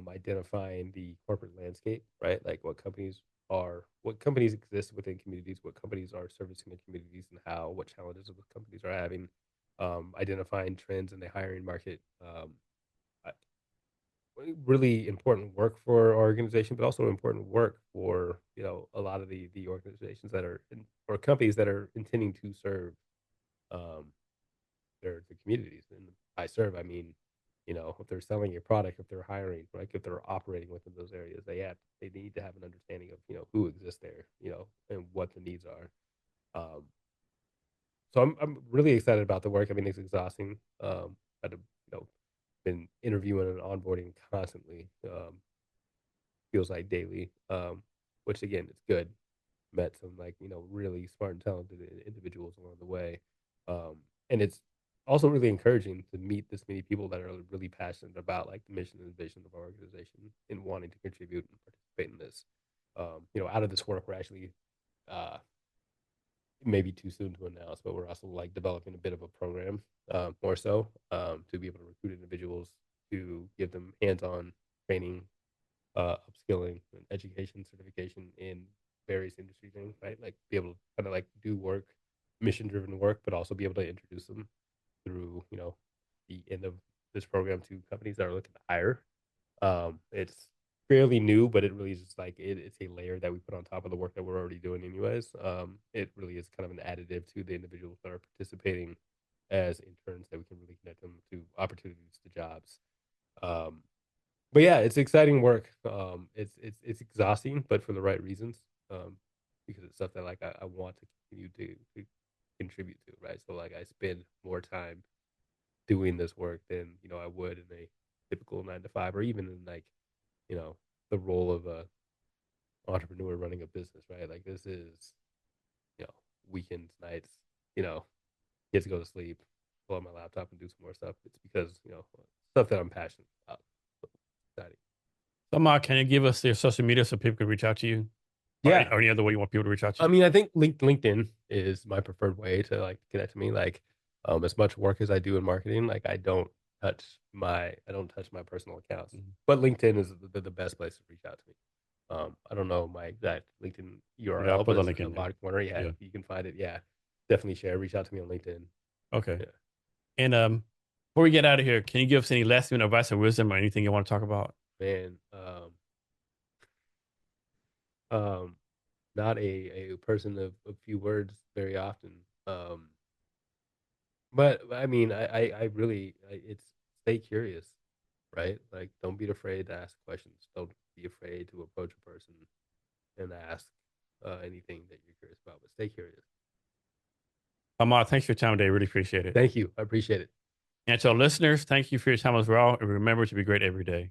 identifying the corporate landscape, right? Like, what companies exist within communities, what companies are servicing the communities, and what challenges the companies are having, identifying trends in the hiring market. I- Really important work for our organization, but also important work for a lot of the organizations that are or companies that are intending to serve um, the communities. And I serve, I mean, if they're selling a product, if they're hiring, like if they're operating within those areas, they need to have an understanding of who exists there, and what the needs are. So I'm really excited about the work. I mean, it's exhausting. I've been interviewing and onboarding constantly. Feels like daily. Which again, it's good. Met some, like, really smart and talented individuals along the way. And it's also really encouraging to meet this many people that are really passionate about like the mission and vision of our organization and wanting to contribute and participate in this. Out of this work, we're actually uh, maybe too soon to announce, but we're also like developing a bit of a program, more so, to be able to recruit individuals to give them hands-on training, upskilling, and education certification in various industry things, right? Like be able to kind of like do work, mission-driven work, but also be able to introduce them through the end of this program to companies that are looking to hire. It's fairly new, but it really is just like it's a layer that we put on top of the work that we're already doing, anyways. It really is kind of an additive to the individuals that are participating as interns that we can really connect them to opportunities to jobs. Um, but yeah, it's exciting work. It's exhausting, but for the right reasons. Because it's stuff that like I want to continue to contribute to, right? So like I spend more time doing this work than I would in a typical 9 to 5, or even in like you know the role of a entrepreneur running a business, right? Like this is you know weekends, nights, you know get to go to sleep, pull out my laptop and do some more stuff. It's because stuff that I'm passionate about. So exciting. So, Mark, can you give us your social media so people can reach out to you, Yeah, or any other way you want people to reach out to I you? mean, I think LinkedIn is my preferred way to like connect to me. Like, as much work as I do in marketing, like I don't touch my personal accounts. Mhm. But LinkedIn is the best place to reach out to me. I don't know my exact LinkedIn Yeah, I'll URL, put but the it's link in there. Ahmad Corner. Yeah, Yeah. if you can find it, yeah, definitely share. Reach out to me on LinkedIn. Okay. Yeah, And before we get out of here, can you give us any last minute advice or wisdom or anything you want to talk about? man. Um, Not a person of few words very often. Um, but I mean, I really, it's stay curious, right? Like, don't be afraid to ask questions. Don't be afraid to approach a person and ask anything that you're curious about. But stay curious. Ahmad, thanks for your time today. Really appreciate it. Thank you. I appreciate it. And to our listeners, thank you for your time as well. And remember to be great every day.